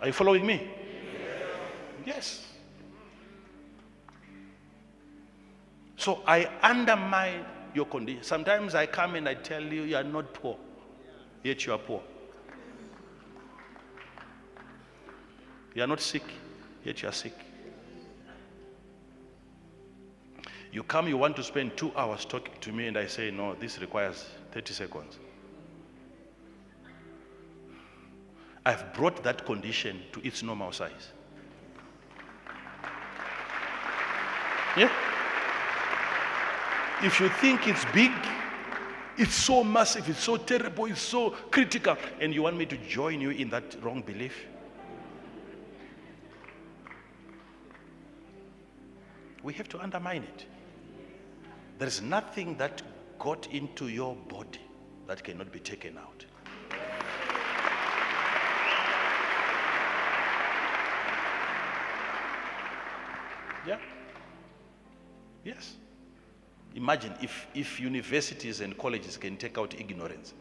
S1: Are you following me? Yes. So I undermine your condition. Sometimes I come and I tell you, you are not poor, yet you are poor. You are not sick, yet you are sick. You come, you want to spend 2 hours talking to me, and I say, no, this requires 30 seconds. I've brought that condition to its normal size. Yeah? If you think it's big, it's so massive, it's so terrible, it's so critical, and you want me to join you in that wrong belief, we have to undermine it. There is nothing that got into your body that cannot be taken out. Yeah? Yes. Imagine if universities and colleges can take out ignorance.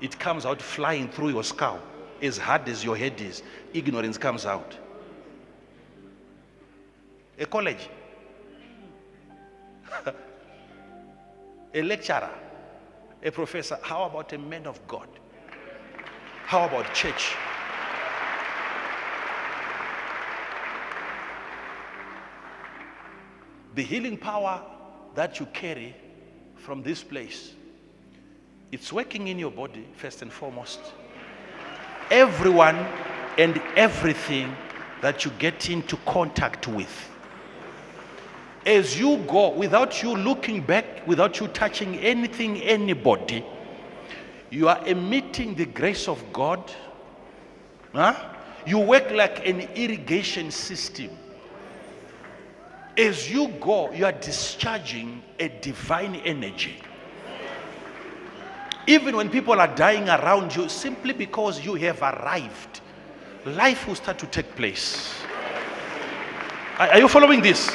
S1: It comes out flying through your skull. As hard as your head is, ignorance comes out. A college, a lecturer, a professor. How about a man of God? How about church? The healing power that you carry from this place, it's working in your body first and foremost. Everyone and everything that you get into contact with, as you go, without you looking back, without you touching anything, anybody, you are emitting the grace of God. You work like an irrigation system. As you go, you are discharging a divine energy. Even when people are dying around you, simply because you have arrived, life will start to take place. Are you following this?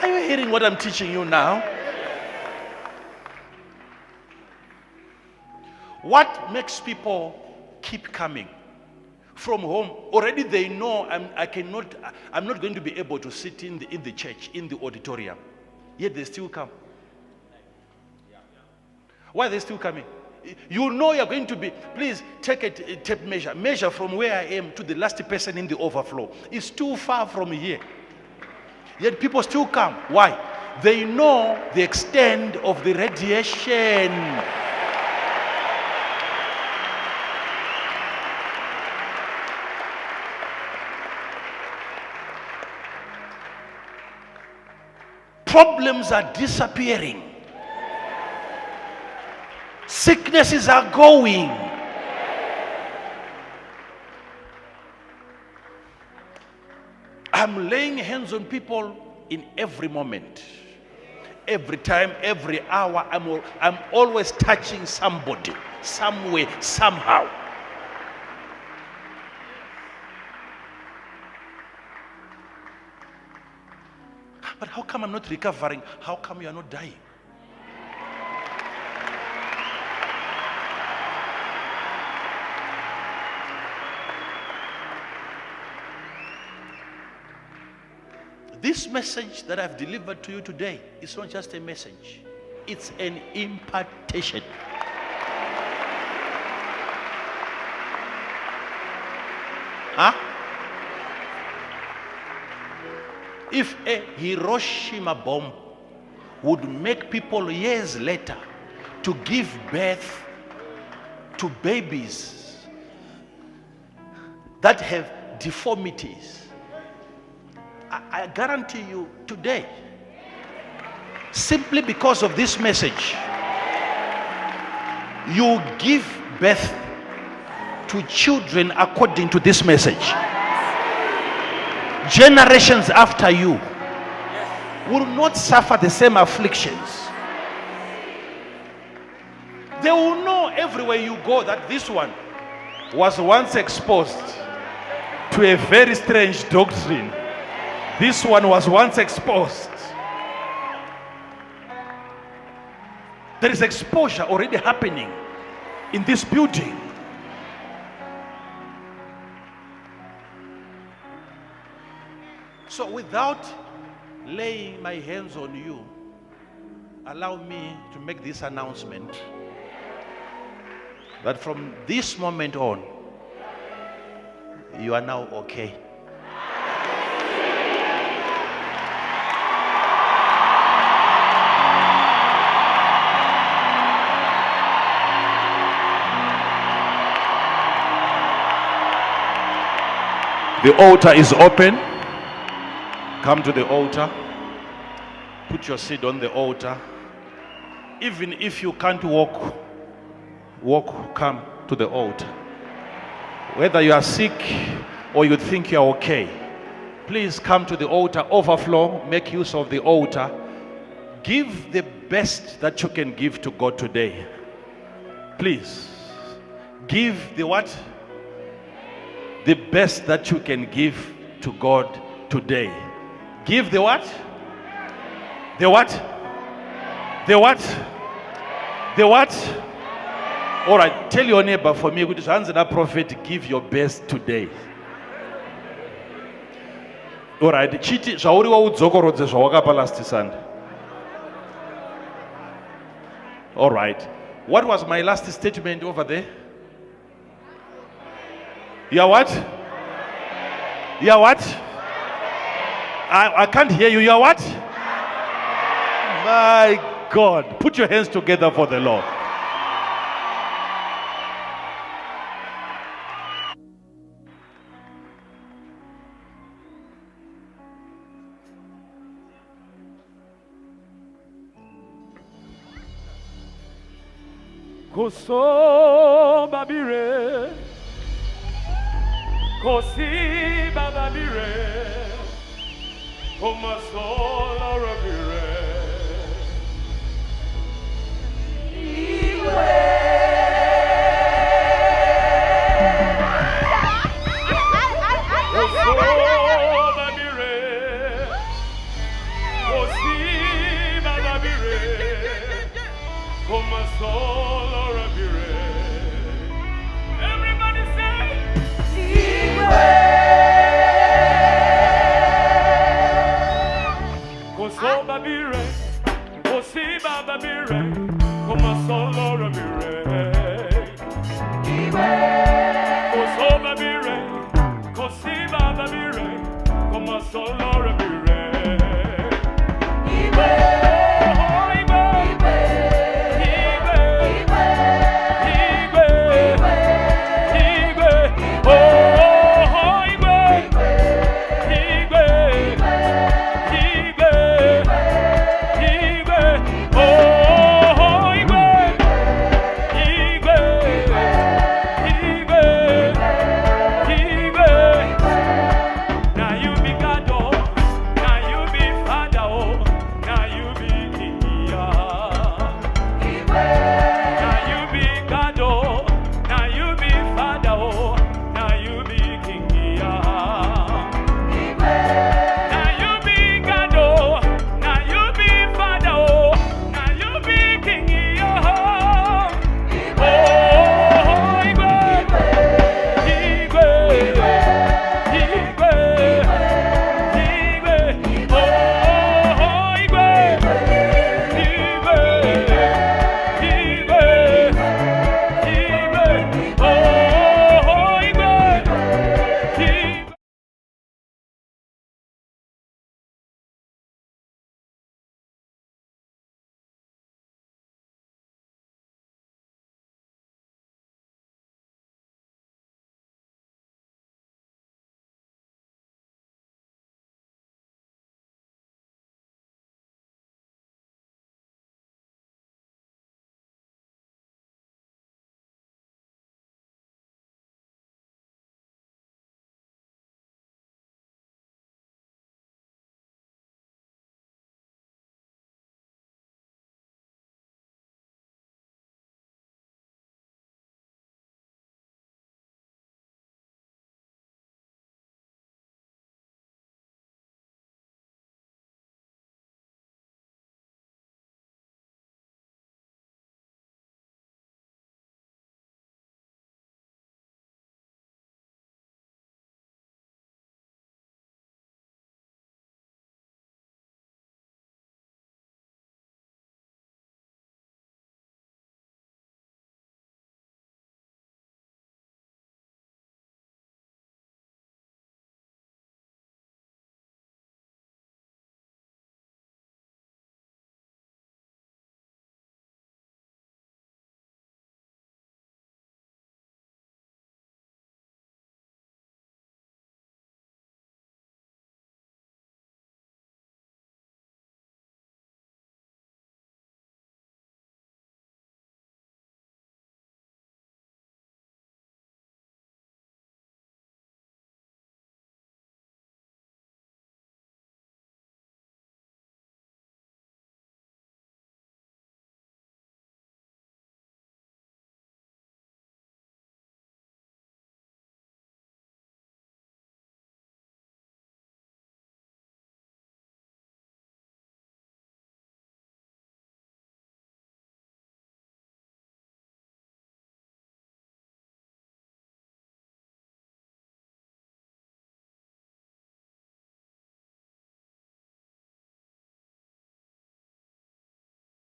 S1: Are you hearing what I'm teaching you now? What makes people keep coming? From home, already they know I'm not going to be able to sit in the church, in the auditorium. Yet they still come. Why are they still coming? You know you're going to be, please take a tape measure. Measure from where I am to the last person in the overflow. It's too far from here. Yet people still come. Why? They know the extent of the radiation. Problems are disappearing. Sicknesses are going. I'm laying hands on people in every moment. Every time, every hour, I'm always touching somebody, somewhere, somehow. But how come I'm not recovering? How come you are not dying? This message that I've delivered to you today is not just a message. It's an impartation. If a Hiroshima bomb would make people years later to give birth to babies that have deformities, I guarantee you today, simply because of this message, you give birth to children according to this message. Generations after you will not suffer the same afflictions. They will know everywhere you go that this one was once exposed to a very strange doctrine. This one was once exposed. There is exposure already happening in this building. So without laying my hands on you, allow me to make this announcement that from this moment on, you are now okay. The altar is open. Come to the altar. Put your seed on the altar. Even if you can't walk, come to the altar. Whether you are sick or you think you are okay, please come to the altar. Overflow, make use of the altar. Give the best that you can give to God today. Please, give the what? The best that you can give to God today. Give the what? The what? The what? The what? All right, tell your neighbor for me, good hands that prophet, give your best today. All right, chiti zvauri waudzokorodze zvawakapa last Sunday. All right. What was my last statement over there? You are what? You are what? I can't hear you. You are what? My God. Put your hands together for the Lord.
S4: Koso babire, kosi babire, komasola rabire. Koso babire, kosi babire, komasola. Koso babire, kosi babire, komasola rabire. Koso babire, kosi babire, komasola rabire.